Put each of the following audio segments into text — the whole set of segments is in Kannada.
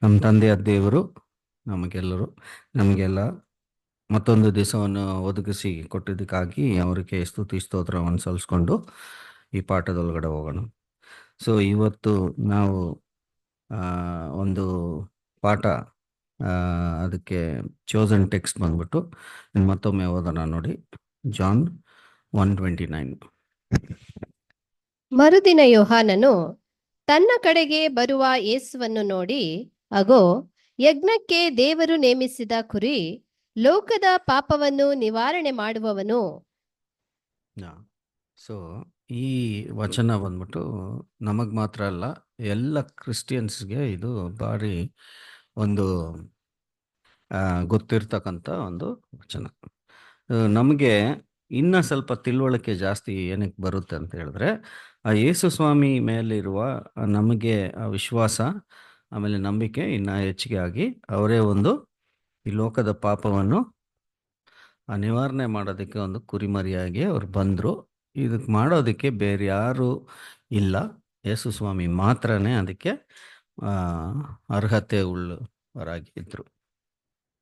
ನಮ್ಮ ತಂದೆಯ ದೇವರು ನಮಗೆಲ್ಲ ಮತ್ತೊಂದು ದಿವಸವನ್ನು ಒದಗಿಸಿ ಕೊಟ್ಟಿದ್ದಕ್ಕಾಗಿ ಅವರಿಗೆ ಸ್ತುತಿ ಸ್ತೋತ್ರವನ್ನು ಸಲ್ಲಿಸ್ಕೊಂಡು ಈ ಪಾಠದೊಳಗಡೆ ಹೋಗೋಣ. ಸೊ ಇವತ್ತು ನಾವು ಆ, ಒಂದು ಪಾಠ, ಆ, ಅದಕ್ಕೆ ಚೋಸನ್ ಟೆಕ್ಸ್ಟ್ ಬಂದ್ಬಿಟ್ಟು ಮತ್ತೊಮ್ಮೆ ಓದೋಣ ನೋಡಿ. ಜಾನ್ 1:29. ಮರುದಿನ ಯೋಹಾನನು ತನ್ನ ಕಡೆಗೆ ಬರುವ ಯೇಸುವನ್ನು ನೋಡಿ, ಅಗೋ, ಯಜ್ಞಕ್ಕೆ ದೇವರು ನೇಮಿಸಿದ ಕುರಿ, ಲೋಕದ ಪಾಪವನ್ನು ನಿವಾರಣೆ ಮಾಡುವವನು. ಸೊ ಈ ವಚನ ಬಂದ್ಬಿಟ್ಟು ನಮಗೆ ಮಾತ್ರ ಅಲ್ಲ, ಎಲ್ಲ ಕ್ರಿಸ್ಟಿಯನ್ಸ್ಗೆ ಇದು ಭಾರಿ ಒಂದು ಗೊತ್ತಿರ್ತಕ್ಕಂಥ ಒಂದು ವಚನ. ನಮಗೆ ಇನ್ನೂ ಸ್ವಲ್ಪ ತಿಳುವಳಿಕೆ ಜಾಸ್ತಿ ಏನಕ್ಕೆ ಬರುತ್ತೆ ಅಂತ ಹೇಳಿದ್ರೆ, ಆ ಯೇಸು ಸ್ವಾಮಿ ಮೇಲಿರುವ ನಮಗೆ ಆ ವಿಶ್ವಾಸ ಆಮೇಲೆ ನಂಬಿಕೆ ಇನ್ನೂ ಹೆಚ್ಚಿಗೆ ಆಗಿ ಅವರೇ ಒಂದು ಈ ಲೋಕದ ಪಾಪವನ್ನು ನಿವಾರಣೆ ಮಾಡೋದಕ್ಕೆ ಒಂದು ಕುರಿಮರಿಯಾಗಿ ಅವ್ರು ಬಂದರು. ಇದಕ್ಕೆ ಮಾಡೋದಕ್ಕೆ ಬೇರೆ ಯಾರೂ ಇಲ್ಲ, ಯೇಸು ಸ್ವಾಮಿ ಮಾತ್ರನೇ ಅದಕ್ಕೆ ಅರ್ಹತೆ ಉಳ್ಳವರಾಗಿದ್ದರು.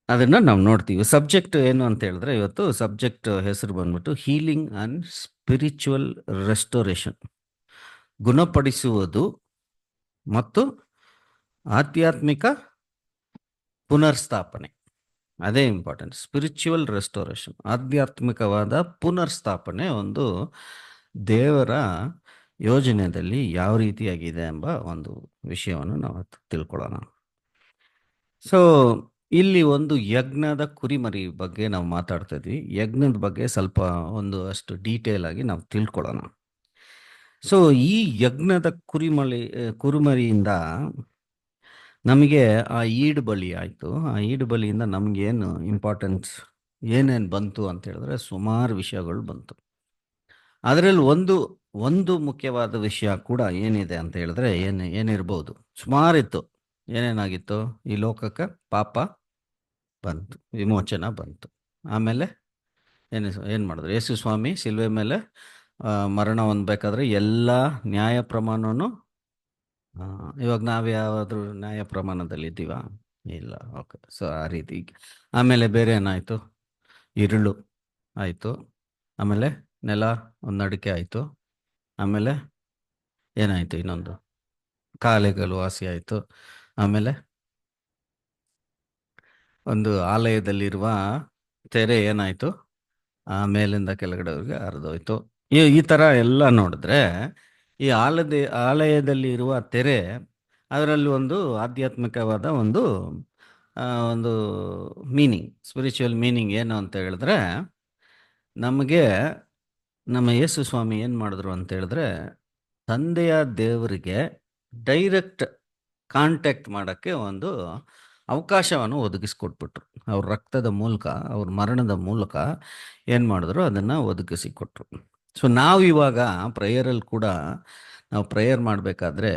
ಅದನ್ನು ನಾವು ನೋಡ್ತೀವಿ. ಸಬ್ಜೆಕ್ಟ್ ಏನು ಅಂತ ಹೇಳಿದ್ರೆ, ಇವತ್ತು ಸಬ್ಜೆಕ್ಟ್ ಹೆಸರು ಬಂದ್ಬಿಟ್ಟು ಹೀಲಿಂಗ್ ಆ್ಯಂಡ್ ಸ್ಪಿರಿಚುವಲ್ ರೆಸ್ಟೋರೇಷನ್, ಗುಣಪಡಿಸುವುದು ಮತ್ತು ಆಧ್ಯಾತ್ಮಿಕ ಪುನರ್ಸ್ಥಾಪನೆ. ಅದೇ ಇಂಪಾರ್ಟೆಂಟ್. ಸ್ಪಿರಿಚುವಲ್ ರೆಸ್ಟೋರೇಷನ್, ಆಧ್ಯಾತ್ಮಿಕವಾದ ಪುನರ್ಸ್ಥಾಪನೆ ಒಂದು ದೇವರ ಯೋಜನೆಯಲ್ಲಿ ಯಾವ ರೀತಿಯಾಗಿದೆ ಎಂಬ ಒಂದು ವಿಷಯವನ್ನು ನಾವು ತಿಳ್ಕೊಳ್ಳೋಣ. ಸೊ ಇಲ್ಲಿ ಒಂದು ಯಜ್ಞದ ಕುರಿಮರಿ ಬಗ್ಗೆ ನಾವು ಮಾತಾಡ್ತಾ ಇದ್ವಿ. ಯಜ್ಞದ ಬಗ್ಗೆ ಸ್ವಲ್ಪ ಒಂದು ಅಷ್ಟು ಡೀಟೇಲ್ ಆಗಿ ನಾವು ತಿಳ್ಕೊಳ್ಳೋಣ. ಸೊ ಈ ಯಜ್ಞದ ಕುರಿಮರಿಯಿಂದ ನಮಗೆ ಆ ಈಡು ಬಲಿ ಆಯಿತು. ಆ ಈಡು ಬಲಿಯಿಂದ ನಮಗೇನು ಇಂಪಾರ್ಟೆನ್ಸ್ ಏನೇನು ಬಂತು ಅಂತ ಹೇಳಿದ್ರೆ ಸುಮಾರು ವಿಷಯಗಳು ಬಂತು. ಅದರಲ್ಲಿ ಒಂದು ಮುಖ್ಯವಾದ ವಿಷಯ ಕೂಡ ಏನಿದೆ ಅಂತ ಹೇಳಿದ್ರೆ ಏನಿರ್ಬೋದು, ಸುಮಾರಿತ್ತು. ಏನೇನಾಗಿತ್ತು? ಈ ಲೋಕಕ್ಕೆ ಪಾಪ ಬಂತು, ವಿಮೋಚನ ಬಂತು. ಆಮೇಲೆ ಏನು ಮಾಡಿದ್ರು? ಯೇಸು ಸ್ವಾಮಿ ಶಿಲ್ವೆ ಮೇಲೆ ಮರಣ ಹೊಂದಬೇಕಾದ್ರೆ ಎಲ್ಲ ನ್ಯಾಯ ಪ್ರಮಾಣನೂ, ಇವಾಗ ನಾವು ಯಾವಾದರೂ ನ್ಯಾಯ ಪ್ರಮಾಣದಲ್ಲಿ ಇಲ್ಲ. ಓಕೆ. ಸೊ ಆ ರೀತಿ. ಆಮೇಲೆ ಬೇರೆ ಏನಾಯಿತು? ಇರುಳು ಆಯಿತು. ಆಮೇಲೆ ನೆಲ ಒಂದು ಅಡಿಕೆ ಆಯಿತು. ಆಮೇಲೆ ಏನಾಯಿತು? ಇನ್ನೊಂದು ಕಾಲೆಗಳು ವಾಸಿ ಆಯಿತು. ಆಮೇಲೆ ಒಂದು ಆಲಯದಲ್ಲಿರುವ ತೆರೆ ಏನಾಯಿತು? ಮೇಲಿಂದ ಕೆಳಗಡೆವರೆಗೆ ಹರಿದೋಯ್ತು. ಈ ಥರ ಎಲ್ಲ ನೋಡಿದ್ರೆ ಈ ಆಲಯದಲ್ಲಿ ಇರುವ ತೆರೆ, ಅದರಲ್ಲಿ ಒಂದು ಆಧ್ಯಾತ್ಮಿಕವಾದ ಒಂದು ಒಂದು ಮೀನಿಂಗ್, ಸ್ಪಿರಿಚುವಲ್ ಮೀನಿಂಗ್ ಏನು ಅಂತ ಹೇಳಿದ್ರೆ, ನಮಗೆ ನಮ್ಮ ಯೇಸು ಸ್ವಾಮಿ ಏನು ಮಾಡಿದ್ರು ಅಂತ ಹೇಳಿದ್ರೆ, ತಂದೆಯ ದೇವರಿಗೆ ಡೈರೆಕ್ಟ್ ಕಾಂಟ್ಯಾಕ್ಟ್ ಮಾಡೋಕ್ಕೆ ಒಂದು ಅವಕಾಶವನ್ನು ಒದಗಿಸ್ಕೊಟ್ಬಿಟ್ರು. ಅವ್ರ ರಕ್ತದ ಮೂಲಕ, ಅವ್ರ ಮರಣದ ಮೂಲಕ ಏನು ಮಾಡಿದ್ರು? ಅದನ್ನು ಒದಗಿಸಿಕೊಟ್ರು. ಸೊ ನಾವು ಇವಾಗ ಪ್ರೇಯರಲ್ಲಿ ಕೂಡ ನಾವು ಪ್ರೇಯರ್ ಮಾಡಬೇಕಾದ್ರೆ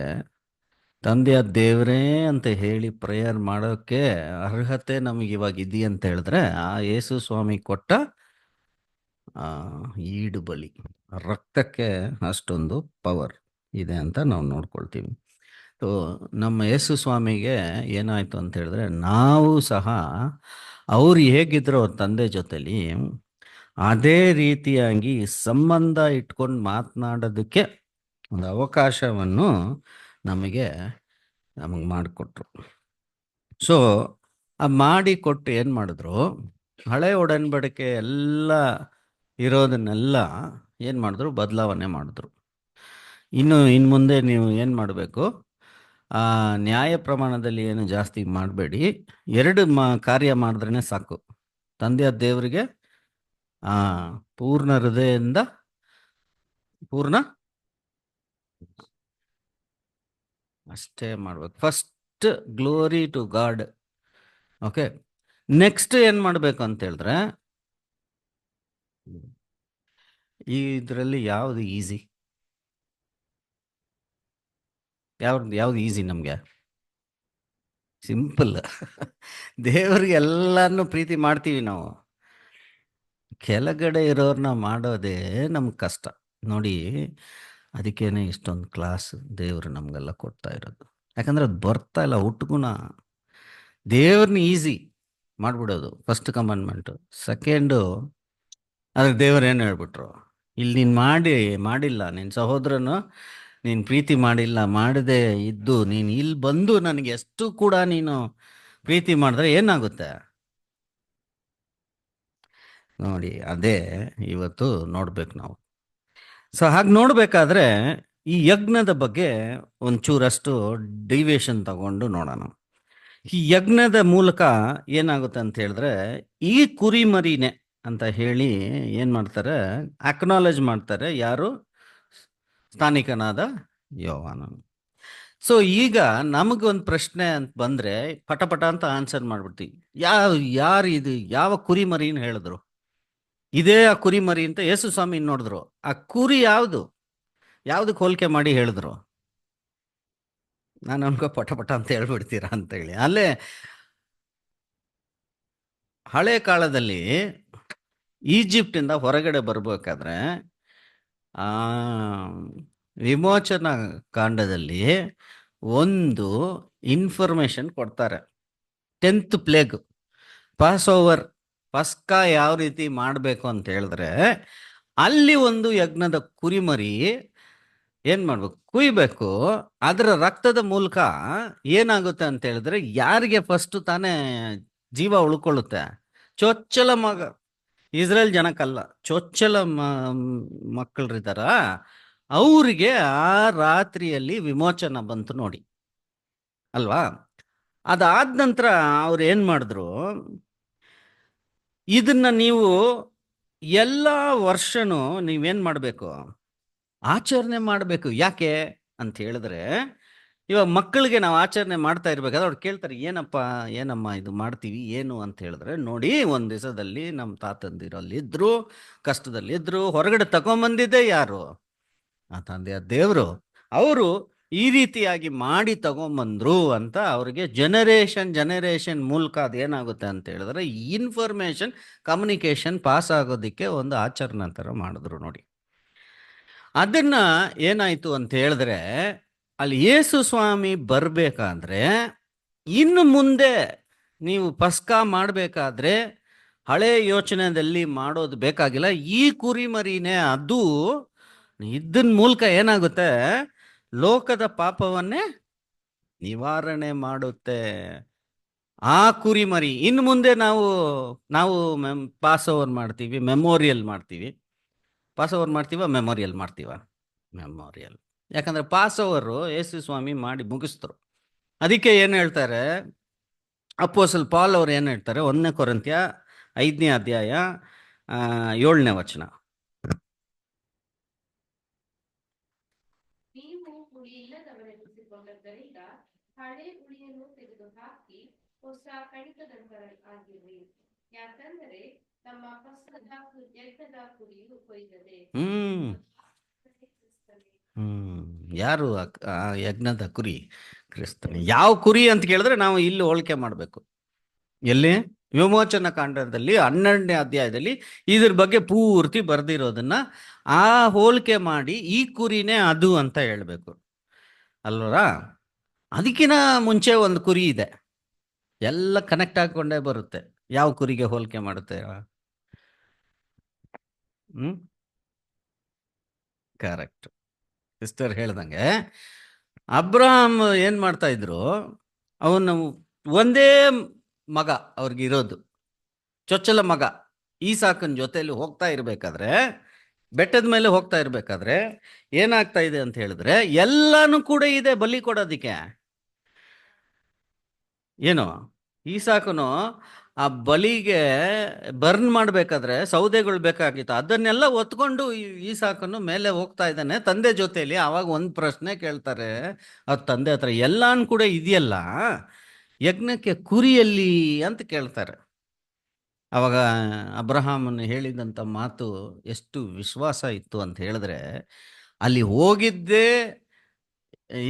ತಂದೆಯ ದೇವರೇ ಅಂತ ಹೇಳಿ ಪ್ರೇಯರ್ ಮಾಡೋಕ್ಕೆ ಅರ್ಹತೆ ನಮಗೆ ಇವಾಗ ಇದೆಯಂತ ಹೇಳಿದ್ರೆ ಆ ಯೇಸು ಸ್ವಾಮಿ ಕೊಟ್ಟ ಈಡು ಬಲಿ, ರಕ್ತಕ್ಕೆ ಅಷ್ಟೊಂದು ಪವರ್ ಇದೆ ಅಂತ ನಾವು ನೋಡ್ಕೊಳ್ತೀವಿ. ಸೊ ನಮ್ಮ ಯೇಸು ಸ್ವಾಮಿಗೆ ಏನಾಯಿತು ಅಂತ ಹೇಳಿದ್ರೆ, ನಾವು ಸಹ ಅವ್ರು ಹೇಗಿದ್ರು ಅವ್ರ ತಂದೆ ಜೊತೆಲಿ ಅದೇ ರೀತಿಯಾಗಿ ಸಂಬಂಧ ಇಟ್ಕೊಂಡು ಮಾತನಾಡೋದಕ್ಕೆ ಒಂದು ಅವಕಾಶವನ್ನು ನಮಗೆ ಮಾಡಿಕೊಟ್ರು. ಸೊ ಆ ಮಾಡಿಕೊಟ್ಟು ಏನು ಮಾಡಿದ್ರು? ಹಳೆ ಒಡಂಬಡಿಕೆ ಎಲ್ಲ ಇರೋದನ್ನೆಲ್ಲ ಏನು ಮಾಡಿದ್ರು? ಬದಲಾವಣೆ ಮಾಡಿದ್ರು. ಇನ್ನು ಮುಂದೆ ನೀವು ಏನು ಮಾಡಬೇಕು? ನ್ಯಾಯ ಪ್ರಮಾಣದಲ್ಲಿ ಏನು ಜಾಸ್ತಿ ಮಾಡಬೇಡಿ. 2 ಕಾರ್ಯ ಮಾಡಿದ್ರೇ ಸಾಕು. ತಂದೆಯ ದೇವರಿಗೆ ಪೂರ್ಣ ಹೃದಯದಿಂದ, ಪೂರ್ಣ ಅಷ್ಟೇ ಮಾಡ್ಬೇಕು. First glory to God. Okay. Next ಏನು ಮಾಡಬೇಕು ಅಂತ ಹೇಳಿದ್ರೆ, ಇದರಲ್ಲಿ ಯಾವುದು ಈಸಿ? ಯಾವ್ದು ಈಸಿ ನಮಗೆ? ಸಿಂಪಲ್. ದೇವ್ರಿಗೆ ಎಲ್ಲಾನು ಪ್ರೀತಿ ಮಾಡ್ತೀವಿ ನಾವು, ಕೆಳಗಡೆ ಇರೋರನ್ನ ಮಾಡೋದೇ ನಮ್ಗೆ ಕಷ್ಟ ನೋಡಿ. ಅದಕ್ಕೇನೆ ಇಷ್ಟೊಂದು ಕ್ಲಾಸ್ ದೇವರು ನಮಗೆಲ್ಲ ಕೊಡ್ತಾ ಇರೋದು. ಯಾಕಂದ್ರೆ ಅದು ಬರ್ತಾ ಇಲ್ಲ, ಹುಟ್ಟುಗುಣ. ದೇವ್ರನ್ನ ಈಸಿ ಮಾಡ್ಬಿಡೋದು ಫಸ್ಟ್ ಕಮಾಂಡ್ಮೆಂಟು. ಸೆಕೆಂಡು, ಅದಕ್ಕೆ ದೇವ್ರು ಏನು ಹೇಳ್ಬಿಟ್ರು, ಇಲ್ಲಿ ನೀನು ಮಾಡಿಲ್ಲ, ನಿನ್ನ ಸಹೋದರನು ನೀನು ಪ್ರೀತಿ ಮಾಡಿಲ್ಲ, ಮಾಡದೆ ಇದ್ದು ನೀನು ಇಲ್ಲಿ ಬಂದು ನನಗೆ ಎಷ್ಟು ಕೂಡ ನೀನು ಪ್ರೀತಿ ಮಾಡಿದ್ರೆ ಏನಾಗುತ್ತೆ ನೋಡಿ. ಅದೇ ಇವತ್ತು ನೋಡ್ಬೇಕು ನಾವು. ಸೊ ಹಾಗೆ ನೋಡ್ಬೇಕಾದ್ರೆ ಈ ಯಜ್ಞದ ಬಗ್ಗೆ ಒಂಚೂರಷ್ಟು ಡಿವಿಯೇಷನ್ ತಗೊಂಡು ನೋಡೋಣ. ಈ ಯಜ್ಞದ ಮೂಲಕ ಏನಾಗುತ್ತೆ ಅಂತ ಹೇಳಿದ್ರೆ, ಈ ಕುರಿಮರಿನೇ ಅಂತ ಹೇಳಿ ಏನ್ ಮಾಡ್ತಾರೆ, ಅಕ್ನಾಲೇಜ್ ಮಾಡ್ತಾರೆ ಯಾರು, ಸ್ಥಾನಿಕನಾದ ಯೋಹಾನನು. ಸೊ ಈಗ ನಮಗೊಂದು ಪ್ರಶ್ನೆ ಅಂತ ಬಂದ್ರೆ ಪಟ ಅಂತ ಆನ್ಸರ್ ಮಾಡ್ಬಿಡ್ತೀವಿ. ಯಾರು ಇದು, ಯಾವ ಕುರಿಮರಿನ ಹೇಳಿದ್ರು, ಇದೇ ಆ ಕುರಿಮರಿ ಅಂತ ಯೇಸು ಸ್ವಾಮಿ ನೋಡಿದ್ರು. ಆ ಕುರಿ ಯಾವ್ದಕ್ಕೆ ಹೋಲಿಕೆ ಮಾಡಿ ಹೇಳಿದ್ರು? ನಾನು ಅನ್ಕೋ ಪಟ ಅಂತ ಹೇಳ್ಬಿಡ್ತೀರಾ ಅಂತೇಳಿ. ಅಲ್ಲೇ ಹಳೆ ಕಾಲದಲ್ಲಿ ಈಜಿಪ್ಟಿಂದ ಹೊರಗಡೆ ಬರ್ಬೇಕಾದ್ರೆ ಆ ವಿಮೋಚನಾ ಕಾಂಡದಲ್ಲಿ ಒಂದು ಇನ್ಫಾರ್ಮೇಶನ್ ಕೊಡ್ತಾರೆ. 10th ಪ್ಲೇಗ್, ಪಾಸ್ ಓವರ್, ಪಸ್ಕಾ ಯಾವ ರೀತಿ ಮಾಡಬೇಕು ಅಂತ ಹೇಳಿದ್ರೆ, ಅಲ್ಲಿ ಒಂದು ಯಜ್ಞದ ಕುರಿಮರಿ ಏನ್ ಮಾಡ್ಬೇಕು, ಕುಯ್ಬೇಕು. ಅದರ ರಕ್ತದ ಮೂಲಕ ಏನಾಗುತ್ತೆ ಅಂತ ಹೇಳಿದ್ರೆ, ಯಾರಿಗೆ ಫಸ್ಟ್ ತಾನೇ ಜೀವ ಉಳ್ಕೊಳ್ಳುತ್ತೆ, ಚೊಚ್ಚಲ ಮಗ, ಇಸ್ರೇಲ್ ಜನಕ್ಕಲ್ಲ, ಚೊಚ್ಚಲ ಮಕ್ಕಳಿರ್ತಾರ ಅವ್ರಿಗೆ ಆ ರಾತ್ರಿಯಲ್ಲಿ ವಿಮೋಚನ ಬಂತು ನೋಡಿ, ಅಲ್ವಾ? ಅದಾದ ನಂತರ ಅವ್ರು ಏನ್ ಮಾಡಿದ್ರು, ಇದನ್ನ ನೀವು ಎಲ್ಲ ವರ್ಷನೂ ನೀವೇನ್ ಮಾಡಬೇಕು, ಆಚರಣೆ ಮಾಡಬೇಕು. ಯಾಕೆ ಅಂತ ಹೇಳಿದ್ರೆ, ಇವಾಗ ಮಕ್ಕಳಿಗೆ ನಾವು ಆಚರಣೆ ಮಾಡ್ತಾ ಇರ್ಬೇಕಾದ್ರೆ ಅವ್ರು ಕೇಳ್ತಾರೆ, ಏನಮ್ಮ ಇದು ಮಾಡ್ತೀವಿ ಏನು ಅಂತ ಹೇಳಿದ್ರೆ, ನೋಡಿ ಒಂದ್ ದಿವಸದಲ್ಲಿ ನಮ್ಮ ತಾತಂದಿರಲ್ಲಿ ಇದ್ರು, ಕಷ್ಟದಲ್ಲಿ ಇದ್ರು, ಹೊರಗಡೆ ತಗೊಂಬಂದಿದ್ದೆ ಯಾರು, ಆ ತಂದೆಯ ದೇವರು. ಅವರು ಈ ರೀತಿಯಾಗಿ ಮಾಡಿ ತಗೊಂಬಂದ್ರು ಅಂತ ಅವ್ರಿಗೆ ಜನರೇಷನ್ ಮೂಲಕ ಅದೇನಾಗುತ್ತೆ ಅಂತ ಹೇಳಿದ್ರೆ, ಇನ್ಫಾರ್ಮೇಶನ್ ಕಮ್ಯುನಿಕೇಶನ್ ಪಾಸ್ ಆಗೋದಕ್ಕೆ ಒಂದು ಆಚರಣೆ ಥರ ಮಾಡಿದ್ರು ನೋಡಿ. ಅದನ್ನ ಏನಾಯ್ತು ಅಂತ ಹೇಳಿದ್ರೆ, ಅಲ್ಲಿ ಯೇಸು ಸ್ವಾಮಿ ಬರ್ಬೇಕಾದ್ರೆ, ಇನ್ನು ಮುಂದೆ ನೀವು ಪಸ್ಕಾ ಮಾಡಬೇಕಾದ್ರೆ ಹಳೆ ಯೋಚನೆಯಲ್ಲಿ ಮಾಡೋದು ಬೇಕಾಗಿಲ್ಲ, ಈ ಕುರಿಮರಿನೇ ಅದು ಇದನ್ ಮೂಲಕ ಏನಾಗುತ್ತೆ, ಲೋಕದ ಪಾಪವನ್ನೇ ನಿವಾರಣೆ ಮಾಡುತ್ತೆ. ಆ ಕುರಿಮರಿ ಇನ್ನು ಮುಂದೆ ನಾವು ಪಾಸ್ ಓವರ್ ಮಾಡ್ತೀವಿ, ಮೆಮೋರಿಯಲ್ ಮಾಡ್ತೀವಿ. ಪಾಸ್ ಓವರ್ ಮಾಡ್ತೀವ, ಮೆಮೋರಿಯಲ್ ಮಾಡ್ತೀವ? ಮೆಮೋರಿಯಲ್. ಯಾಕಂದ್ರೆ ಪಾಸ್ ಓವರು ಯೇಸು ಸ್ವಾಮಿ ಮಾಡಿ ಮುಗಿಸ್ತರು. ಅದಕ್ಕೆ ಏನು ಹೇಳ್ತಾರೆ ಅಪೊಸ್ತಲ ಪಾಲ್ ಅವ್ರು, ಏನು ಹೇಳ್ತಾರೆ, 1 ಕೊರಿಂಥ್ಯ 5ನೇ ಅಧ್ಯಾಯ 7ನೇ ವಚನ. ನೀವು ಹುಳಿ ಇಲ್ಲದವರೆನಿಸಿಕೊಂಡದ್ದರಿಂದ ಹಳೆ ಹುಳಿಯನ್ನು ತೆಗೆದುಹಾಕಿ ಹೊಸ ಕಣಿಕದಂತರಾಗಿರಿ. ಯಾಕಂದರೆ ನಮ್ಮ ಹೊಸದ ಯಜ್ಞದ ಕುರಿಯು ಕೊಯ್ದದೆ. ಯಾರು ಆ ಯಜ್ಞದ ಕುರಿ? ಕ್ರಿಸ್ತನೇ. ಯಾವ ಕುರಿ ಅಂತ ಕೇಳಿದ್ರೆ ನಾವು ಇಲ್ಲಿ ಹೋಲಿಕೆ ಮಾಡಬೇಕು. ಎಲ್ಲಿ? ವಿಮೋಚನಾ ಕಾಂಡದಲ್ಲಿ 12ನೇ ಅಧ್ಯಾಯದಲ್ಲಿ ಇದ್ರ ಬಗ್ಗೆ ಪೂರ್ತಿ ಬರ್ದಿರೋದನ್ನ ಆ ಹೋಲಿಕೆ ಮಾಡಿ ಈ ಕುರಿನೇ ಅದು ಅಂತ ಹೇಳ್ಬೇಕು ಅಲ್ವರಾ? ಅದಕ್ಕಿಂತ ಮುಂಚೆ ಒಂದು ಕುರಿ ಇದೆ, ಎಲ್ಲ ಕನೆಕ್ಟ್ ಹಾಕೊಂಡೇ ಬರುತ್ತೆ. ಯಾವ ಕುರಿಗೆ ಹೋಲಿಕೆ ಮಾಡುತ್ತೆ? ಕರೆಕ್ಟ್. ಸಿಸ್ಟರ್ ಹೇಳ್ದಂಗೆ ಅಬ್ರಹಾಮ್ ಏನ್ ಮಾಡ್ತಾ ಇದ್ರು, ಅವನು ಒಂದೇ ಮಗ ಅವ್ರಿಗಿರೋದು, ಚೊಚ್ಚಲ ಮಗ ಈಸಾಕನ ಜೊತೆಯಲ್ಲಿ ಹೋಗ್ತಾ ಇರ್ಬೇಕಾದ್ರೆ, ಬೆಟ್ಟದ ಮೇಲೆ ಹೋಗ್ತಾ ಇರ್ಬೇಕಾದ್ರೆ ಏನಾಗ್ತಾ ಇದೆ ಅಂತ ಹೇಳಿದ್ರೆ, ಎಲ್ಲಾನು ಕೂಡ ಇದೆ ಬಲಿ ಕೊಡೋದಿಕ್ಕೆ. ಏನು, ಈಸಾಕನು ಆ ಬಲಿಗೆ ಬರ್ನ್ ಮಾಡ್ಬೇಕಾದ್ರೆ ಸೌದೆಗಳು ಬೇಕಾಗಿತ್ತು, ಅದನ್ನೆಲ್ಲ ಒತ್ಕೊಂಡು ಈಸಾಕನು ಮೇಲೆ ಹೋಗ್ತಾ ಇದ್ದಾನೆ ತಂದೆ ಜೊತೆಯಲ್ಲಿ. ಆವಾಗ ಒಂದು ಪ್ರಶ್ನೆ ಕೇಳ್ತಾರೆ ಅವ್ರ ತಂದೆ ಹತ್ರ, ಎಲ್ಲಾನು ಕೂಡ ಇದೆಯಲ್ಲ, ಯಜ್ಞಕ್ಕೆ ಕುರಿಯಲ್ಲಿ ಅಂತ ಕೇಳ್ತಾರೆ. ಅವಾಗ ಅಬ್ರಹಾಮನು ಹೇಳಿದಂಥ ಮಾತು ಎಷ್ಟು ವಿಶ್ವಾಸ ಇತ್ತು ಅಂತ ಹೇಳಿದ್ರೆ, ಅಲ್ಲಿ ಹೋಗಿದ್ದೇ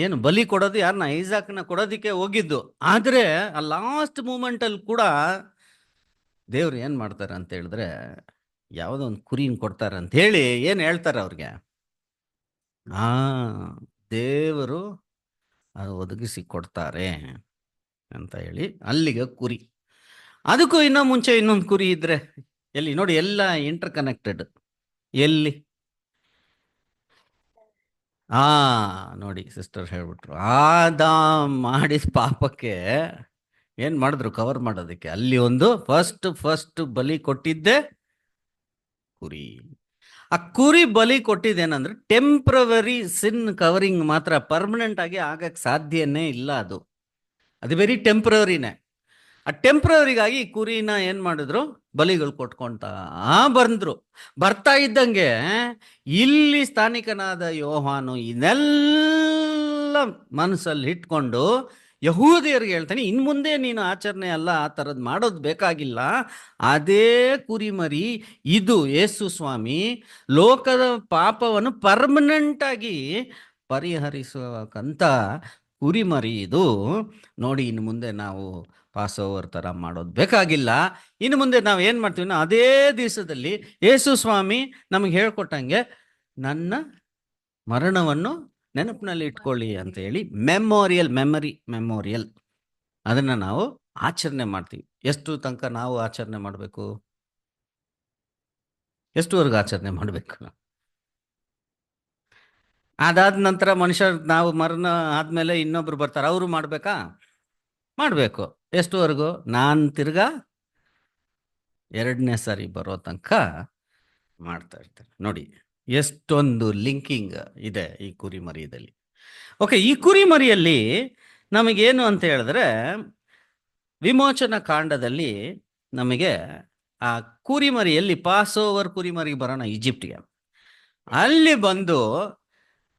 ಏನು ಬಲಿ ಕೊಡೋದು, ಯಾರನ್ನ, ಐಸಾಕ್ನ ಕೊಡೋದಿಕ್ಕೆ ಹೋಗಿದ್ದು. ಆದ್ರೆ ಆ ಲಾಸ್ಟ್ ಮೂಮೆಂಟ್ ಅಲ್ಲಿ ಕೂಡ ದೇವ್ರು ಏನ್ ಮಾಡ್ತಾರೆ ಅಂತ ಹೇಳಿದ್ರೆ, ಯಾವುದೋ ಒಂದು ಕುರಿನ ಕೊಡ್ತಾರೆ ಅಂತ ಹೇಳಿ ಏನ್ ಹೇಳ್ತಾರೆ ಅವ್ರಿಗೆ, ಆ ದೇವರು ಅದು ಒದಗಿಸಿ ಕೊಡ್ತಾರೆ. ಅಂತ ಹೇಳಿ ಅಲ್ಲಿಗೆ ಕುರಿ. ಅದಕ್ಕೂ ಇನ್ನೂ ಮುಂಚೆ ಇನ್ನೊಂದು ಕುರಿ ಇದ್ರೆ ಎಲ್ಲಿ ನೋಡಿ, ಎಲ್ಲ ಇಂಟರ್ ಕನೆಕ್ಟೆಡ್. ಎಲ್ಲಿ? ಆ ನೋಡಿ, ಸಿಸ್ಟರ್ ಹೇಳ್ಬಿಟ್ರು, ಆದಾಮ್ ಮಾಡಿದ ಪಾಪಕ್ಕೆ ಏನ್ ಮಾಡಿದ್ರು ಕವರ್ ಮಾಡೋದಕ್ಕೆ, ಅಲ್ಲಿ ಒಂದು ಫಸ್ಟ್ ಬಲಿ ಕೊಟ್ಟಿದ್ದೆ ಕುರಿ. ಆ ಕುರಿ ಬಲಿ ಕೊಟ್ಟಿದ್ದೇನಂದ್ರೆ ಟೆಂಪ್ರವರಿ ಸಿನ್ ಕವರಿಂಗ್ ಮಾತ್ರ, ಪರ್ಮನೆಂಟ್ ಆಗಿ ಆಗಕ್ಕೆ ಸಾಧ್ಯನೇ ಇಲ್ಲ. ಅದು ವೆರಿ ಟೆಂಪ್ರವರಿನೇ. ಆ ಟೆಂಪ್ರವರಿಗಾಗಿ ಈ ಕುರಿನ ಏನ್ ಮಾಡಿದ್ರು, ಬಲಿಗಳು ಕೊಟ್ಕೊಂತ ಬರ್ತಾ ಇದ್ದಂಗೆ ಇಲ್ಲಿ ಸ್ಥಾನಿಕನಾದ ಯೋಹಾನು ಇದೆಲ್ಲ ಮನಸ್ಸಲ್ಲಿ ಇಟ್ಕೊಂಡು ಯಹೂದಿಯರಿಗೆ ಹೇಳ್ತಾನೆ, ಇನ್ ಮುಂದೆ ನೀನು ಆಚರಣೆ ಅಲ್ಲ ಆ ಥರದ್ದು ಮಾಡೋದು ಬೇಕಾಗಿಲ್ಲ. ಅದೇ ಕುರಿಮರಿ ಇದು ಯೇಸು ಸ್ವಾಮಿ ಲೋಕದ ಪಾಪವನ್ನು ಪರ್ಮನೆಂಟ್ ಆಗಿ ಪರಿಹರಿಸುವಂತ ಕುರಿಮರಿ ಇದು. ನೋಡಿ, ಇನ್ನು ಮುಂದೆ ನಾವು ಪಾಸ್ ಓವರ್ ಥರ ಮಾಡೋದು ಬೇಕಾಗಿಲ್ಲ. ಇನ್ನು ಮುಂದೆ ನಾವು ಏನು ಮಾಡ್ತೀವಿ, ಅದೇ ದಿವಸದಲ್ಲಿ ಯೇಸು ಸ್ವಾಮಿ ನಮಗೆ ಹೇಳ್ಕೊಟ್ಟಂಗೆ ನನ್ನ ಮರಣವನ್ನು ನೆನಪಿನಲ್ಲಿ ಇಟ್ಕೊಳ್ಳಿ ಅಂತ ಹೇಳಿ ಮೆಮೋರಿಯಲ್ ಅದನ್ನು ನಾವು ಆಚರಣೆ ಮಾಡ್ತೀವಿ. ಎಷ್ಟು ತನಕ ನಾವು ಆಚರಣೆ ಮಾಡಬೇಕು? ಎಷ್ಟುವರೆಗೂ ಆಚರಣೆ ಮಾಡಬೇಕು? ಅದಾದ ನಂತರ ಮನುಷ್ಯ, ನಾವು ಮರಣ ಆದಮೇಲೆ ಇನ್ನೊಬ್ರು ಬರ್ತಾರೆ, ಅವರು ಮಾಡಬೇಕಾ? ಮಾಡಬೇಕು. ಎಷ್ಟುವರೆಗೂ? ನಾನು ತಿರ್ಗಾ ಎರಡನೇ ಸಾರಿ ಬರೋ ತನಕ ಮಾಡ್ತಾ ಇರ್ತಾರೆ. ನೋಡಿ ಎಷ್ಟೊಂದು ಲಿಂಕಿಂಗ್ ಇದೆ ಈ ಕುರಿಮರಿಯಲ್ಲಿ. ಓಕೆ, ಈ ಕುರಿಮರಿಯಲ್ಲಿ ನಮಗೇನು ಅಂತ ಹೇಳಿದ್ರೆ, ವಿಮೋಚನಾ ಕಾಂಡದಲ್ಲಿ ನಮಗೆ ಆ ಕುರಿಮರಿಯಲ್ಲಿ ಪಾಸ್ ಓವರ್ ಕುರಿಮರಿಗೆ ಬರೋಣ, ಈಜಿಪ್ಟ್ಗೆ. ಅಲ್ಲಿ ಬಂದು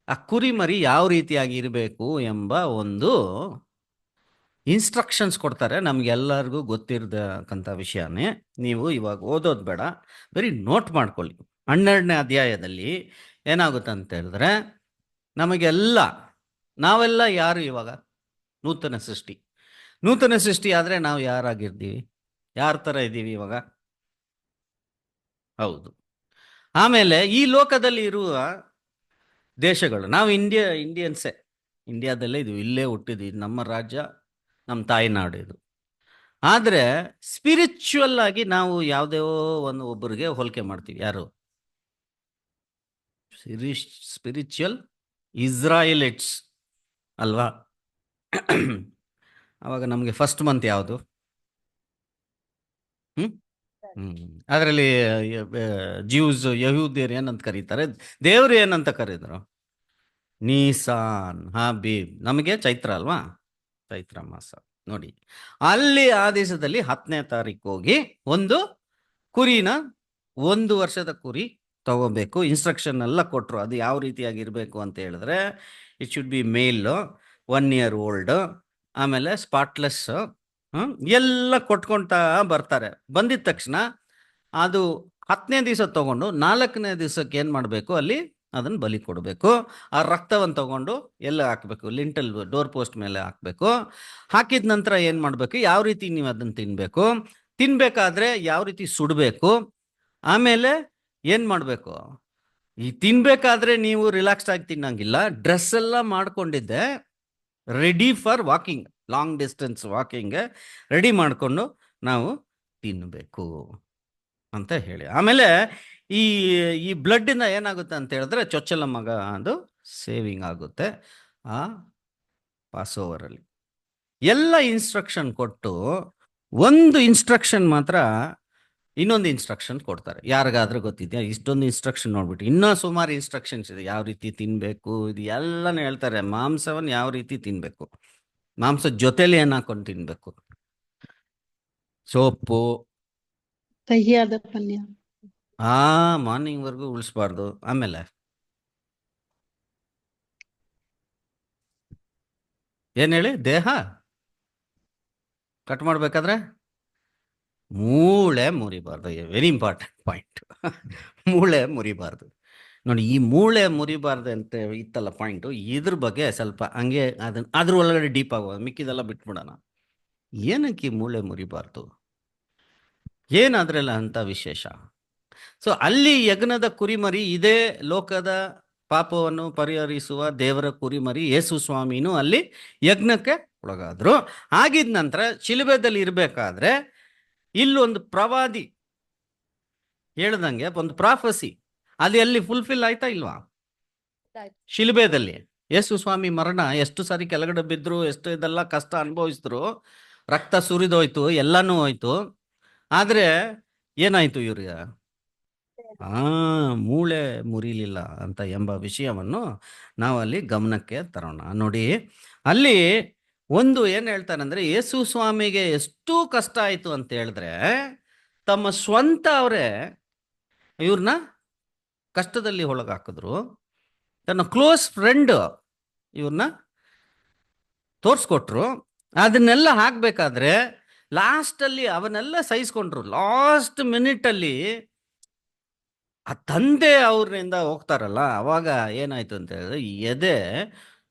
ಆ ಕುರಿಮರಿ ಯಾವ ರೀತಿಯಾಗಿ ಇರಬೇಕು ಎಂಬ ಒಂದು ಇನ್ಸ್ಟ್ರಕ್ಷನ್ಸ್ ಕೊಡ್ತಾರೆ. ನಮಗೆಲ್ಲರಿಗೂ ಗೊತ್ತಿರತಕ್ಕಂಥ ವಿಷಯನೇ. ನೀವು ಇವಾಗ ಓದೋದು ಬೇಡ, ಬರೀ ನೋಟ್ ಮಾಡ್ಕೊಳ್ಳಿ. 12ನೇ ಅಧ್ಯಾಯದಲ್ಲಿ ಏನಾಗುತ್ತೆ ಅಂತ ಹೇಳಿದ್ರೆ, ನಮಗೆಲ್ಲ, ನಾವೆಲ್ಲ ಯಾರು ಇವಾಗ? ನೂತನ ಸೃಷ್ಟಿ ಆದರೆ ನಾವು ಯಾರಾಗಿರ್ತೀವಿ? ಯಾರ ಥರ ಇದ್ದೀವಿ ಇವಾಗ? ಹೌದು. ಆಮೇಲೆ ಈ ಲೋಕದಲ್ಲಿ ಇರುವ ದೇಶಗಳು, ನಾವು ಇಂಡಿಯನ್ಸೇ, ಇಂಡಿಯಾದಲ್ಲೇ ಇದು, ಇಲ್ಲೇ ಹುಟ್ಟಿದ್ವಿ, ನಮ್ಮ ರಾಜ್ಯ, ನಮ್ಮ ತಾಯಿನಾಡು ಇದು. ಆದರೆ ಸ್ಪಿರಿಚುವಲ್ ಆಗಿ ನಾವು ಯಾವುದೇ ಒಬ್ಬರಿಗೆ ಹೋಲಿಕೆ ಮಾಡ್ತೀವಿ. ಯಾರು? ಸ್ಪಿರಿಚುವಲ್ ಇಸ್ರಾಯೇಲಿಟ್ಸ್ ಅಲ್ವಾ? ಅವಾಗ ನಮಗೆ ಫಸ್ಟ್ ಮಂತ್ ಯಾವುದು? ಅದರಲ್ಲಿ ಜ್ಯೂಸ್, ಯಹೂದ್ಯರು ಏನಂತ ಕರೀತಾರೆ, ದೇವರು ಏನಂತ ಕರೀದ್ರು? ನೀಸಾನ್ ಹಾಬೀಬ್. ನಮಗೆ ಚೈತ್ರ ಅಲ್ವಾ? ಚೈತ್ರ ಮಾಸ. ನೋಡಿ, ಅಲ್ಲಿ ಆ ದೇಶದಲ್ಲಿ 10ನೇ ತಾರೀಕು ಹೋಗಿ ಒಂದು ಕುರಿನ, 1 ವರ್ಷದ ಕುರಿ ತಗೋಬೇಕು. ಇನ್ಸ್ಟ್ರಕ್ಷನ್ ಎಲ್ಲ ಕೊಟ್ಟರು, ಅದು ಯಾವ ರೀತಿಯಾಗಿರ್ಬೇಕು ಅಂತ ಹೇಳಿದ್ರೆ, it should be male, 1 year old, ಆಮೇಲೆ ಸ್ಪಾಟ್ಲೆಸ್, ಎಲ್ಲ ಕೊಟ್ಕೊಳ್ತಾ ಬರ್ತಾರೆ. ಬಂದಿದ ತಕ್ಷಣ ಅದು 10ನೇ ದಿವಸ ತಗೊಂಡು 4ನೇ ದಿವಸಕ್ಕೆ ಏನು ಮಾಡಬೇಕು, ಅಲ್ಲಿ ಅದನ್ನು ಬಲಿ ಕೊಡಬೇಕು. ಆ ರಕ್ತವನ್ನು ತಗೊಂಡು ಎಲ್ಲ ಹಾಕಬೇಕು, ಲಿಂಟಲ್ ಡೋರ್ ಪೋಸ್ಟ್ ಮೇಲೆ ಹಾಕಬೇಕು. ಹಾಕಿದ ನಂತರ ಏನು ಮಾಡಬೇಕು, ಯಾವ ರೀತಿ ನೀವು ಅದನ್ನು ತಿನ್ಬೇಕಾದ್ರೆ ಯಾವ ರೀತಿ ಸುಡಬೇಕು. ಆಮೇಲೆ ಏನು ಮಾಡಬೇಕು, ಈ ತಿನ್ಬೇಕಾದ್ರೆ ನೀವು ರಿಲ್ಯಾಕ್ಸ್ಡ್ ಆಗಿ ತಿನ್ನಂಗಿಲ್ಲ, ಡ್ರೆಸ್ ಎಲ್ಲ ಮಾಡ್ಕೊಂಡಿದ್ದೆ ready for walking, long distance walking ready ಮಾಡಿಕೊಂಡು ನಾವು ತಿನ್ನಬೇಕು ಅಂತ ಹೇಳಿ. ಆಮೇಲೆ ಈ ಬ್ಲಡ್ಡಿಂದ ಏನಾಗುತ್ತೆ ಅಂತ ಹೇಳಿದ್ರೆ, ಚೊಚ್ಚಲ ಮಗ ಅದು ಸೇವಿಂಗ್ ಆಗುತ್ತೆ ಆ ಪಾಸ್ ಓವರಲ್ಲಿ. ಎಲ್ಲ ಇನ್ಸ್ಟ್ರಕ್ಷನ್ ಕೊಟ್ಟು ಒಂದು ಇನ್ಸ್ಟ್ರಕ್ಷನ್ ಮಾತ್ರ, ಇನ್ನೊಂದು ಇನ್ಸ್ಟ್ರಕ್ಷನ್ ಕೊಡ್ತಾರೆ. ಯಾರಿಗಾದ್ರೂ ಗೊತ್ತಿದೆಯಾ? ಇಷ್ಟೊಂದು ಇನ್ಸ್ಟ್ರಕ್ಷನ್ ನೋಡ್ಬಿಟ್ಟು ಇನ್ನೂ ಸುಮಾರು ಇನ್ಸ್ಟ್ರಕ್ಷನ್ಸ್ ಇದೆ, ಯಾವ ರೀತಿ ತಿನ್ನಬೇಕು, ಇದು ಎಲ್ಲನೂ ಹೇಳ್ತಾರೆ. ಮಾಂಸವನ್ನು ಯಾವ ರೀತಿ ತಿನ್ನಬೇಕು, ಮಾಂಸದ ಜೊತೆಲಿ ಏನು ಹಾಕೊಂಡು ತಿನ್ನಬೇಕು, ಸೊಪ್ಪು, ಕಹಿಯಾದ ಪಲ್ಯ, ಮಾರ್ನಿಂಗ್ವರೆಗೂ ಉಳಿಸ್ಬಾರ್ದು. ಆಮೇಲೆ ಏನು ಹೇಳಿ, ದೇಹ ಕಟ್ ಮಾಡಬೇಕಾದ್ರೆ ಮೂಳೆ ಮುರಿಬಾರ್ದು. Very important point. ಮೂಳೆ ಮುರಿಬಾರ್ದು. ನೋಡಿ, ಈ ಮೂಳೆ ಮುರಿಬಾರ್ದು ಅಂತ ಇತ್ತಲ್ಲ ಪಾಯಿಂಟು, ಇದ್ರ ಬಗ್ಗೆ ಸ್ವಲ್ಪ ಹಂಗೆ ಅದ್ರ ಒಳಗಡೆ ಡೀಪ್ ಆಗೋದು, ಮಿಕ್ಕಿದೆಲ್ಲ ಬಿಟ್ಬಿಡೋಣ. ಏನಕ್ಕೆ ಈ ಮೂಳೆ ಮುರಿಬಾರ್ದು? ಏನಾದ್ರಲ್ಲ ಅಂತ ವಿಶೇಷ? ಸೊ ಅಲ್ಲಿ ಯಜ್ಞದ ಕುರಿಮರಿ, ಇದೇ ಲೋಕದ ಪಾಪವನ್ನು ಪರಿಹರಿಸುವ ದೇವರ ಕುರಿಮರಿ ಯೇಸು ಸ್ವಾಮಿನೂ ಅಲ್ಲಿ ಯಜ್ಞಕ್ಕೆ ಒಳಗಾದ್ರು. ಆಗಿದ ನಂತರ ಶಿಲುಬೆದಲ್ಲಿ ಇರಬೇಕಾದ್ರೆ ಇಲ್ಲೊಂದು ಪ್ರವಾದಿ ಹೇಳ್ದಂಗೆ ಒಂದು ಪ್ರಾಫಸಿ ಅದು ಎಲ್ಲಿ ಫುಲ್ಫಿಲ್ ಆಯ್ತಾ ಇಲ್ವಾ? ಶಿಲುಬೆದಲ್ಲಿ ಯೇಸು ಸ್ವಾಮಿ ಮರಣ ಎಷ್ಟು ಸಾರಿ ಕೆಳಗಡೆ ಬಿದ್ರು, ಎಷ್ಟು ಇದೆಲ್ಲ ಕಷ್ಟ ಅನುಭವಿಸಿದ್ರು, ರಕ್ತ ಸುರಿದೋಯ್ತು, ಎಲ್ಲಾನು ಹೋಯ್ತು. ಆದ್ರೆ ಏನಾಯ್ತು ಇವ್ರಿಗೆ? ಮೂಳೆ ಮುರಿಲಿಲ್ಲ ಅಂತ ಎಂಬ ವಿಷಯವನ್ನು ನಾವಲ್ಲಿ ಗಮನಕ್ಕೆ ತರೋಣ. ನೋಡಿ, ಅಲ್ಲಿ ಒಂದು ಏನ್ ಹೇಳ್ತಾರಂದ್ರೆ, ಯೇಸು ಸ್ವಾಮಿಗೆ ಎಷ್ಟು ಕಷ್ಟ ಆಯ್ತು ಅಂತ ಹೇಳಿದ್ರೆ, ತಮ್ಮ ಸ್ವಂತ ಅವರೇ ಇವ್ರನ್ನ ಕಷ್ಟದಲ್ಲಿ ಒಳಗಾಕಿದ್ರು. ತನ್ನ ಕ್ಲೋಸ್ ಫ್ರೆಂಡ್ ಇವ್ರನ್ನ ತೋರ್ಸ್ಕೊಟ್ರು. ಅದನ್ನೆಲ್ಲ ಹಾಕ್ಬೇಕಾದ್ರೆ ಲಾಸ್ಟಲ್ಲಿ ಅವನ್ನೆಲ್ಲ ಸಹಿಸ್ಕೊಂಡ್ರು. ಲಾಸ್ಟ್ ಮಿನಿಟಲ್ಲಿ ಆ ತಂದೆ ಅವ್ರಿಂದ ಹೋಗ್ತಾರಲ್ಲ, ಅವಾಗ ಏನಾಯ್ತು ಅಂತ ಹೇಳಿದ್ರೆ ಎದೆ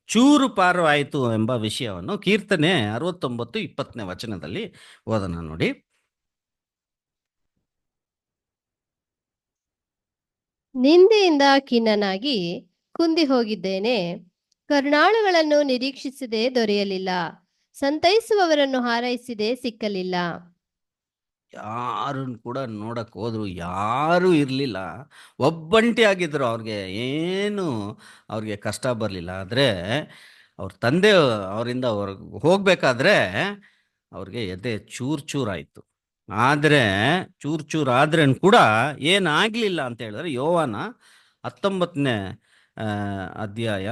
ಚೂರು ಪಾರು ಆಯಿತು ಎಂಬ ವಿಷಯವನ್ನು ಕೀರ್ತನೆ 69:20 ವಚನದಲ್ಲಿ ಓದೋಣ ನೋಡಿ. ನಿಂದೆಯಿಂದ ಖಿನ್ನನಾಗಿ ಕುಂದಿ ಹೋಗಿದ್ದೇನೆ, ಕರುಣಾಳುಗಳನ್ನು ನಿರೀಕ್ಷಿಸದೆ ದೊರೆಯಲಿಲ್ಲ, ಸಂತೈಸುವವರನ್ನು ಹಾರೈಸಿದೆ ಸಿಕ್ಕಲಿಲ್ಲ. ಯಾರನ್ನು ಕೂಡ ನೋಡಕ್ ಹೋದ್ರು ಯಾರು ಇರಲಿಲ್ಲ, ಒಬ್ಬಂಟಿ ಆಗಿದ್ರು. ಏನು ಅವ್ರಿಗೆ ಕಷ್ಟ ಬರಲಿಲ್ಲ. ಆದರೆ ಅವ್ರ ತಂದೆ ಅವರಿಂದ ಹೋಗ್ಬೇಕಾದ್ರೆ ಅವ್ರಿಗೆ ಎದೆ ಚೂರಾಯಿತು. ಆದರೆ ಚೂರಾದ್ರೂ ಕೂಡ ಏನಾಗಲಿಲ್ಲ ಅಂತ ಹೇಳಿದ್ರೆ ಯೋವಾನ 19ನೇ ಅಧ್ಯಾಯ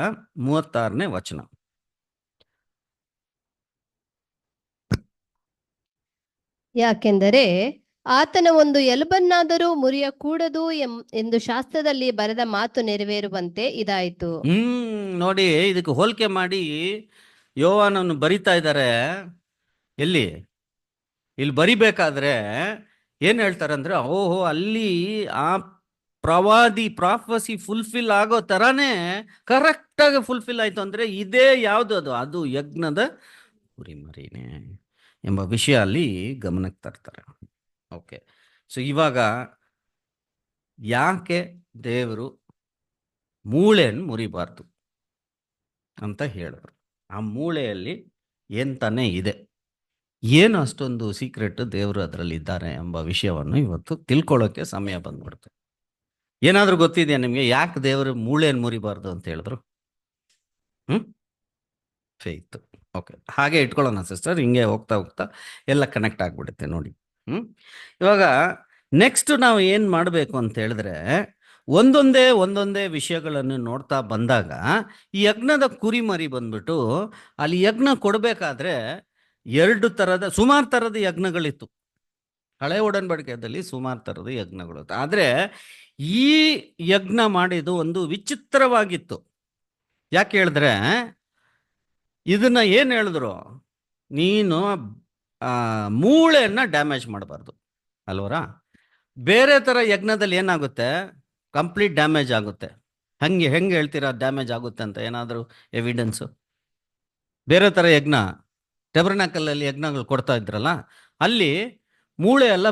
36ನೇ ವಚನ. ಯಾಕೆಂದರೆ ಆತನ ಒಂದು ಎಲುಬನ್ನಾದರೂ ಮುರಿಯಕೂಡದು ಎಂದು ಶಾಸ್ತ್ರದಲ್ಲಿ ಬರೆದ ಮಾತು ನೆರವೇರುವಂತೆ ಇದಾಯಿತು. ನೋಡಿ, ಇದಕ್ಕೆ ಹೋಲಿಕೆ ಮಾಡಿ ಯೋವಾನನ್ನು ಬರಿತಾ ಇದ್ದಾರೆ. ಇಲ್ಲಿ ಬರಿಬೇಕಾದ್ರೆ ಏನ್ ಹೇಳ್ತಾರೆ ಅಂದ್ರೆ, ಓಹೋ, ಅಲ್ಲಿ ಆ ಪ್ರಾಫಸಿ ಫುಲ್ಫಿಲ್ ಆಗೋ ತರಾನೇ ಕರೆಕ್ಟಾಗಿ ಫುಲ್ಫಿಲ್ ಆಯ್ತು ಅಂದ್ರೆ ಇದೇ ಯಾವುದು ಅದು ಯಜ್ಞದ ಕುರಿಮರಿನೇ ಎಂಬ ವಿಷಯ ಅಲ್ಲಿ ಗಮನಕ್ಕೆ ತರ್ತಾರೆ. ಓಕೆ, ಸೊ ಇವಾಗ ಯಾಕೆ ದೇವರು ಮೂಳೆಯನ್ನು ಮುರಿಬಾರ್ದು ಅಂತ ಹೇಳಿದ್ರು? ಆ ಮೂಳೆಯಲ್ಲಿ ಏನ್ ತಾನೇ ಇದೆ, ಏನು ಅಷ್ಟೊಂದು ಸೀಕ್ರೆಟ್ ದೇವರು ಅದರಲ್ಲಿ ಇದ್ದಾರೆ ಎಂಬ ವಿಷಯವನ್ನು ಇವತ್ತು ತಿಳ್ಕೊಳ್ಳೋಕೆ ಸಮಯ ಬಂದ್ಬಿಡುತ್ತೆ. ಏನಾದರೂ ಗೊತ್ತಿದೆಯಾ ನಿಮಗೆ ಯಾಕೆ ದೇವರು ಮೂಳೆಯನ್ನು ಮುರಿಬಾರ್ದು ಅಂತ ಹೇಳಿದ್ರು? ಫೇತ್. ಓಕೆ, ಹಾಗೆ ಇಟ್ಕೊಳ್ಳೋಣ ಸಿಸ್ಟರ್. ಹಿಂಗೆ ಹೋಗ್ತಾ ಹೋಗ್ತಾ ಎಲ್ಲ ಕನೆಕ್ಟ್ ಆಗ್ಬಿಡುತ್ತೆ ನೋಡಿ. ಇವಾಗ ನೆಕ್ಸ್ಟ್ ನಾವು ಏನು ಮಾಡಬೇಕು ಅಂತ ಹೇಳಿದ್ರೆ, ಒಂದೊಂದೇ ವಿಷಯಗಳನ್ನು ನೋಡ್ತಾ ಬಂದಾಗ ಈ ಯಜ್ಞದ ಕುರಿಮರಿ ಬಂದ್ಬಿಟ್ಟು ಅಲ್ಲಿ ಯಜ್ಞ ಕೊಡಬೇಕಾದ್ರೆ ಸುಮಾರು ಥರದ ಯಜ್ಞಗಳಿತ್ತು. ಹಳೆ ಒಡಂಬಡಿಕೆಯಲ್ಲಿ ಸುಮಾರು ಥರದ ಯಜ್ಞಗಳು. ಆದರೆ ಈ ಯಜ್ಞ ಮಾಡಿದ್ದು ಒಂದು ವಿಚಿತ್ರವಾಗಿತ್ತು. ಯಾಕೆ ಹೇಳಿದ್ರೆ, ಇದನ್ನ ಏನು ಹೇಳಿದ್ರು, ನೀನು ಮೂಳೆಯನ್ನು ಡ್ಯಾಮೇಜ್ ಮಾಡಬಾರ್ದು ಅಲ್ವರ. ಬೇರೆ ಥರ ಯಜ್ಞದಲ್ಲಿ ಏನಾಗುತ್ತೆ, ಕಂಪ್ಲೀಟ್ ಡ್ಯಾಮೇಜ್ ಆಗುತ್ತೆ. ಹೆಂಗೆ ಹೇಳ್ತೀರಾ ಡ್ಯಾಮೇಜ್ ಆಗುತ್ತೆ ಅಂತ? ಏನಾದರೂ ಎವಿಡೆನ್ಸು? ಬೇರೆ ಥರ ಯಜ್ಞ, ಟೆಬರ್ನಾಕಲಲ್ಲಿ ಯಜ್ಞಗಳು ಕೊಡ್ತಾ ಇದ್ರಲ್ಲ, ಅಲ್ಲಿ ಮೂಳೆ ಎಲ್ಲ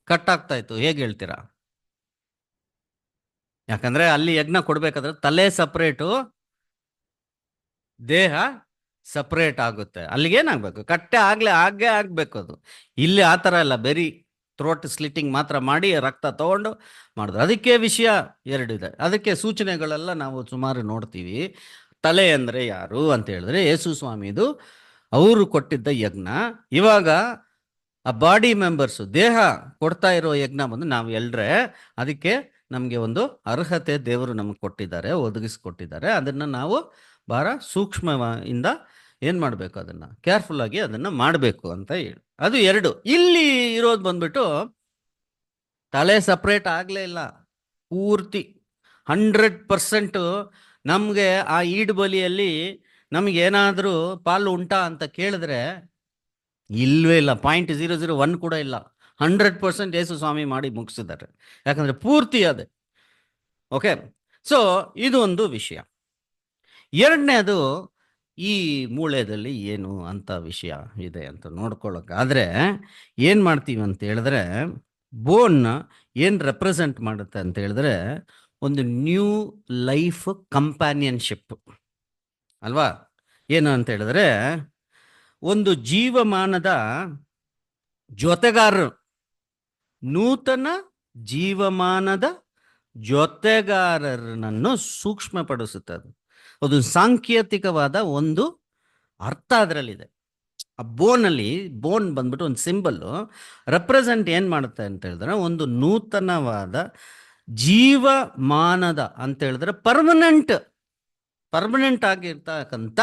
ಕಟ್ಟಾಗ್ತಾ ಇತ್ತು. ಹೇಗೆ ಹೇಳ್ತೀರಾ? ಯಾಕಂದ್ರೆ ಅಲ್ಲಿ ಯಜ್ಞ ಕೊಡ್ಬೇಕಾದ್ರೆ ತಲೆ ಸಪ್ರೇಟು, ದೇಹ ಸಪ್ರೇಟ್ ಆಗುತ್ತೆ. ಅಲ್ಲಿಗೇನಾಗಬೇಕು, ಕಟ್ಟೆ ಹಾಗೆ ಆಗಬೇಕು ಅದು. ಇಲ್ಲಿ ಆ ಥರ ಇಲ್ಲ, ಬರೀ ಥ್ರೋಟ್ ಸ್ಲಿಟ್ಟಿಂಗ್ ಮಾತ್ರ ಮಾಡಿ ರಕ್ತ ತಗೊಂಡು ಮಾಡಿದ್ರು. ಅದಕ್ಕೆ ವಿಷಯ ಎರಡಿದೆ, ಅದಕ್ಕೆ ಸೂಚನೆಗಳೆಲ್ಲ ನಾವು ಸುಮಾರು ನೋಡ್ತೀವಿ. ತಲೆ ಅಂದರೆ ಯಾರು ಅಂತ ಹೇಳಿದ್ರೆ ಯೇಸು ಸ್ವಾಮಿದು, ಅವರು ಕೊಟ್ಟಿದ್ದ ಯಜ್ಞ. ಇವಾಗ ಆ ಬಾಡಿ ಮೆಂಬರ್ಸು, ದೇಹ ಕೊಡ್ತಾ ಇರೋ ಯಜ್ಞ ಬಂದು ನಾವು ಎಲ್ರೆ, ಅದಕ್ಕೆ ನಮಗೆ ಒಂದು ಅರ್ಹತೆ ದೇವರು ನಮಗೆ ಕೊಟ್ಟಿದ್ದಾರೆ, ಒದಗಿಸ್ಕೊಟ್ಟಿದ್ದಾರೆ. ಅದನ್ನು ನಾವು ಭಾಳ ಸೂಕ್ಷ್ಮದಿಂದ ಏನು ಮಾಡಬೇಕು, ಅದನ್ನು ಕೇರ್ಫುಲ್ ಆಗಿ ಅದನ್ನು ಮಾಡಬೇಕು ಅಂತ ಹೇಳಿ. ಅದು ಎರಡು. ಇಲ್ಲಿ ಇರೋದು ಬಂದ್ಬಿಟ್ಟು ತಲೆ ಸಪ್ರೇಟ್ ಆಗಲೇ ಇಲ್ಲ, ಪೂರ್ತಿ 100% ನಮಗೆ ಆ ಈಡು ಬಲಿಯಲ್ಲಿ ನಮಗೇನಾದರೂ ಪಾಲು ಉಂಟಾ ಅಂತ ಕೇಳಿದ್ರೆ ಇಲ್ವೇ ಇಲ್ಲ. 0.001 ಕೂಡ ಇಲ್ಲ. 100% ಯೇಸು ಸ್ವಾಮಿ ಮಾಡಿ ಮುಗಿಸಿದ್ದಾರೆ. ಯಾಕಂದರೆ ಪೂರ್ತಿ ಅದೇ. ಓಕೆ, ಸೊ ಇದು ಒಂದು ವಿಷಯ. ಎರಡನೇದು, ಈ ಮೂಳೆಯಲ್ಲಿ ಏನು ಅಂತ ವಿಷಯ ಇದೆ ಅಂತ ನೋಡ್ಕೊಳ್ಳೋಕ್ಕಾದ್ರೆ ಏನು ಮಾಡ್ತೀವಿ ಅಂತ ಹೇಳಿದ್ರೆ, ಬೋನ್ ಏನು ರೆಪ್ರೆಸೆಂಟ್ ಮಾಡುತ್ತೆ ಅಂತ ಹೇಳಿದ್ರೆ ಒಂದು ನ್ಯೂ ಲೈಫ್ ಕಂಪ್ಯಾನಿಯನ್ಶಿಪ್ ಅಲ್ವಾ. ಏನು ಅಂತ ಹೇಳಿದ್ರೆ, ಒಂದು ಜೀವಮಾನದ ಜೊತೆಗಾರರು, ನೂತನ ಜೀವಮಾನದ ಜೊತೆಗಾರರನ್ನು ಸೂಕ್ಷ್ಮಪಡಿಸುತ್ತದೆ. ಅದು ಸಾಂಕೇತಿಕವಾದ ಒಂದು ಅರ್ಥ ಅದರಲ್ಲಿದೆ. ಆ ಬೋನ್ ಬಂದ್ಬಿಟ್ಟು ಒಂದು ಸಿಂಬಲ್ ರೆಪ್ರೆಸೆಂಟ್ ಏನ್ ಮಾಡುತ್ತೆ ಅಂತ ಹೇಳಿದ್ರೆ, ಒಂದು ನೂತನವಾದ ಜೀವಮಾನದ ಅಂತ ಹೇಳಿದ್ರೆ ಪರ್ಮನೆಂಟ್ ಆಗಿರ್ತಕ್ಕಂಥ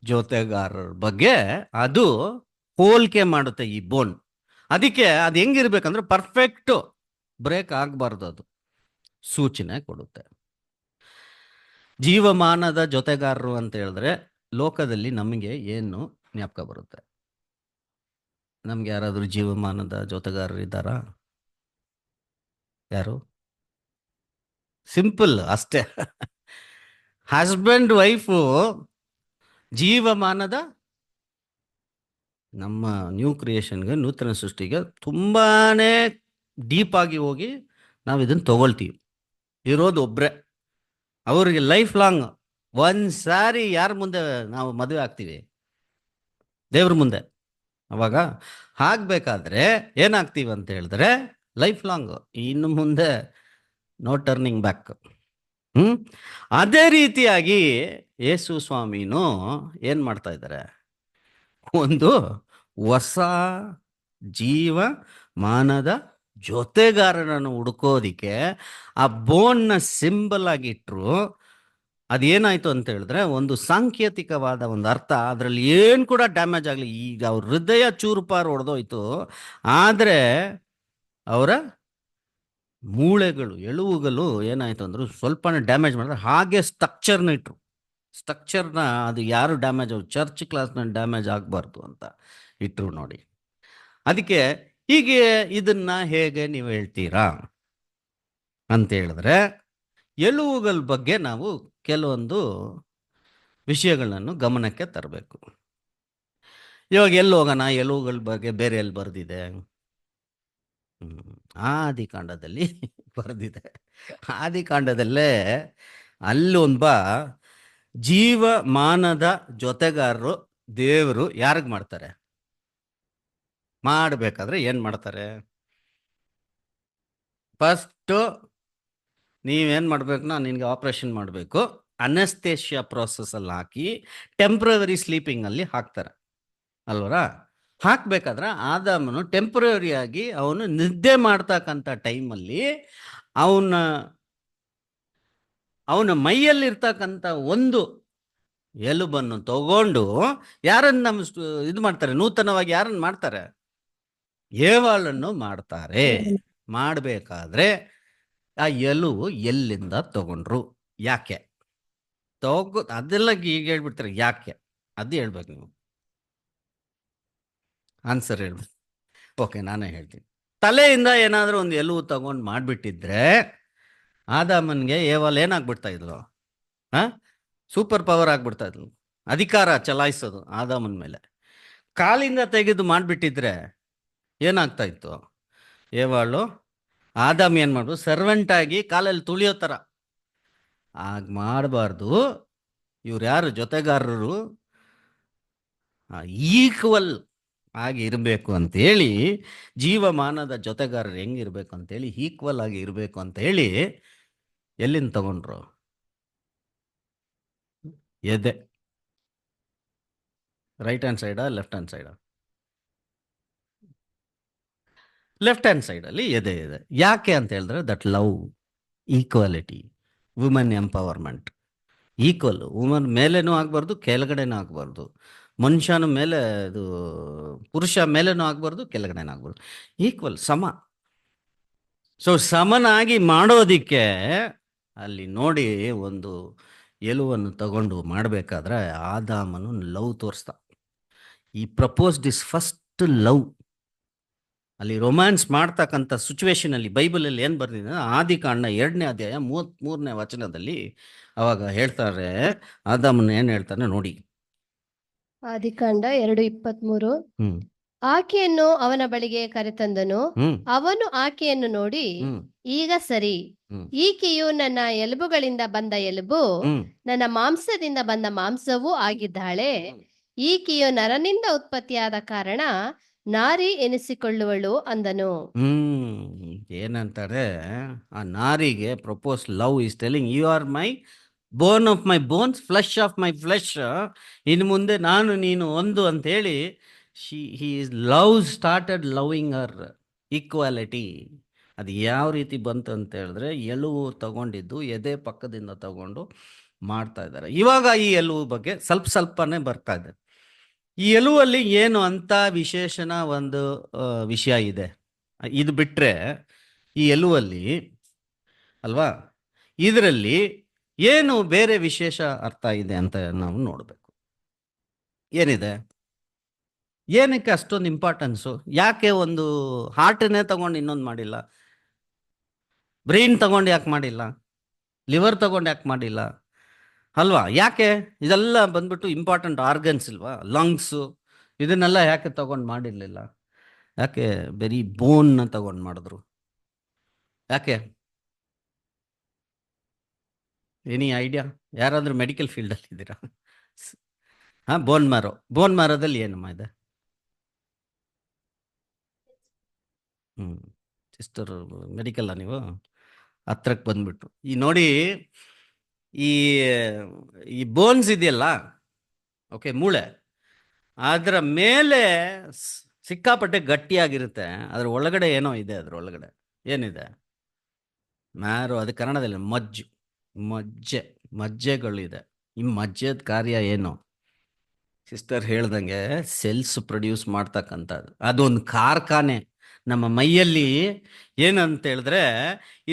ಜೊತೆಗಾರರ ಬಗ್ಗೆ ಅದು ಹೋಲಿಕೆ ಮಾಡುತ್ತೆ ಈ ಬೋನ್. ಅದಕ್ಕೆ ಅದು ಹೆಂಗಿರ್ಬೇಕಂದ್ರೆ ಪರ್ಫೆಕ್ಟ್ ಬ್ರೇಕ್ ಆಗಬಾರ್ದು, ಅದು ಸೂಚನೆ ಕೊಡುತ್ತೆ. ಜೀವಮಾನದ ಜೊತೆಗಾರರು ಅಂತ ಹೇಳಿದ್ರೆ ಲೋಕದಲ್ಲಿ ನಮಗೆ ಏನು ಜ್ಞಾಪಕ ಬರುತ್ತೆ? ನಮ್ಗೆ ಯಾರಾದರೂ ಜೀವಮಾನದ ಜೊತೆಗಾರರು ಇದ್ದಾರಾ? ಯಾರು? ಸಿಂಪಲ್ ಅಷ್ಟೇ. ಹಸ್ಬೆಂಡ್ ವೈಫು ಜೀವಮಾನದ, ನಮ್ಮ ನ್ಯೂ ಕ್ರಿಯೇಷನ್ಗೆ, ನೂತನ ಸೃಷ್ಟಿಗೆ ತುಂಬಾನೇ ಡೀಪ್ ಆಗಿ ಹೋಗಿ ನಾವು ಇದನ್ನು ತಗೊಳ್ತೀವಿ. ಇರೋದು ಒಬ್ರೆ, ಅವ್ರಿಗೆ ಲೈಫ್ ಲಾಂಗ್. ಒಂದ್ಸಾರಿ ಯಾರ ಮುಂದೆ ನಾವು ಮದುವೆ ಆಗ್ತೀವಿ? ದೇವ್ರ ಮುಂದೆ. ಅವಾಗ ಆಗ್ಬೇಕಾದ್ರೆ ಏನಾಗ್ತೀವಿ ಅಂತ ಹೇಳಿದ್ರೆ ಲೈಫ್ ಲಾಂಗ್, ಇನ್ನು ಮುಂದೆ ನೋ ಟರ್ನಿಂಗ್ ಬ್ಯಾಕ್. ಅದೇ ರೀತಿಯಾಗಿ ಯೇಸು ಸ್ವಾಮಿನೂ ಏನ್ ಮಾಡ್ತಾ ಇದ್ದಾರೆ? ಒಂದು ಹೊಸ ಜೀವಮಾನದ ಜೊತೆಗಾರನನ್ನು ಹುಡುಕೋದಿಕ್ಕೆ ಆ ಬೋನ್ನ ಸಿಂಬಲ್ ಆಗಿಟ್ರು. ಅದೇನಾಯ್ತು ಅಂತ ಹೇಳಿದ್ರೆ ಒಂದು ಸಾಂಕೇತಿಕವಾದ ಒಂದು ಅರ್ಥ. ಅದರಲ್ಲಿ ಏನು ಕೂಡ ಡ್ಯಾಮೇಜ್ ಆಗಲಿ. ಈಗ ಅವ್ರ ಹೃದಯ ಚೂರುಪಾರು ಹೊಡೆದೋಯ್ತು, ಆದರೆ ಅವರ ಮೂಳೆಗಳು, ಎಳುವುಗಳು ಏನಾಯ್ತು ಅಂದ್ರು ಸ್ವಲ್ಪನೇ ಡ್ಯಾಮೇಜ್ ಮಾಡಿದ್ರೆ, ಹಾಗೆ ಸ್ಟ್ರಕ್ಚರ್ನ ಇಟ್ರು. ಸ್ಟ್ರಕ್ಚರ್ನ ಅದು ಯಾರು ಡ್ಯಾಮೇಜ್, ಚರ್ಚ್ ಕ್ಲಾಸ್ನ ಡ್ಯಾಮೇಜ್ ಆಗಬಾರ್ದು ಅಂತ ಇಟ್ರು ನೋಡಿ. ಅದಕ್ಕೆ ಹೀಗೆ ಇದನ್ನ ಹೇಗೆ ನೀವು ಹೇಳ್ತೀರಾ ಅಂತ ಹೇಳಿದ್ರೆ, ಎಲುವುಗಳ ಬಗ್ಗೆ ನಾವು ಕೆಲವೊಂದು ವಿಷಯಗಳನ್ನು ಗಮನಕ್ಕೆ ತರಬೇಕು. ಇವಾಗ ಎಲ್ಲಿ ಹೋಗೋಣ? ಎಲುವುಗಳ ಬಗ್ಗೆ ಬೇರೆ ಎಲ್ಲಿ ಬರೆದಿದೆ? ಆದಿಕಾಂಡದಲ್ಲಿ ಬರೆದಿದೆ. ಆದಿಕಾಂಡದಲ್ಲೇ ಅಲ್ಲೊಂಬ ಜೀವಮಾನದ ಜೊತೆಗಾರರು ದೇವರು ಯಾರಿಗೆ ಮಾಡ್ತಾರೆ? ಮಾಡಬೇಕಾದ್ರೆ ಏನ್ ಮಾಡ್ತಾರೆ? ಫಸ್ಟು ನೀವೇನು ಮಾಡಬೇಕು? ನಾನು ನಿನಗೆ ಆಪ್ರೇಷನ್ ಮಾಡಬೇಕು, ಅನೆಸ್ಥೇಷಿಯಾ ಪ್ರೋಸೆಸ್ಸಲ್ಲಿ ಹಾಕಿ ಟೆಂಪ್ರವರಿ ಸ್ಲೀಪಿಂಗಲ್ಲಿ ಹಾಕ್ತಾರೆ ಅಲ್ವರ? ಹಾಕಬೇಕಾದ್ರೆ ಆದಾಮನು ಟೆಂಪ್ರವರಿಯಾಗಿ ಅವನು ನಿದ್ದೆ ಮಾಡ್ತಕ್ಕಂಥ ಟೈಮಲ್ಲಿ ಅವನ ಮೈಯಲ್ಲಿರ್ತಕ್ಕಂಥ ಒಂದು ಎಲುಬನ್ನು ತಗೊಂಡು ಯಾರನ್ನು ಇದು ಮಾಡ್ತಾರೆ? ನೂತನವಾಗಿ ಯಾರನ್ನು ಮಾಡ್ತಾರೆ? ಏವಾಳನ್ನು ಮಾಡ್ತಾರೆ. ಮಾಡಬೇಕಾದ್ರೆ ಆ ಎಲುವು ಎಲ್ಲಿಂದ ತಗೊಂಡ್ರು? ಯಾಕೆ ಅದೆಲ್ಲ ಈಗ ಹೇಳ್ಬಿಡ್ತಾರೆ. ಯಾಕೆ ಅದು ಹೇಳ್ಬೇಕು ನೀವು, ಆನ್ಸರ್ ಹೇಳ್ಬೇಕು. ಓಕೆ, ನಾನೇ ಹೇಳ್ತೀನಿ. ತಲೆಯಿಂದ ಏನಾದರೂ ಒಂದು ಎಲುವು ತಗೊಂಡು ಮಾಡಿಬಿಟ್ಟಿದ್ರೆ ಆದಾಮನ್ಗೆ ಏವಾಲ್ ಏನಾಗ್ಬಿಡ್ತಾ ಇದ್ಲು? ಸೂಪರ್ ಪವರ್ ಆಗ್ಬಿಡ್ತಾ ಇದ್ಲು, ಅಧಿಕಾರ ಚಲಾಯಿಸೋದು ಆದಾಮನ ಮೇಲೆ. ಕಾಲಿಂದ ತೆಗೆದು ಮಾಡಿಬಿಟ್ಟಿದ್ರೆ ಏನಾಗ್ತಾ ಇತ್ತು? ಏವಾಳು ಆದಾಮ್ ಏನು ಮಾಡ್ಬೋದು? ಸರ್ವೆಂಟ್ ಆಗಿ ಕಾಲಲ್ಲಿ ತುಳಿಯೋ ಥರ. ಆಗ ಮಾಡಬಾರ್ದು. ಇವ್ರು ಯಾರು? ಜೊತೆಗಾರರು ಈಕ್ವಲ್ ಆಗಿ ಇರಬೇಕು ಅಂತೇಳಿ, ಜೀವಮಾನದ ಜೊತೆಗಾರರು ಹೆಂಗಿರ್ಬೇಕು ಅಂತೇಳಿ ಈಕ್ವಲ್ ಆಗಿ ಇರಬೇಕು ಅಂತ ಹೇಳಿ ಎಲ್ಲಿಂದ ತಗೊಂಡ್ರು? ಎದೆ. ರೈಟ್ ಹ್ಯಾಂಡ್ ಸೈಡಾ ಲೆಫ್ಟ್ ಹ್ಯಾಂಡ್ ಸೈಡಾ? ಲೆಫ್ಟ್ ಹ್ಯಾಂಡ್ ಸೈಡಲ್ಲಿ ಎದೆ ಇದೆ. ಯಾಕೆ ಅಂತ ಹೇಳಿದ್ರೆ that love, equality, women empowerment. Equal, woman ಮೇಲೇನೂ ಆಗಬಾರ್ದು, ಕೆಳಗಡೆನೂ ಆಗಬಾರ್ದು. ಮನುಷ್ಯನ ಮೇಲೆ, ಇದು ಪುರುಷ ಮೇಲೇನೂ ಆಗಬಾರ್ದು, ಕೆಳಗಡೆನೂ ಆಗಬಾರ್ದು. ಈಕ್ವಲ್, ಸಮ. ಸೊ ಸಮನಾಗಿ ಮಾಡೋದಿಕ್ಕೆ ಅಲ್ಲಿ ನೋಡಿ ಒಂದು ಎಲುವನ್ನು ತಗೊಂಡು ಮಾಡಬೇಕಾದ್ರೆ ಆದಾಮನು ಲವ್ ತೋರಿಸ್ದ. ಈ ಪ್ರಪೋಸ್ ದಿಸ್ ಫಸ್ಟ್ ಲವ್. ಅಲ್ಲಿ ರೊಮ್ಯಾನ್ಸ್ ಮಾಡ್ತಕ್ಕಂಥ ಸಿಚುವೇಶನ್ ಅಲ್ಲಿ ಬೈಬಲಲ್ಲಿ ಏನು ಬರ್ದಿದೆ? ಆದಿಕಾಂಡ 2ನೇ ಅಧ್ಯಾಯ 33ನೇ ವಚನದಲ್ಲಿ ಅವಾಗ ಹೇಳ್ತಾರೆ, ಆದಾಮನ ಏನು ಹೇಳ್ತಾನೆ ನೋಡಿ. ಆದಿಕಾಂಡ 2:23. ಆಕೆಯನ್ನು ಅವನ ಬಳಿಗೆ ಕರೆತಂದನು. ಅವನು ಆಕೆಯನ್ನು ನೋಡಿ, ಈಗ ಸರಿ, ಹ್ಮ್ ಈಕೆಯು ನನ್ನ ಎಲುಬುಗಳಿಂದ ಬಂದ ಎಲುಬು, ಹ್ಮ್ ನನ್ನ ಮಾಂಸದಿಂದ ಬಂದ ಮಾಂಸವೂ ಆಗಿದ್ದಾಳೆ. ಈಕೆಯು ನರನಿಂದ ಉತ್ಪತ್ತಿಯಾದ ಕಾರಣ ನಾರಿ ಎನಿಸಿಕೊಳ್ಳುವಳು ಅಂದನು. ಏನಂತಾರೆ, ಆ ನಾರಿಗೆ propose love is telling, you are my bone of my bones, flesh of my flesh. ಇನ್ನು ಮುಂದೆ ನಾನು ನೀನು ಒಂದು ಅಂತ ಹೇಳಿ he love started loving her equality. ಅದು ಯಾವ ರೀತಿ ಬಂತು ಅಂತ ಹೇಳಿದ್ರೆ, ಎಲುವು ತಗೊಂಡಿದ್ದು ಎದೆ ಪಕ್ಕದಿಂದ ತಗೊಂಡು ಮಾಡ್ತಾ ಇದ್ದಾರೆ. ಇವಾಗ ಈ ಎಲುವು ಬಗ್ಗೆ ಸ್ವಲ್ಪನೇ ಬರ್ತಾ ಇದೆ. ಈ ಎಲುವಲ್ಲಿ ಏನು ಅಂತ ವಿಶೇಷಣ ಒಂದು ವಿಷಯ ಇದೆ. ಇದು ಬಿಟ್ರೆ ಈ ಎಲುವಲ್ಲಿ ಅಲ್ವಾ, ಇದರಲ್ಲಿ ಏನು ಬೇರೆ ವಿಶೇಷ ಅರ್ಥ ಇದೆ ಅಂತ ನಾವು ನೋಡಬೇಕು. ಏನಿದೆ, ಏನಕ್ಕೆ ಅಷ್ಟೊಂದು ಇಂಪಾರ್ಟೆನ್ಸು? ಯಾಕೆ ಒಂದು ಹಾರ್ಟನ್ನೇ ತಗೊಂಡು ಇನ್ನೊಂದು ಮಾಡಿಲ್ಲ? ಬ್ರೈನ್ ತಗೊಂಡು ಯಾಕೆ ಮಾಡಿಲ್ಲ? ಲಿವರ್ ತಗೊಂಡು ಯಾಕೆ ಮಾಡಿಲ್ಲ? ಅಲ್ವಾ? ಯಾಕೆ ಇದೆಲ್ಲ ಬಂದ್ಬಿಟ್ಟು ಇಂಪಾರ್ಟೆಂಟ್ ಆರ್ಗನ್ಸ್ ಇಲ್ವಾ? ಲಂಗ್ಸು ಇದನ್ನೆಲ್ಲ ಯಾಕೆ ತಗೊಂಡು ಮಾಡಿರಲಿಲ್ಲ? ಯಾಕೆ ಬರೀ ಬೋನ್ನ ತಗೊಂಡು ಮಾಡಿದ್ರು? ಯಾಕೆ? Any idea? ಯಾರಾದರೂ ಮೆಡಿಕಲ್ ಫೀಲ್ಡಲ್ಲಿ ಇದ್ದೀರಾ? ಹಾಂ, ಬೋನ್ ಮ್ಯಾರೋದಲ್ಲಿ ಏನಮ್ಮ ಇದೆ? ಸಿಸ್ಟರ್ ಮೆಡಿಕಲ್ಲ ನೀವು? ಹತ್ರಕ್ಕೆ ಬಂದ್ಬಿಟ್ಟು ಈ ನೋಡಿ, ಈ ಈ ಬೋನ್ಸ್ ಇದೆಯಲ್ಲ, ಓಕೆ, ಮೂಳೆ, ಅದರ ಮೇಲೆ ಸಿಕ್ಕಾಪಟ್ಟೆ ಗಟ್ಟಿಯಾಗಿರುತ್ತೆ. ಅದ್ರ ಒಳಗಡೆ ಏನೋ ಇದೆ. ಅದ್ರ ಒಳಗಡೆ ಏನಿದೆ? ಮ್ಯಾರೋ, ಅದು ಕನ್ನಡದಲ್ಲಿ ಮಜ್ಜೆಗಳಿದೆ. ಈ ಮಜ್ಜೆದ ಕಾರ್ಯ ಏನು? ಸಿಸ್ಟರ್ ಹೇಳ್ದಂಗೆ ಸೆಲ್ಸ್ ಪ್ರೊಡ್ಯೂಸ್ ಮಾಡ್ತಕ್ಕಂಥದ್ದು. ಅದೊಂದು ಕಾರ್ಖಾನೆ ನಮ್ಮ ಮೈಯಲ್ಲಿ. ಏನಂತ ಹೇಳಿದ್ರೆ,